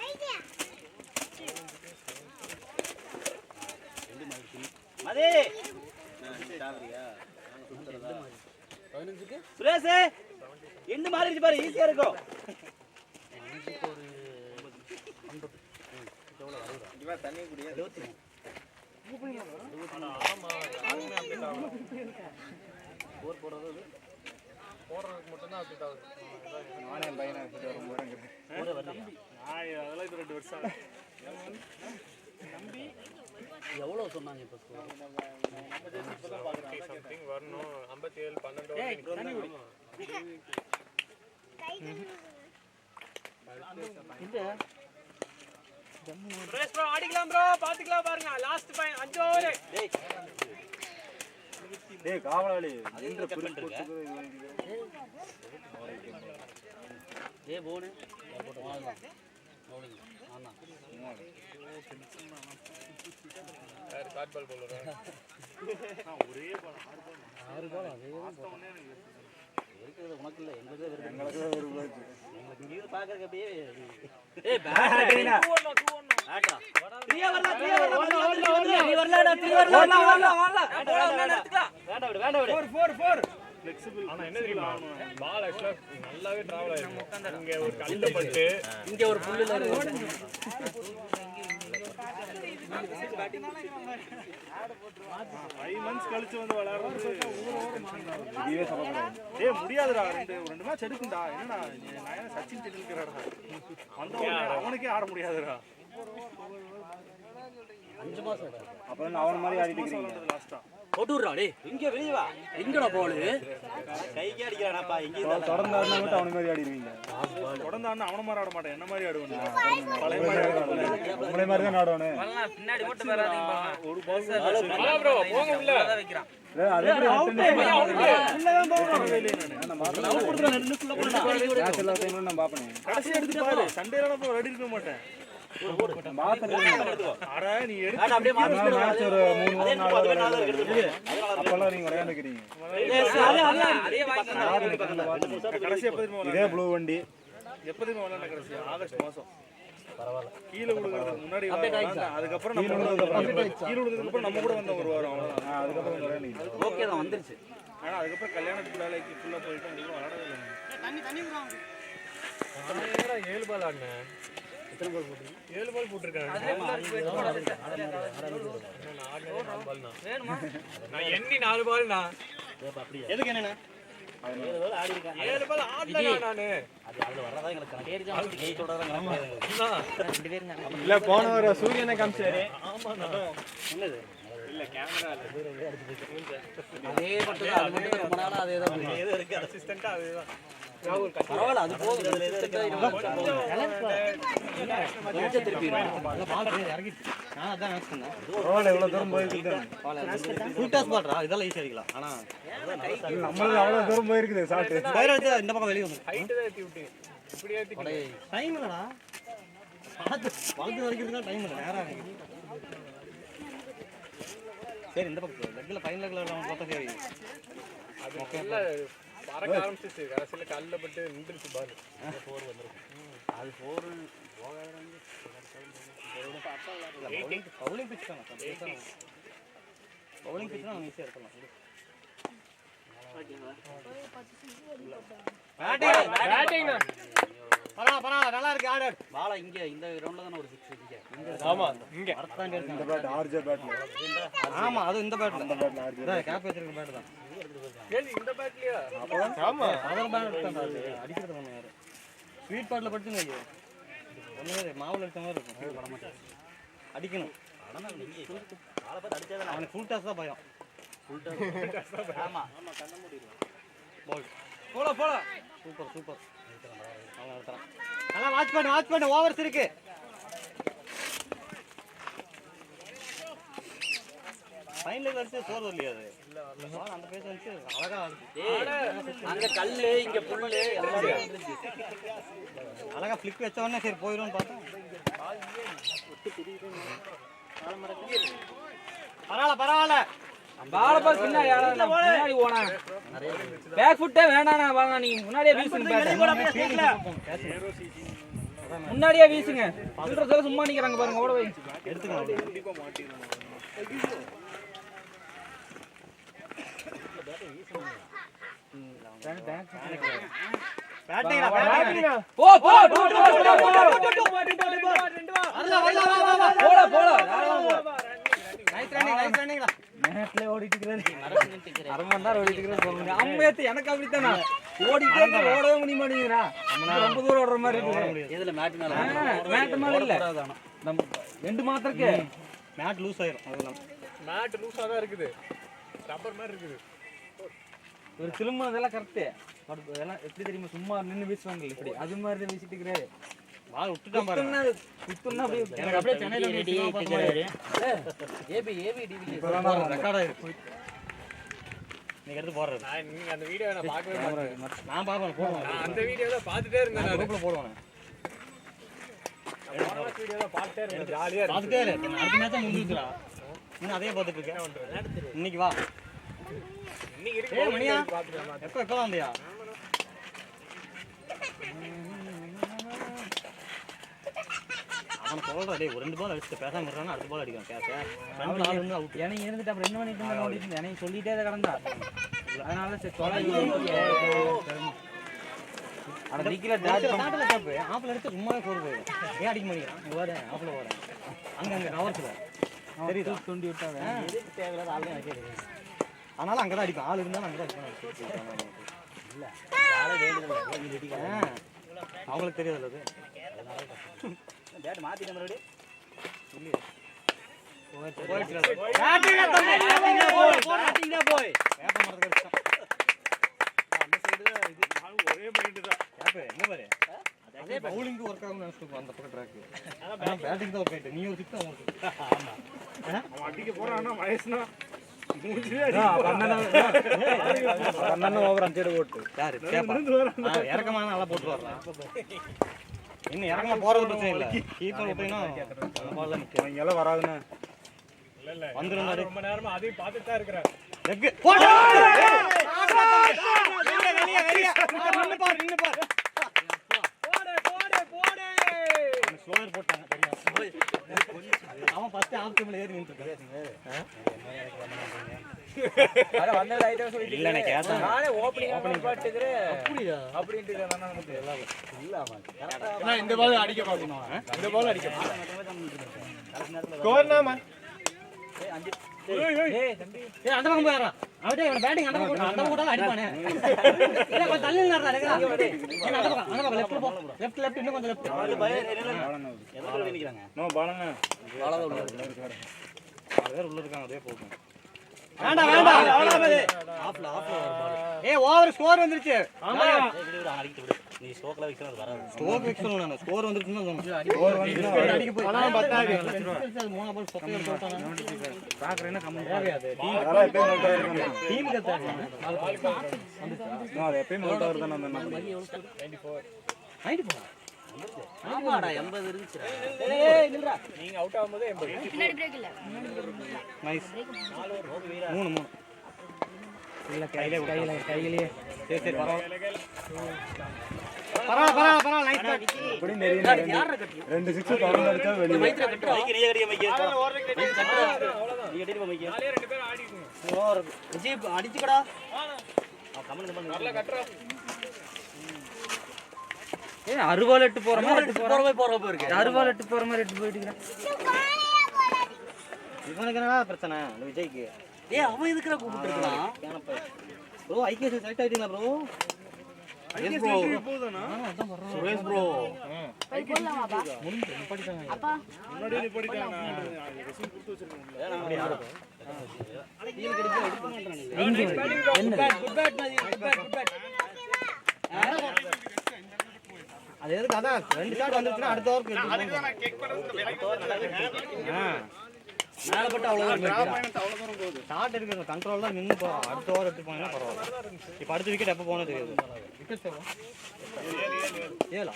ஐடியா. மதே சுரேஷ் எந்த மாதிரி பாரு ஈஸியா இருக்கும் இவா தண்ணி குடியா? போடுறதுக்கு மட்டும்தான் அப்டேட் ஆகுது நானே என் பையனை எடுத்துட்டு வரும்போது அதெல்லாம் இது 2 வருஷம் எவ்வளவு சொன்னாங்க இப்ப சம்திங் வரணும் 57 12 அடிக்கலாம் ப்ரோ பாத்துக்கலாம் பாருங்க லாஸ்ட் 5 ஓவர் டேய் காவலாளி நின்ற ஏ போனே காட் பால் போடுறேன் ஒரே பால் 6 பால் அதே இருக்கிறது உனக்கு இல்ல எங்களுக்கு இருக்கு எங்களுக்கு ஒரு போச்சு எங்களுக்கு இங்க பாக்குறதுக்கு அப்படியே ஏய் பேட்டா 2-1 ஆட்டா 3 வரல நீ வரலடா 3 வரல வேண்டாம் விடு 4 4 ஃப்ளெக்சிபிள். ஆனா என்ன தெரியுமா, பால் ஆக்சுவலா நல்லாவே டிராவல் ஆயிருக்கும். இங்க ஒரு கல்ல பட்டு இங்க ஒரு புல்லுல 5 months கழிச்சு வந்து விளையாடுறது இதுவே சொல்லக்கூடாது. டேய் முடியாதுடா, ரெண்டு மேட்ச் எடுக்கும்டா. என்னடா நான் என்ன சச்சின் டெண்டுல்கர்டா, வந்த அவனுக்கே ஆட முடியாதுடா. 5 மாசம் அப்புறம் அவன் மாதிரி ஆடிட்டு இருக்கீங்க. லாஸ்டா போட்டு விடுறா. டேய் இங்க வெளிய வா. எங்கடா போலு கைக்கு அடிக்கறானப்பா. இங்க தொடர்ந்து ஆடினா மட்டும் அவன மாதிரி ஆடிடுவீங்க. தொடர்ந்து ஆடுனா அவன மாதிரி ஆட மாட்டேன், என்ன மாதிரி ஆடுவேன். பழைய மாதிரி தான் ஆடுவானே. பின்னாடி மட்டும் வராதீங்க பாருங்க. ஒரு பால் ஹலோ ப்ரோ போங்க உள்ள அத வைக்கிறான். அது எப்படி நான் பாப்பேன். கடைசி எடுத்து பாரு. சண்டேல நான் ரெடி இருக்க மாட்டேன். அட நீ எடுத்து அப்படியே மேட்ச் ஒரு 3 4 அப்பெல்லாம் நீங்க விளையாண்டுக்கிறீங்க. கடைசி எப்ப தெரியுமா இதே ப்ளூ வண்டி எப்ப தெரியுமா விளையாண்ட கடைசி ஆகஸ்ட் மாசம். பரவாயில்ல. கீழ விழுகிறதுக்கு முன்னாடி அதுக்கப்புறம் நம்ம கீழ விழுகிறதுக்கு அப்புறம் நம்ம கூட வந்த ஒரு வாரம் அவ்வளவுதான். அதுக்கப்புறம் விளையாடுங்க. ஓகே தான் வந்துருச்சு. ஆனா அதுக்கப்புறம் கல்யாணத்துக்கு வேலைக்கு ஃபுல்லா போயிட்டு அதுக்கு விளையாடவே இல்லை. தண்ணி 7 பால் ஆடுனேன். எத்தனை பால் போட்டீங்க? 7 பால் போட்டுருக்காங்க. நான் எண்ணி 4 பால்னா. எதுக்கு என்னன்னா 7 பால் ஆடி இருக்கேன். 7 பால் ஆடல நானு. அது அதுல வரதா எங்களுக்கு கணக்கு. கை சொல்றதா கணக்கு. இல்ல போன ஒரு சூரியனை காமிச்சாரு. ஆமாண்ணா. என்னது இல்ல கேமரா அதே மட்டும் தான். அது மட்டும் ரொம்ப நாளா அதே தான். ஏதோ இருக்கு அசிஸ்டன்ட்டா அதுதான். பரவாயில்ல. அது போகுது. அதுல எது திருப்பிடுவோம். நான் அதான் நினைச்சேன். பரவாயில்ல, எவ்வளவு தூரம் போயிருக்குது. ஃபுல் டாஸ் பாடுறா. இதெல்லாம் ஈஸியா அடிக்கலாம். ஆனா நம்மளுக்கு அவ்வளவு தூரம் போயிருக்குது ஷாட். பயிர் வச்சா இந்த பக்கம் வெளிய வந்து ஹைட் தான் ஏத்தி விட்டு. இப்படி ஏத்தி டைம் இல்லடா. வளர்த்து வரைக்கும் தான் டைம் இல்லை. நேரம் சரி இந்த பக்கம் லெக்ல ஃபைனல் லெக்ல நம்ம பார்த்தா சரி. அது இல்ல பறக்க ஆரம்பிச்சிச்சு. கடைசில கல்ல பட்டு நின்றுச்சு பால். 4 வந்துரும். அது 4 போகாதறாங்க. பவுலிங் பிட்ச் தான். பவுலிங் பிட்ச் தான் ஈஸியா இருக்கலாம். பேட்டிங் பரவாயில்ல நல்லா இருக்கு ஆர்டர். பாலா இங்க இந்த ரவுண்ட்ல தான ஒரு 6 இங்க. ஆமா இங்க இந்த பேட் ஆர்ஜே பேட். ஆமா அது இந்த பேட்ல. இந்த பேட்ல ஆர்ஜே. இத கேப் வச்சிருக்க பேட் தான். ஏய் இந்த பேட்லயா? ஆமா அதர் பேட் தான் அடிக்கிறது ஒண்ணு யாரு. ஸ்வீட் பாட்ல படுத்துங்க ஐயோ. ஒண்ணே மாவுல இருக்க மாதிரி இருக்கும். பட மாட்டேன். அடிக்கணும். ஆனா நீங்க பால பார்த்து அடிச்சாதான் அவனுக்கு ஃபுல் டாஸ் தான் பயம். Full toss. ஆமா ஆமா கண்ண மூடிடுவான். பால். போடா. சூப்பர். அவன் எடுத்துறான். நல்லா வாட்ச் பண்ணு ஓவர்ஸ் இருக்கு. ஃபைனல் வர்ஸ் சோர் வரலையா அது? இல்ல அந்த பேஸ் வந்து அழகா ஆடுது. அங்க கல்லு இங்க புல்லு எல்லாம் வந்துருச்சு. அழகா ஃபிளிக் வச்ச உடனே சரி போயிடும்னு பார்த்தா பரவாயில்ல. பால பாஸ் பின்னாடி ஆடாத. முன்னாடி ஓனா. பேக் ஃபுட்டே வேணானா வாங்க. நீங்க முன்னாடியே வீசுங்க. முன்னாடியே வீசுங்க. சொல்ற சும்மா நிக்கறாங்க பாருங்க. ஓட வை. எடுத்துக்கலாம். கண்டிப்பா மாட்டிடுவான். பேட்டிங் போ நைஸ் ரன்னிங்டா. மேட்ல ஓடிட்டு இருக்கறேன். அரை மணி நேரம் ஓடிட்டு இருக்கறேன். அம்மையத்து எனக்கு அப்படித்தானா ஓடிட்டே இருக்க. ஓடவே முடிய மாட்டேங்குதுடா. ரொம்ப தூரம் ஓடுற மாதிரி இருக்கு. எதுல மேட் மேல? மேட் மேல இல்ல. நம்ம ரெண்டு மாத்திரக்கு மேட் லூஸ் ஆயிரும். அதெல்லாம் மேட் லூஸா தான் இருக்குது. ரப்பர் மாதிரி இருக்குது. ஒரு திரும்பினதெல்லாம் கரெக்ட். அதெல்லாம் எப்படி தெரியுமா சும்மா நின்னு வீசுவாங்க இப்படி. அது மாதிரி தான் வீசிட்டு இருக்கறாரு. பால் விட்டுட்டான் பாருங்க. குத்துனா அப்படியே எனக்கு அப்படியே சென்னையில ரெடி ஆயிட்டாரு. ஏபி டிவி ரெக்கார்ட் ஆயிருக்கு. நீங்க எடுத்து போடுறது. நீங்க அந்த வீடியோ நான் பார்க்கவே மாட்டேன். நான் பாப்பேன் போடுவேன். நான் அந்த வீடியோ தான் பார்த்துட்டே இருந்தேன். நான் குரூப்ல போடுவேன். வீடியோ தான் பார்த்துட்டே இருந்தேன். ஜாலியா இருக்கு. பாத்துட்டே இரு. அடுத்த மேட்ச் முடிஞ்சிருச்சுடா. இன்னும் அதே பார்த்துட்டு இருக்கேன். இன்னைக்கு வா. இன்னைக்கு இருக்கு. ஏய் மணியா பார்த்துக்கலாம். எப்போ வந்தியா? அவன் சொல்றா டேய் ஒரு 2 பால் அடிச்சு பேசாம இருக்கானே அடுத்த பால் அடிக்கான் கேஸ். ரெண்டு நாள் வந்து அவுட். எனக்கு இருந்துட்டு அப்புறம் என்ன பண்ணிட்டு இருந்தா ஓடிட்டு எனக்கு சொல்லிட்டே தான் கடந்தா. அதனால சரி தொலைவு அட நிக்கல டாட் சாட்டல தப்பு ஆப்ல எடுத்து சும்மாவே போற போயிடும் ஏன் அடிக்க மாட்டேங்கிறான் இங்க வர ஆப்ல வர அங்க கவர்ஸ்ல தெரியுதா துண்டி விட்டாங்க எதுக்கு தேவையில்லாத ஆளுங்க வைக்கிறது அதனால அங்கதான் அடிப்பேன் ஆள் இருந்தாலும் அங்கதான் அடிப்பேன் இல்ல யாரே வேண்டியது நீ வெட்டிக்க அவங்களுக்கு தெரியாதுல்ல அது பேட் மாத்திட்ட மறுபடியும் போய் வேப்ப மரத்துக்கு அடிச்சான் அந்த சைடு தான் இது ஒரே மைண்ட் தான். கேப் என்ன பாரு அதே பவுலிங் ஒர்க் ஆகும் நினைச்சிட்டு அந்த பக்கம் ட்ராக் ஆனா பேட்டிங் தான் போயிட்டு நீ ஒரு சிக்ஸ் அவன் அவன் அடிக்க போறான்னா வயசுனா மூஞ்சிலே பன்னெண்டு ஓவர் 5 ஓட்டு யாரு கேப்பா இறக்கமான நல்லா போட்டு வரலாம் இன்னும் இறக்கமா போறது பிரச்சனை இல்ல கீப்பர் விட்டீங்கன்னா அந்த பால்ல நிக்க இங்க எல்லாம் வராதுன்னு இல்ல வந்துரும் ரொம்ப நேரமா அதையும் பார்த்துட்டு தான் இருக்கிறேன். லெக் போடு வெளிய நின்னு பாரு போடு ஸ்லோயர் போட்டாங்க தெரியும் அவன் ஃபர்ஸ்ட் ஆஃப் டைம்ல ஏறி நின்னுட்டான் அட வந்தது ஐட்டம் சொல்லிட்டு இல்ல நான் கேட்டேன் நானே ஓபனிங் பாத்துக்கிறேன் அப்படியா அப்படின்ட்டு நான் நமக்கு இல்ல அவன் கரெக்டா நான் இந்த பால் அடிக்க பார்க்கணும். இந்த பால் அடிக்க ஸ்கோர் நாமா ஏய் அந்த பக்கம் போறா அவட்டே இவன் பேட்டிங் அந்த பக்கம் அந்த பக்கம் கூட அடிப்பானே இல்ல கொஞ்சம் தள்ளி நிறடா அந்த பக்கம் லெஃப்ட் போ லெஃப்ட் இன்னும் கொஞ்சம் லெஃப்ட் அவனுக்கு பயம் எதுல நிக்கிறாங்க நோ பாலங்க அவ்வளவுதான் உள்ள இருக்கு ஆறு பேர் உள்ள இருக்காங்க அதே போகும் வேண்டாம் ஆஃப்ல ஏய் ஓவர் ஸ்கோர் வந்துருச்சு ஆமா அடிக்கிட்டு விடு நீ ஸ்டோக்ல வைக்கிறது வராது ஸ்கோர் ஃபிக்ஸ் பண்ணனும் நான் ஸ்கோர் வந்துருச்சுன்னு சொன்னேன் ஸ்கோர் வந்து அடிக்க போய் பணம் பத்தாது மூணு பால் சொத்தைய போட்டானே பாக்குற என்ன கம்மி யாரா எப்பயும் நோட்டா இருக்கணும் டீமுக்கு தேவை அது எப்பயும் நோட்டா இருந்தா நம்ம என்ன நைட் போடா ஆமாடா 80 இருந்துச்சு ஏய் நில்றா நீங்க அவுட் ஆகும்போது 80. பின்னாடி பிரேக் இல்ல நைஸ் 3 இல்ல கையிலே சரி பரவாயில்ல நைஸ் பேட் இப்படி நெறிய ரெண்டு 6 தொடர்ந்து அடிச்சா வெளிய மைக் நீயே கடிய மைக் நீ கடிய மைக் நாலே ரெண்டு பேரும் ஆடி இருக்குங்க. ஓவர் ஜீப் அடிச்சுக்கடா கமெண்ட் பண்ணு வரல கட்றா. ஏ அறுவால் எட்டு போற மாதிரி போறப்ப இருக்கு அறுவால் எட்டு போற மாதிரி எட்டு போயிட்டு இவனுக்கு என்ன பிரச்சனை இந்த விஜய்க்கு ஏய் அவன் எதுக்குடா கூப்பிட்டு இருக்கான் ப்ரோ ஐகேஎஸ் செலக்ட் ஆயிட்டீங்களா bro yes bro Suresh bro போலாமாப்பா அப்பா முன்னாடி நீ படிட்டாங்க. ரெஸ்யூம் கொடுத்து வச்சிருக்கேன். அது எதுக்கு அதான் ரெண்டு ஷாட் வந்துச்சுன்னா அடுத்த ஓவருக்கு நான் கேக் பண்றது வேலை. மேல பட்டு அவ்வளவுதான் அவ்வளவு தூரம் போகுது. ஷாட் எடுக்கிற கண்ட்ரோல் தான் நின்று போகிறோம் அடுத்த ஓவர் எடுத்து போனீங்கன்னா பரவாயில்ல இப்போ அடுத்த விக்கெட் எப்போ போனது தெரியாது விக்கெட் ஏலா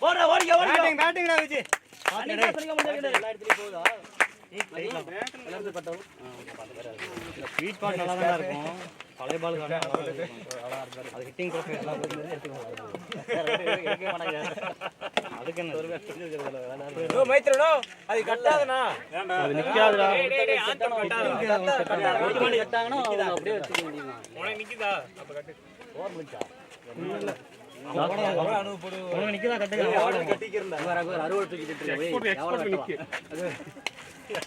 போடா ஓடிங்க பேட்டிங் விஜய் அன்னைக்கு சொல்லிக்க முடியாது எல்லா இடத்துலயும் போகுதா எல்லாரும் பட்டவும் ஸ்வீட் பாட் நல்லா தான் இருக்கும் பழைய பால் அது ஹிட்டிங் ப்ரோஃபைல் எல்லாம் எடுக்க மாட்டாங்க அதுக்கு என்ன நோ மைத்ரனோ அது கட்டாதனா அது நிக்காதுடா டேய் ஆட்டம் கட்டாத. கட்டாங்கன்னா அவங்க அப்படியே வச்சுக்க வேண்டியது உனக்கு நிக்குதா? அப்ப கட்டு. ஓவர் முடிச்சா உனக்கு நிக்கதா கட்டுங்க கட்டிக்கிறேன் வேற அறுவடை தூக்கிட்டு எக்ஸ்போர்ட் இருக்கேன் நிக்கு.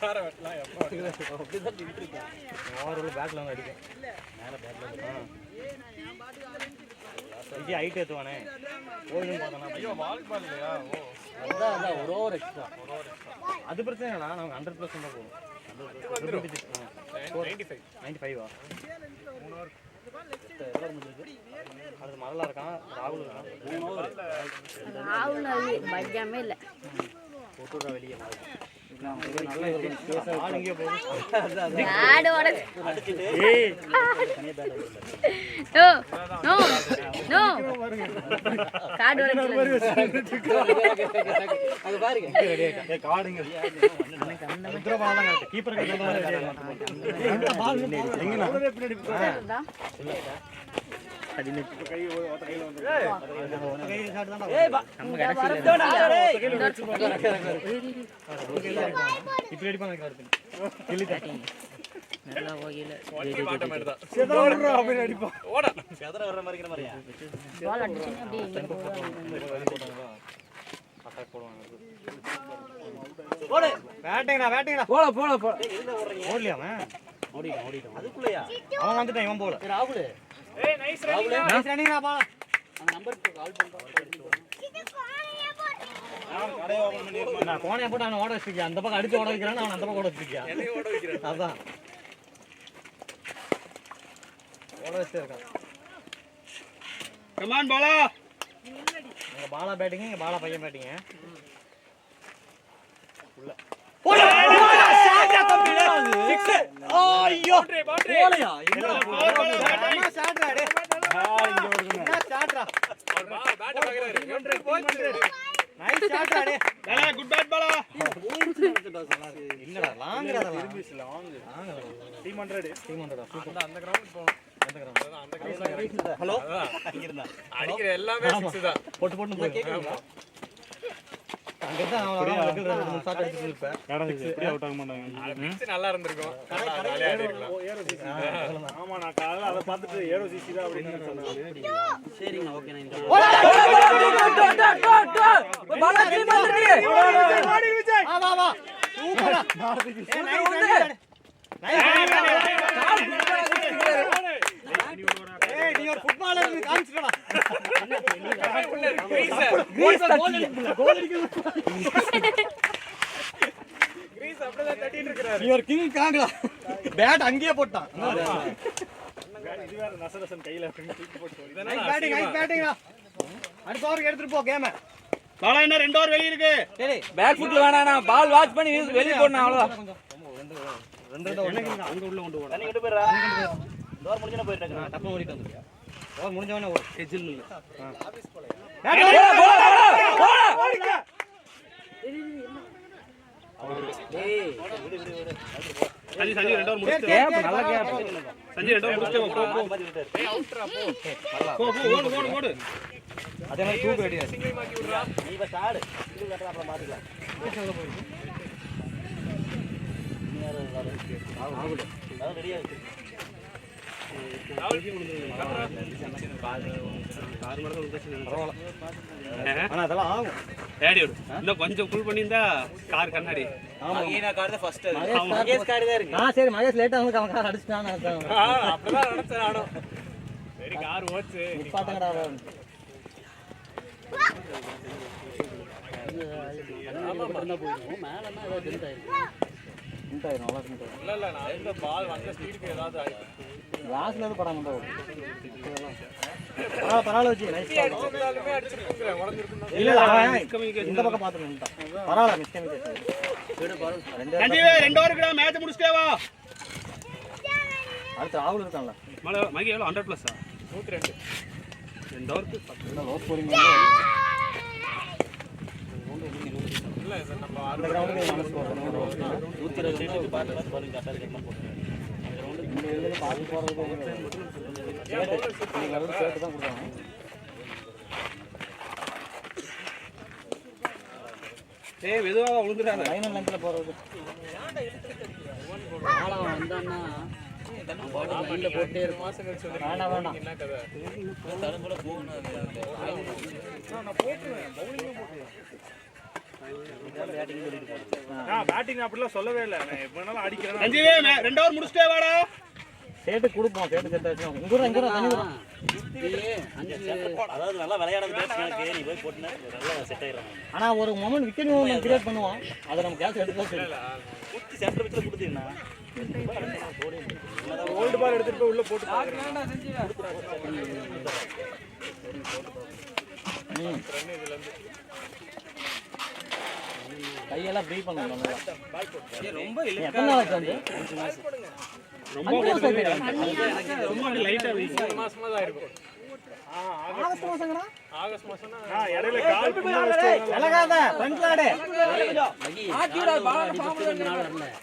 யார வெட்டலாம் எப்போ? அப்படிதான் தூக்கிட்டு இருக்கேன் ஓவர் உள்ள பேட்ல வந்து அடிக்கும் மேல பேட்ல விஜய் ஹைட் ஏத்துவானே போயிடும் பார்த்தனா ஐயோ வால் பால் இல்லையா? ஓ. அதான் ஒரு ஓவர் எக்ஸ்ட்ரா அது பிரச்சனை இல்ல நாங்க 100% தான் போறோம் 95. 95 அது மரலா இருக்கான் ராகுல் இருக்கான் ராகுல் பைஜாமே இல்ல போட்டுடா வெளியே நல்ல ஆள் எங்கேயோ போகுது ஆடு ஓட அடிச்சிட்டு ஏய் தனியா பேட் வரல நோ நோ நோ கார்டு ஓட அங்க பாருங்க ஏய் காடுங்க ருத்ர பால் தான் கரெக்ட் கீப்பர் கரெக்ட் பால் எங்கனா இப்படி அடிப்பாங்க நல்லா ஓகேல பாட்டம் மாதிரி தான் செதறா அப்படின்னு அடிப்பான். ஓட செதற வர்ற மாதிரி இருக்கிற மாதிரியா பால் அடிச்சுன்னா அப்படியே இங்க போடுவாங்க. பேட்டிங்டா போல போல போல ஓடலையா அவன் ஓடிட்டோம் அதுக்குள்ளயா அவன் வந்துட்டான் இவன் போல ராகுல் ஏய் நைஸ் ரன்னிங் நைஸ் ரன்னிங்டா பால் அந்த நம்பருக்கு கால் பண்ணுறோம். நான் கோணைய போட்டு அவனை ஓட வச்சிருக்கேன் அந்த பக்கம் அடிச்சு ஓட வைக்கிறான் அவன் அந்த பக்கம் ஓட வச்சிருக்கான் என்னைய ஓட வைக்கிறேன் அதான் ஓட வச்சிட்டு இருக்கான் கமான் பாலா இங்க பாலா பேட்டிங் இங்க பாலா பையன் பேட்டிங் ஐயோ போலையா பேட் பாக்குறாரு நைஸ் ஷாட் டே பாலா குட் பேட் பாலா இல்லடா லாங்டா டீம் 100 சூப்பர் அந்த கிரவுண்ட் போறோம் அந்த கிரவுண்ட் அந்த கிரவுண்ட் ஹலோ அங்க இருந்தா அடிக்கிற எல்லாமே 6 தான் போட்டு கேக்குறீங்களா அங்க தான் அவன் ரெண்டு மூணு ஷாட் அடிச்சு இருப்பேன் கடைசி எப்படி அவுட் ஆக மாட்டாங்க. அது பிச்சு நல்லா இருந்திருக்கும் ஜாலியா ஆடி இருக்கலாம் ஆமா நான் காலையில அதை பார்த்துட்டு ஏரோ சிசி தான் அப்படின்னு சொன்னேன். சரிங்க ஓகே நான் இந்த வா வா சூப்பரா ஏய் நீ ஒரு ஃபுட்பாலர் நீ காமிச்சிடா கிரீஸ் அப்படியே தட்டிட்டு இருக்காரு நீ ஒரு கிங் காங்கடா பேட் அங்கேயே போட்டான் இது வேற நசரசன் கையில தூக்கி போட்டு நைஸ் பேட்டிங்டா அடுத்த ஓவருக்கு எடுத்துட்டு போ கேம் பாலா என்ன 2 ஓவர் வெளிய இருக்கு சரி பேக் ஃபுட்ல வேணாண்ணா பால் வாட்ச் பண்ணி வெளிய போடணும் அவ்வளவுதான். அங்க உள்ள கொண்டு தண்ணி கொண்டு போயிடுறா டோர் முடிஞ்சா போயிட்டாங்க டப்பு ஓடிட்டு வந்துறியா ஓவர் முடிஞ்சவனே ஓடு ஹெஜில் மில் சஞ்சி 2 ஓவர் முடிச்சு கேப் நல்ல கேப். சஞ்சி 2 ஓவர் முடிச்சு போ ஓடு அதே மாதிரி தூக்கு ரெடியா சிங்கிள் மாக்கி விடுறா நீ இப்ப ஸ்டார்ட் இது கட்டற அப்புறம் பாத்துக்கலாம் நீ யாரு ஆகுது அது ரெடியா இருக்கு ஆனா அதெல்லாம் ஆகும் டேடி இன்னும் கொஞ்சம் ஃபுல் பண்ணியிருந்தா கார் கண்ணாடி மகேஷ் கார்டு தான் இருக்கு சரி மகேஷ் லேட்டா வந்து அவன் கார் அடிச்சிட்டான்னு அப்படிதான் நினைச்சேன் நானும் சரி கார் ஓச்சு பாத்துங்கடா போயிடும் மேலன்னா ஏதாவது டென்ட் ஆயிருக்கு இல்ல இல்ல நான் இந்த பால் வந்த ஸ்பீடுக்கு ஏதாவது லாஸ்ட்ல இருந்து படம் மட்டும் பரவாயில்ல வச்சு நைஸ் எல்லாருமே அடிச்சிருக்கேன் உடஞ்சிருக்கும் இல்ல இல்ல அவன் இந்த பக்கம் பாத்துக்கிட்டான் பரவாயில்ல மிஸ்டேக் சஞ்சீவ் 2 ஓவருக்குடா மேட்ச் முடிச்சிட்டே வா அடுத்து ராகுல் இருக்கான்ல மலை மகி எவ்வளோ 100 ப்ளஸ்ஸா 102 2 ஓவருக்கு லோ ஸ்கோரிங் இல்லை சார் நம்ம அந்த கிரவுண்டுக்கு நல்ல ஸ்கோர் 120 பார்த்து பாருங்க கரெக்டா இருக்கு போட்டு இந்த இதுல பாத்து போறது நீங்க வந்து சேர்த்து தான் கொடுத்தாங்க ஏய் மெதுவா விழுந்துறாங்க லைன் லென்த்ல போறது ஆளா வந்தான்னா லைன்ல போட்டே இருப்பான் மாசம் கழிச்சு வந்து வேண்டாம் வேண்டாம் என்ன கதை தரம்புல போகணும் நான் போட்டுருவேன் பவுலிங்கும் போட்டுருவேன் பேட்டிங் சொல்லிட்டு போறேன் நான் பேட்டிங் அப்படிலாம் சொல்லவே இல்லை நான் எப்ப வேணாலும் அடிக்கிறேன். சஞ்சீவே 2 ஓவர் முடிச்சிட்டே வாடா சேட்டு கொடுப்போம் சேட்டு செட் ஆச்சு இங்க தண்ணி வரும் அதாவது நல்லா விளையாடுறது பேட்ஸ்மேனுக்கு நீ போய் போட்டுனா நல்லா செட் ஆயிடுறாங்க ஆனா ஒரு மொமெண்ட் விக்கெட் மூவ்மெண்ட் கிரியேட் பண்ணுவோம் அதை நம்ம கேட்ச் எடுத்து தான் சரி குத்தி சென்டர் வச்சு கொடுத்தீங்கன்னா ஓல்டு பால் எடுத்துட்டு போய் உள்ள போட்டு கையெல்லாம் ப்ரீ பண்ணணும் ரொம்ப எத்தனை நாளைக்கு வந்து ரொம்ப லைட்டா வீசி மாசமா தான் இருக்கும் ஆகஸ்ட் மாசங்கடா ஆகஸ்ட் மாசம்னா நான் இடையில கால் பண்ணி வச்சிட்டேன். விலகாத ஃப்ரண்ட்ல ஆடு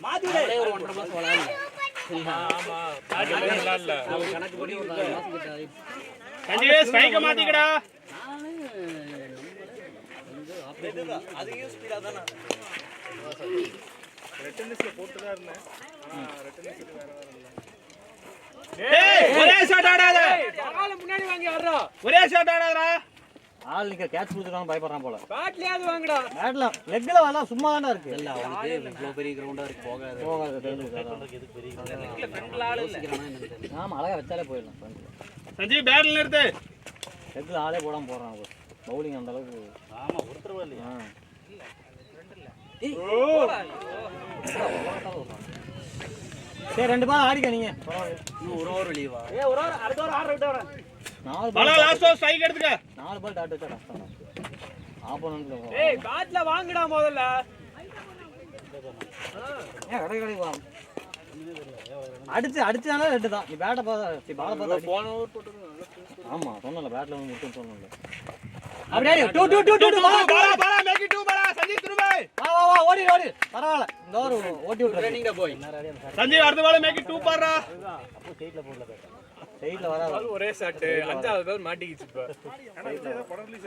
மாத்தி ஒரு 1.5 மாசம் விளையாடல ஆமா பேட்டிங் நல்லா இல்ல கணக்கு பண்ணி ஒரு 4 மாசம் கிட்ட ஆயிடுச்சு. சஞ்சீவே ஸ்ட்ரைக்க மாத்திக்கடா அது யூஸ் ஸ்பீடா தானே ரெட்டன்ஸ்ல போட்டு தான் இருந்தேன். ஒரே ஷாட் ஆடாத. முன்னாடி வாங்கி ஆடுறா. ஒரே ஷாட் ஆடாதடா. ஆள் நிக்க கேட்ச் புடிச்சறான் பயப்படுறான் போல. பேட்லயாவது வாங்குடா. பேட்ல லெக்ல வேணா சும்மா தான்டா இருக்கு. இல்ல அவனுக்கு இவ்வளவு பெரிய கிரவுண்டா இருக்கு போகாது. எதுக்கு பெரிய கிரவுண்ட் ஃப்ரண்ட்ல ஆளு இல்ல. ஆமா அழகா வச்சாலே போயிடலாம். சஞ்சீவ் பேட்ல நிறுத்து. லெக்ல ஆளே போடாம போறான் அவன். பவுலிங் அந்த அளவுக்கு. ஆமா ஒருத்தர் இல்லையா. சரி 2 பால் ஆடிக்க நீங்க. இன்னும் ஒரு ஓவர் வெளிய வா. ஒரு ஓவர் அடுத்த ஓவர் ஆடுற விட்டு வரேன். 4 பாலா பால் லாஸ்ட் ஓவர் ஸ்ட்ரைக் எடுத்துக்க. 4 பால் டாட் வச்சா கஷ்டம். ஆப்போனன்ட்ல ஏய் பேட்ல வாங்குடா முதல்ல. கடை வா. அடிச்சானே ரெட் தான். நீ பேட்ட பால பால போன ஓவர் போட்டு. ஆமா சொன்னல பேட்ல வந்து முட்டு சொன்னல. அப்படியே 2 பாலா மேக் இட் 2 பாலா சஞ்சீவ் திரும்ப. வா ஓடி பரவாயில்ல. இந்த ஓவர் ஓட்டி விட்டுற. ட்ரெயினிங்கா போய். சஞ்சீவ் அடுத்த பால் மேக் இட் 2 பாறா. அப்போ ஸ்ட்ரைட்ல போடல பேட். ஸ்ட்ரைட்ல வராது. ஒரே ஷாட் அஞ்சாவது பால் மாட்டிக்கிச்சு இப்ப.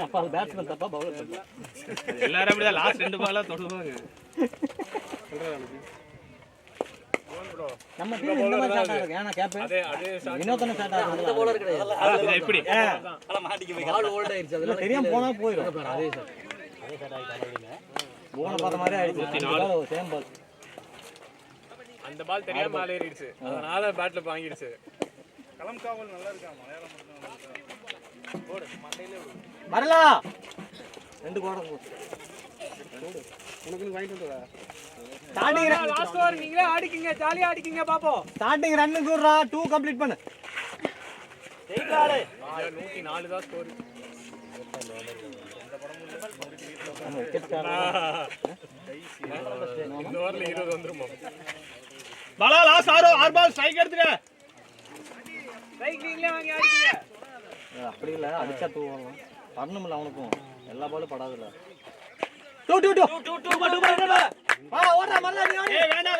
அப்ப அது பேட்ஸ்மேன் தப்பா பவுலர் தப்பா. எல்லாரும் அப்படியே லாஸ்ட் 2 பாலா தொடுவாங்க. நம்ம டீம் இந்த மாதிரி ஷாட் ஆடுங்க. ஏனா கேப் அதே ஷாட் வினோதன ஷாட் ஆடுறது. அந்த பவுலர் கிடையாது. இது எப்படி? அல மாட்டிக்கு போய் கால் ஹோல்ட் ஆயிருச்சு. அதனால தெரியாம போனா போயிடும். அதே ஷாட் ஆயிட்டாங்க. போன பார்த்த மாதிரி ஆயிடுச்சு. Same ball. அந்த பால் தெரியாம மேல ஏறிடுச்சு. அதனால பேட்ல வாங்கிடுச்சு. வரல 2 கோட உனக்கு வாங்கிட்டு வந்ததா? ஸ்டார்டிங் லாஸ்ட் ஓவர் நீங்களே ஆடிக்கிங்க ஜாலியா ஆடிக்கிங்க பாப்போம். ஸ்டார்டிங் ரன் கூடுறா 2 கம்ப்ளீட் பண்ணு. ஸ்ட்ரைட் ஆடு. 104 தான் ஸ்கோர். இந்த ஓவர்ல 20 வந்துருமா? பாலா லாஸ்ட் 6 பால் ஸ்ட்ரைக் எடுத்துக்க. ஸ்ட்ரைக் நீங்களே வாங்கி ஆடிக்கிங்க. அப்படி இல்ல அடிச்சா 2 வரலாம். பண்ணணும்ல அவனுக்கும். எல்லா பாலும் படாதுல. 2 வா ஓடுறா மல்ல நீ ஓடி. ஏய் வேண்டாம்.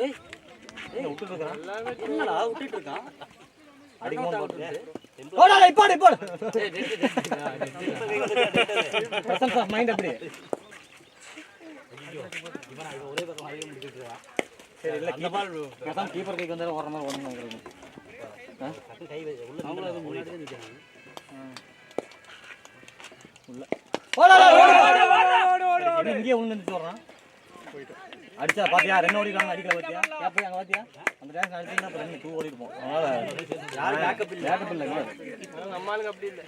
ஏய் விட்டுட்டு இருக்கான். என்னடா விட்டுட்டு இருக்கான். அடிக்கும் போட்டு. ஓடா இப்போ. பிரசன்ஸ் ஆஃப் மைண்ட் அப்படி. இவன் ஒரே பக்கம் அதிகம் முடிச்சிட்டு இருக்கான். சரி இல்ல அந்த பால் பிரசன்ஸ் கீப்பர் கைக்கு வந்தா ஓடுற மாதிரி ஓடணும். கை உள்ள அவங்கள முன்னாடி தான் நிக்கிறாங்க. உள்ள ஓட இங்கே உள்ள சொல்றான். அடிச்சா பாத்தியா 2 ஓடிறாங்க அடிக்கல பாத்தியா? கேப் அங்க பாத்தியா? அந்த டான்ஸ் அடிச்சீங்கன்னா அப்ப 2 ஓடி இருப்போம். அதனால யார் பேக்கப் இல்ல. நம்ம ஆளுங்க அப்படி இல்ல.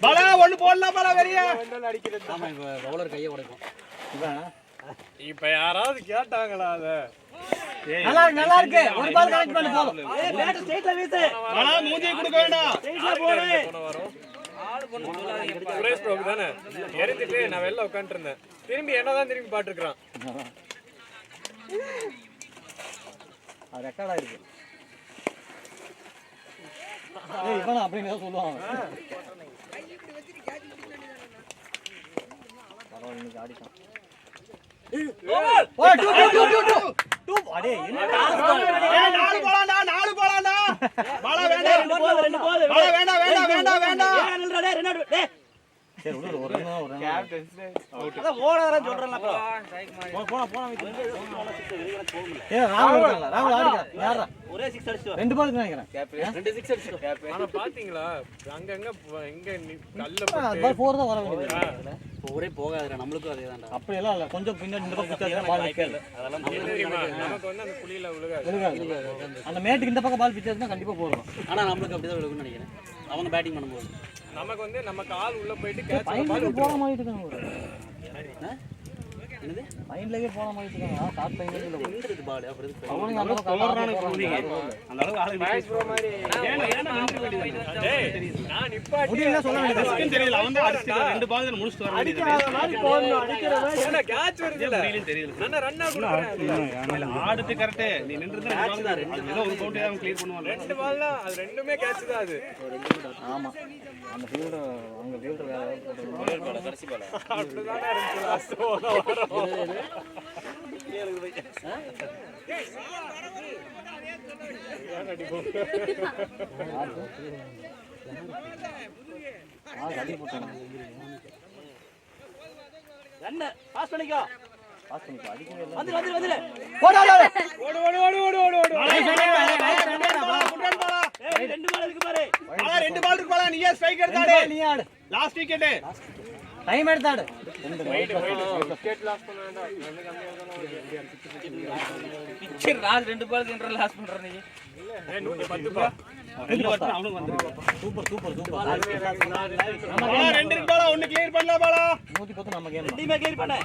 பாலா ஒன்னு போடலாம் பாலா வெளிய. ஆமா இவ பவுலர் கையை உடைக்கும். இவன் இப்ப யாராவது கேட்டாங்களா அத? நல்லா இருக்கு. ஒரு பால் கனெக்ட் பண்ணு போதும். ஏய் பேட் ஸ்ட்ரைட்ல வீசு. பாலா மூஞ்சி கொடுக்க வேண்டாம். ஸ்ட்ரைட்ல போடு. ஆடு பண்ணு சொல்லாதீங்க. சுரேஷ் ப்ரோக்கு தானே. எரிஞ்சிட்டு நான் வெளில உட்கார்ந்து இருந்தேன். திரும்பி என்னதான் திரும்பி பாத்துக்கறான். அது ரெக்கார்ட் ஆயிருக்கு. ஏய் இவனா அப்படினே சொல்லுவாங்க. பரவாயில்லை இன்னைக்கு ஆடிட்டான். ஓ 2 அடே என்ன ஏய் 4 போலாம்டா. பாலா வேண்டாம். 2 போடு. பாலா வேண்டாம். ஏய் நில்றா டேய் ரெண்டு டேய். சரி விடு ஒரு ரன் அத ஓடாதன்னு சொல்றேன்ல அப்போ. போனா ஏய் ராகுல் ஆடிட்டான். யாரா ஒரே 6 அடிச்சு. 2 பால் நினைக்கிறேன். 2 6 அடிச்சு. ஆனா பாத்தீங்களா அங்க எங்க கல்ல அது பால் 4 தான் வர வேண்டியது. ஒரே போகாதடா நம்மளுக்கும் அதேதான்டா. அப்படி எல்லாம் இல்ல. கொஞ்சம் பின்னாடி இந்த பக்கம் பிச்சா பால் நிக்காது. அதெல்லாம் தெரியுமா நமக்கு வந்து அந்த குழியில விழுகாது. விழுகாது. அந்த மேட்டுக்கு இந்த பக்கம் பால் பிச்சா கண்டிப்பா போறோம். ஆனா நம்மளுக்கு அப்படிதான் விழுகும்னு நினைக்கிறேன். அவங்க பேட்டிங் பண்ணும்போது நமக்கு வந்து நம்ம கால் உள்ள போயிட்டு கேட்ச் பையனுக்கு போற மாதிரி இருக்காங்க. என்னது மைண்ட்லயே போற மாதிரி இருக்காங்க. டாப் பையனுக்கு இல்ல. நின்றுது பால் அப்புறம் எதுக்கு அவனுங்க அந்த பக்கம் போறானே அந்த அளவுக்கு ஆளு மேட்ச் ப்ரோ மாதிரி டேய் நான் நிப்பாட்டி முடியல சொல்ல வேண்டியது. தெரியல அவன் தான் அடிச்சான் 2 பால் முடிச்சிட்டு வர வேண்டியது. ஏன்னா கேட்ச் வருது இல்ல தெரியல. நான் ரன் ஆகுறேன். ஆடுது கரெக்ட். நீ நின்னுறது 2 பால் ஏதோ ஒரு கவுண்ட் அவன் கிளியர் பண்ணுவான். 2 பால் தான் அது ரெண்டுமே கேட்ச் தான் அது. ஆமா அந்த ஃபீல்டர் அங்க ஃபீல்டர் வேற ஒரே பால் கடைசி பால் அப்படிதான் இருந்துச்சு லாஸ்ட் ஓவர். ரன் பாஸ் பண்ணிக்கோ. பாஸ் பண்ணிக்கோ. அடிக்கவே இல்லை. வந்துரு. போடா ஓடு ஏய் 2 பால் இருக்கு பாரு. பாலா 2 பால் இருக்கு பாலா. நீயே ஸ்ட்ரைக் எடுத்தாடு. நீ ஆடு. Last wicket. டைம் எடுத்தாடு. விக்கெட் லாஸ் பண்ண வேண்டாம். ரெண்டு கம்மியா பிச்சர் ராஜ் 2 பாலுக்கு என்ற லாஸ் பண்ற நீ. இல்ல 110 பா. 2 பால் அவனுக்கு வந்துரு. சூப்பர். பாலா 2 இருக்கு பாலா. 1 கிளியர் பண்ணல பாலா. 110 நம்ம கேம். ரெண்டுமே கேரி பண்ண.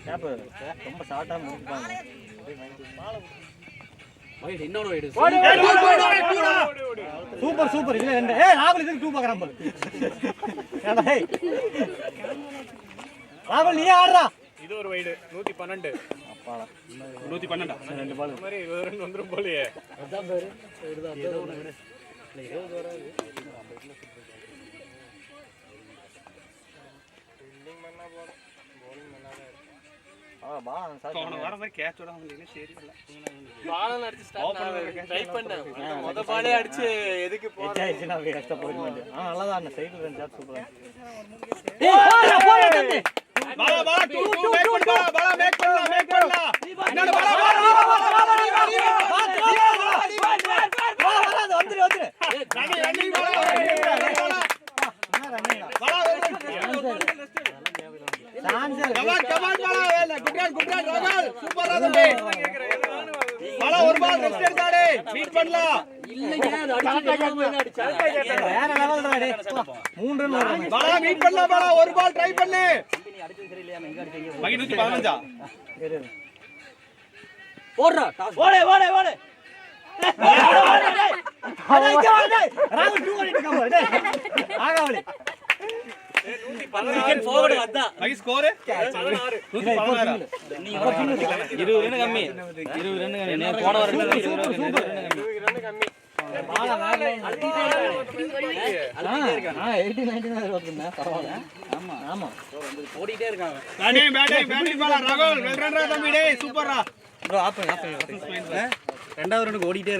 கேப் ரொம்ப ஷார்ட்டா முடிப்பாங்க. வைட் இன்னொரு வைட். சூப்பர் இதுல ரெண்டு. ஏய் ராகுல் இதுக்கு 2 பாக்குறான் பாரு. ஏடா ஏய். ராகுல் நீ ஆடுறா. இது ஒரு வைடு 112. அப்பாடா. 112. 2 பால். இந்த மாதிரி 22 வந்துரும் போலயே. அதான் பாரு. ஏதோ ஒண்ணு விடு. இல்ல 20 வராது. ஃபீல்டிங் பண்ணா போறோம். bowling நல்லா தான் இருக்கு. பால் சார். அவன வர மாதிரி கேட்ச் ஓட முடியல. சரி இல்ல. பாலன் அடிச்சு ஸ்டார்ட் ட்ரை பண்ணேன். முத பாலே அடிச்சு எதுக்கு போற? ஏச்சாயிச்சுனா வேஸ்டா போயிட மாட்டேன். நல்லா தான் அந்த சைடுல ரெண்டு ஷாட் சூப்பரா. ஏய் போடா தம்பி. பாலா 2 மேக் பண்ணு பாலா மேக் பண்ணலாம். இன்னொரு பாலா வந்துரு. Running Bala. Come on Bala. Good run ராகுல். சூப்பர் தம்பி. பாலா ஒரு பால் ரெஸ்ட் எடுத்தாடு. மீட் பண்ணலாம். இல்லங்க அது அடிச்சு வேற லெவல்டா டேய். 3 ரன் வரும். பாலா மீட் பண்ணலாம் பாலா. ஒரு பால் ட்ரை பண்ணு. நீ அடிச்சது சரியில்லையா? எங்க அடிச்சீங்க? மகி 115. இரு. ஓடுறா. ஓடு. ராகுல் 2 ஓடிட்டு இருக்கான் பாரு. டேய். ஆகாவலி. விக்கெட் ஃபார்வர்ட் வந்தா. மகி ஸ்கோர் 16. 116. நீ 20 ரன் கம்மி. 20 ரன் கம்மி. நீ போன வாரம் 20 ரன் கம்மி. 20 ரன் கம்மி. பாலா வேற ஆ 18 19 வருதுன்னா பரவாயில்லை. ஆமா ஓடிட்டே இருக்காங்க. பேட்டிங் பாலா ராகுல். வெல் ரன் தம்பி. டேய் சூப்பர்ரா. ப்ரோ ஆஃப் பண்ணு. 2வது ரன்னுக்கு ஓடிட்டே